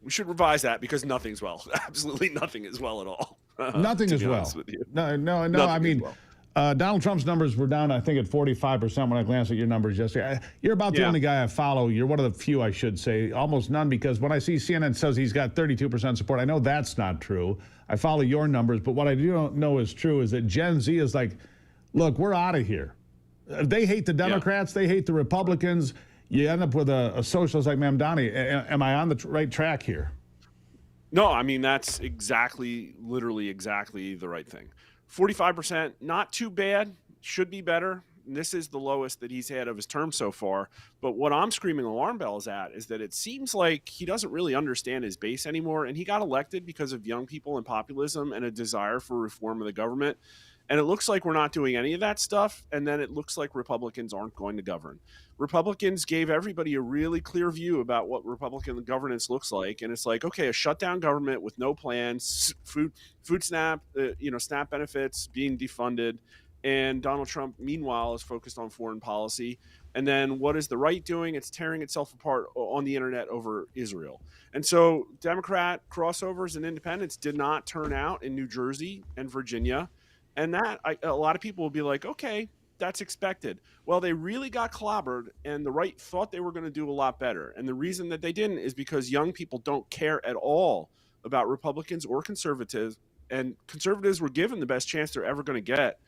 we should revise that because nothing's well. Absolutely nothing is well at all. Nothing is well. No. I mean, Donald Trump's numbers were down, I think, at 45% when I glanced at your numbers yesterday. You're about the only guy I follow. You're one of the few, I should say, almost none, because when I see CNN says he's got 32% support, I know that's not true. I follow your numbers, but what I do know is true is that Gen Z is like, look, we're out of here. They hate the Democrats. They hate the Republicans. You end up with a socialist like Mamdani. Am I on the right track here? No, I mean, that's literally exactly the right thing. 45%, not too bad, should be better. This is the lowest that he's had of his term so far. But what I'm screaming alarm bells at is that it seems like he doesn't really understand his base anymore. And he got elected because of young people and populism and a desire for reform of the government. And it looks like we're not doing any of that stuff. And then it looks like Republicans aren't going to govern. Republicans gave everybody a really clear view about what Republican governance looks like. And it's like, okay, a shutdown government with no plans, food SNAP, SNAP benefits being defunded. And Donald Trump, meanwhile, is focused on foreign policy. And then what is the right doing? It's tearing itself apart on the internet over Israel. And so Democrat crossovers and independents did not turn out in New Jersey and Virginia. And a lot of people will be like, okay, that's expected. Well, they really got clobbered, and the right thought they were going to do a lot better. And the reason that they didn't is because young people don't care at all about Republicans or conservatives. And conservatives were given the best chance they're ever going to get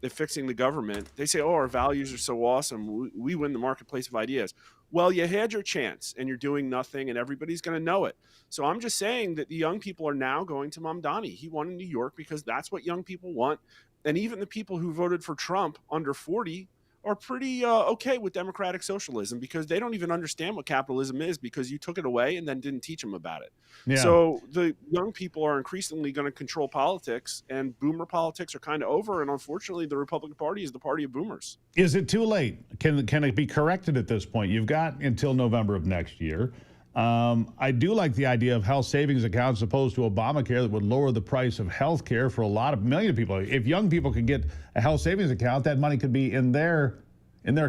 at fixing the government. They say, oh, our values are so awesome. We win the marketplace of ideas. Well, you had your chance, and you're doing nothing, and everybody's going to know it. So I'm just saying that the young people are now going to Mamdani. He won in New York because that's what young people want. And even the people who voted for Trump under 40 are pretty okay with democratic socialism because they don't even understand what capitalism is because you took it away and then didn't teach them about it. Yeah. So the young people are increasingly going to control politics, and boomer politics are kind of over. And unfortunately, the Republican Party is the party of boomers. Is it too late? Can it be corrected at this point? You've got until November of next year. I do like the idea of health savings accounts opposed to Obamacare that would lower the price of health care for a million people. If young people could get a health savings account, that money could be in their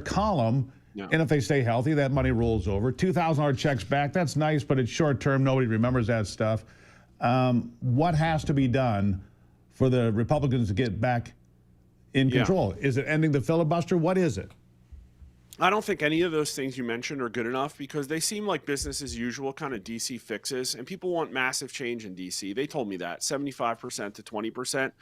column. Yeah. And if they stay healthy, that money rolls over. $2,000 checks back, that's nice, but it's short term. Nobody remembers that stuff. What has to be done for the Republicans to get back in control? Is it ending the filibuster? What is it? I don't think any of those things you mentioned are good enough because they seem like business as usual kind of DC fixes, and people want massive change in DC. They told me that 75% to 20%.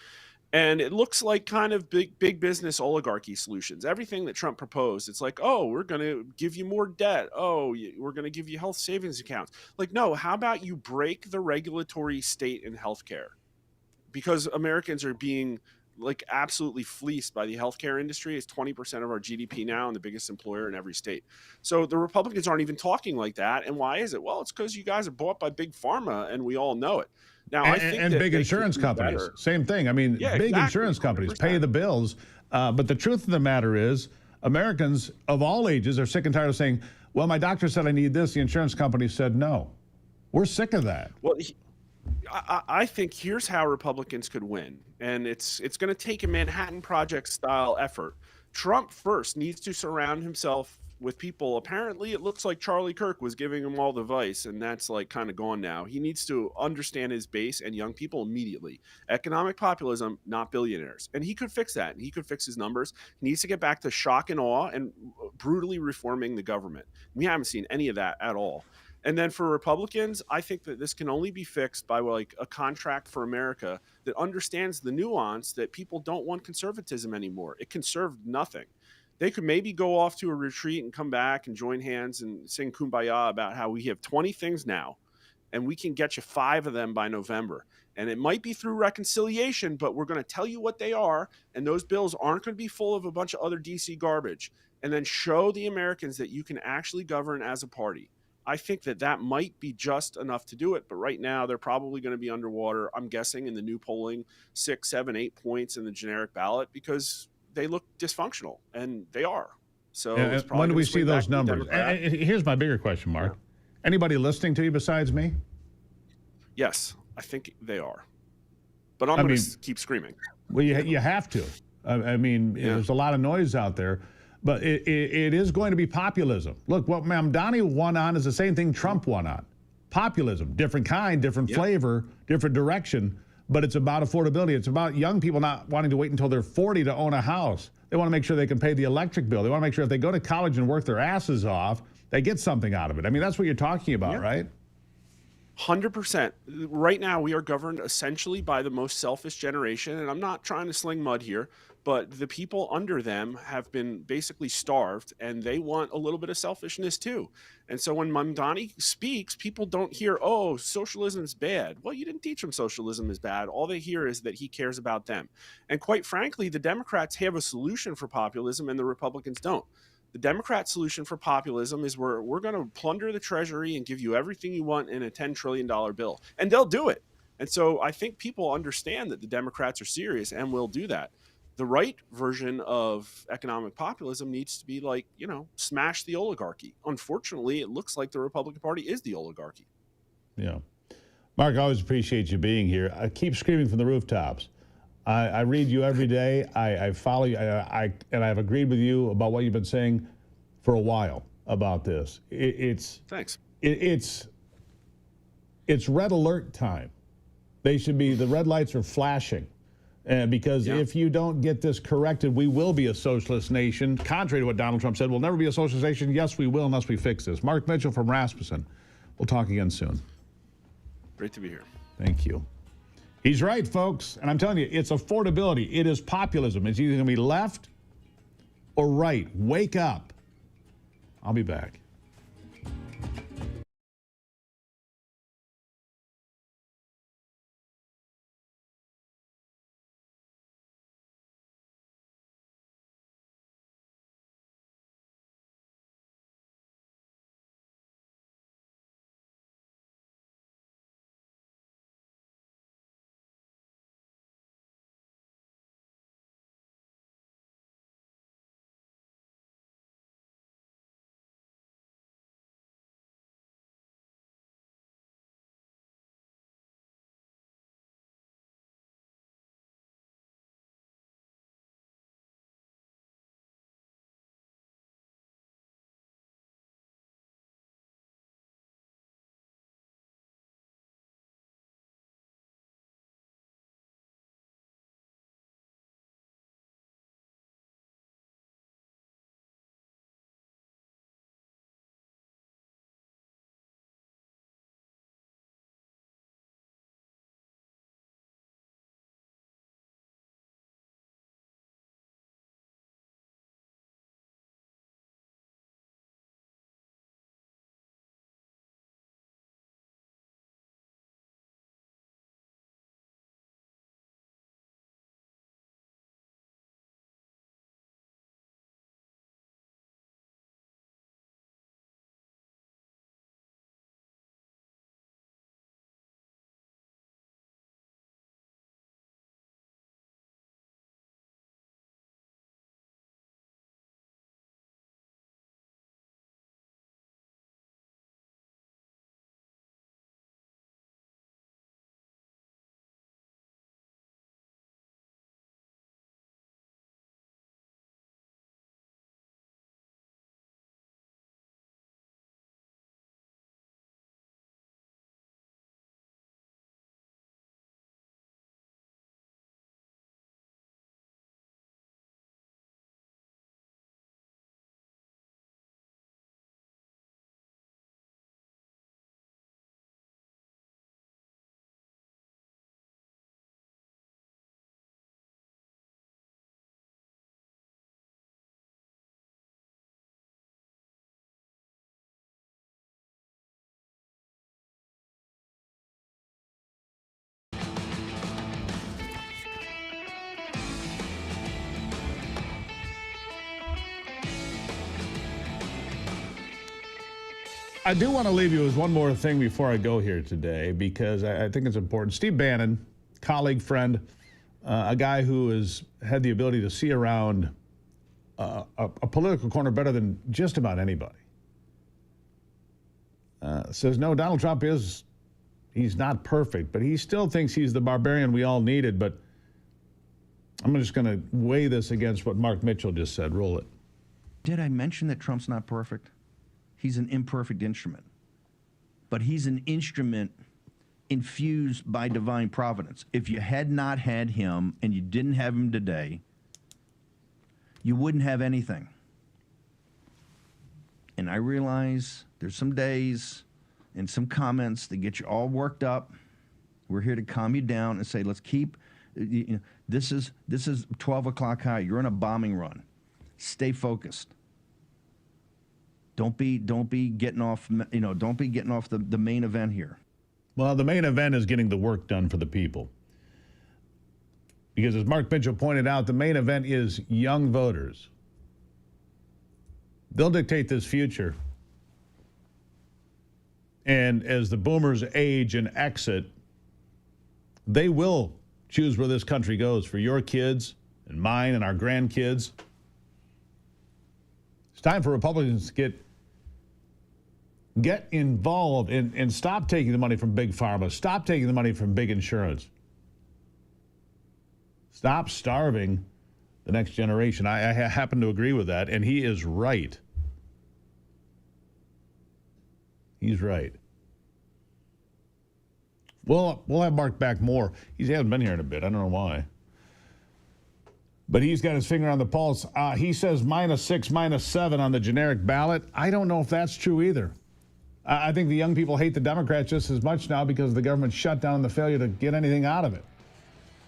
And it looks like kind of big business oligarchy solutions. Everything that Trump proposed, it's like, oh, we're going to give you more debt. Oh, we're going to give you health savings accounts. Like, no, how about you break the regulatory state in healthcare? Because Americans are being like absolutely fleeced by the healthcare industry. It's 20% of our GDP now and the biggest employer in every state. So the Republicans aren't even talking like that. And why is it? Well, it's because you guys are bought by big pharma and we all know it. Now, I think and big insurance companies, same thing. I mean, big insurance companies pay the bills. But the truth of the matter is Americans of all ages are sick and tired of saying, well, my doctor said I need this. The insurance company said no. We're sick of that. Well, I think here's how Republicans could win. And it's going to take a Manhattan Project style effort. Trump first needs to surround himself with people. Apparently, it looks like Charlie Kirk was giving him all the advice, and that's like kind of gone now. He needs to understand his base and young people immediately. Economic populism, not billionaires. And he could fix that. And he could fix his numbers. He needs to get back to shock and awe and brutally reforming the government. We haven't seen any of that at all. And then for Republicans, I think that this can only be fixed by like a contract for America that understands the nuance that people don't want conservatism anymore. It can serve nothing. They could maybe go off to a retreat and come back and join hands and sing Kumbaya about how we have 20 things now and we can get you 5 of them by November. And it might be through reconciliation, but we're going to tell you what they are. And those bills aren't going to be full of a bunch of other DC garbage. And then show the Americans that you can actually govern as a party. I think that might be just enough to do it. But right now, they're probably going to be underwater, I'm guessing, in the new polling, 6, 7, 8 points in the generic ballot because they look dysfunctional, and they are. So it's probably when do gonna we swing see back those to the numbers? Democrat. Here's my bigger question, Mark. Anybody listening to you besides me? Yes, I think they are. But I'm going to keep screaming. Well, you have to. I mean, there's a lot of noise out there. But it is going to be populism. Look, what Mamdani won on is the same thing Trump won on. Populism, different kind, different flavor, different direction, but it's about affordability. It's about young people not wanting to wait until they're 40 to own a house. They want to make sure they can pay the electric bill. They want to make sure if they go to college and work their asses off, they get something out of it. I mean, that's what you're talking about, right? 100%. Right now, we are governed essentially by the most selfish generation, and I'm not trying to sling mud here, but the people under them have been basically starved, and they want a little bit of selfishness too. And so when Mamdani speaks, people don't hear, oh, socialism is bad. Well, you didn't teach them socialism is bad. All they hear is that he cares about them. And quite frankly, the Democrats have a solution for populism, and the Republicans don't. The Democrat solution for populism is we're going to plunder the Treasury and give you everything you want in a $10 trillion bill. And they'll do it. And so I think people understand that the Democrats are serious and will do that. The right version of economic populism needs to be like, smash the oligarchy. Unfortunately, it looks like the Republican Party is the oligarchy. Yeah. Mark, I always appreciate you being here. I keep screaming from the rooftops. I read you every day. I follow you. And I've agreed with you about what you've been saying for a while about this. Thanks. It's red alert time. The red lights are flashing. Because if you don't get this corrected, we will be a socialist nation. Contrary to what Donald Trump said, we'll never be a socialist nation. Yes, we will, unless we fix this. Mark Mitchell from Rasmussen. We'll talk again soon. Great to be here. Thank you. He's right, folks. And I'm telling you, it's affordability. It is populism. It's either going to be left or right. Wake up. I'll be back. I do want to leave you with one more thing before I go here today, because I think it's important. Steve Bannon, colleague, friend, a guy who has had the ability to see around a political corner better than just about anybody, says, no, Donald Trump he's not perfect, but he still thinks he's the barbarian we all needed. But I'm just going to weigh this against what Mark Mitchell just said. Roll it. Did I mention that Trump's not perfect? He's an imperfect instrument. But he's an instrument infused by divine providence. If you had not had him and you didn't have him today, you wouldn't have anything. And I realize there's some days and some comments that get you all worked up. We're here to calm you down and say, let's keep, this is 12 o'clock high. You're on a bombing run. Stay focused. Don't be getting off, don't be getting off the main event here. Well, the main event is getting the work done for the people. Because as Mark Mitchell pointed out, the main event is young voters. They'll dictate this future. And as the boomers age and exit, they will choose where this country goes for your kids and mine and our grandkids. It's time for Republicans to get involved and stop taking the money from big pharma. Stop taking the money from big insurance. Stop starving the next generation. I happen to agree with that, and he is right. He's right. Well, we'll have Mark back more. He hasn't been here in a bit. I don't know why. But he's got his finger on the pulse. He says -6, -7 on the generic ballot. I don't know if that's true either. I think the young people hate the Democrats just as much now because of the government shutdown and the failure to get anything out of it.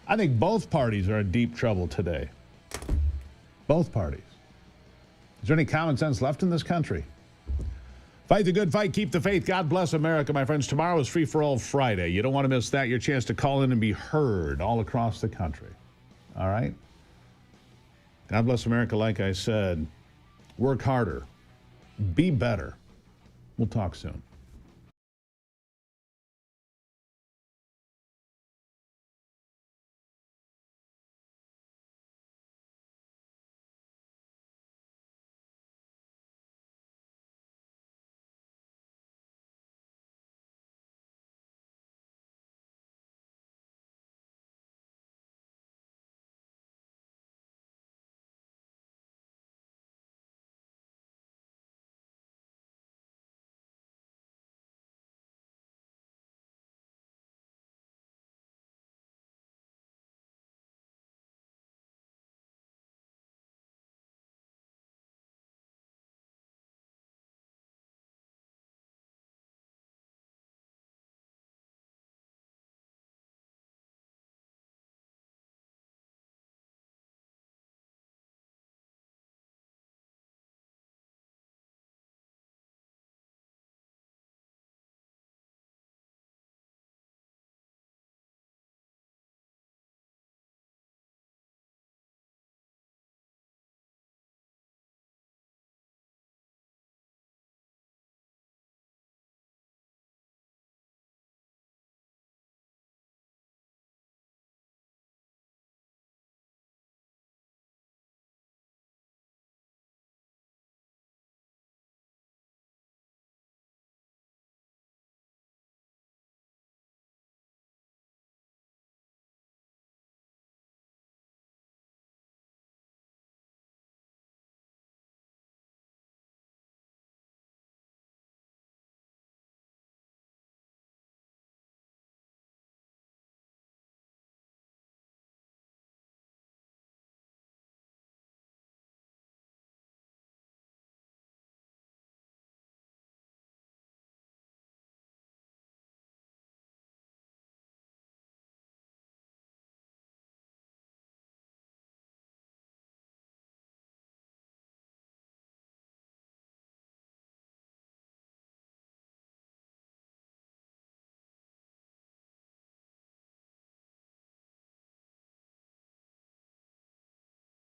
I think both parties are in deep trouble today. Both parties. Is there any common sense left in this country? Fight the good fight, keep the faith. God bless America, my friends. Tomorrow is Free for All Friday. You don't want to miss that. Your chance to call in and be heard all across the country. All right? God bless America, like I said. Work harder. Be better. We'll talk soon.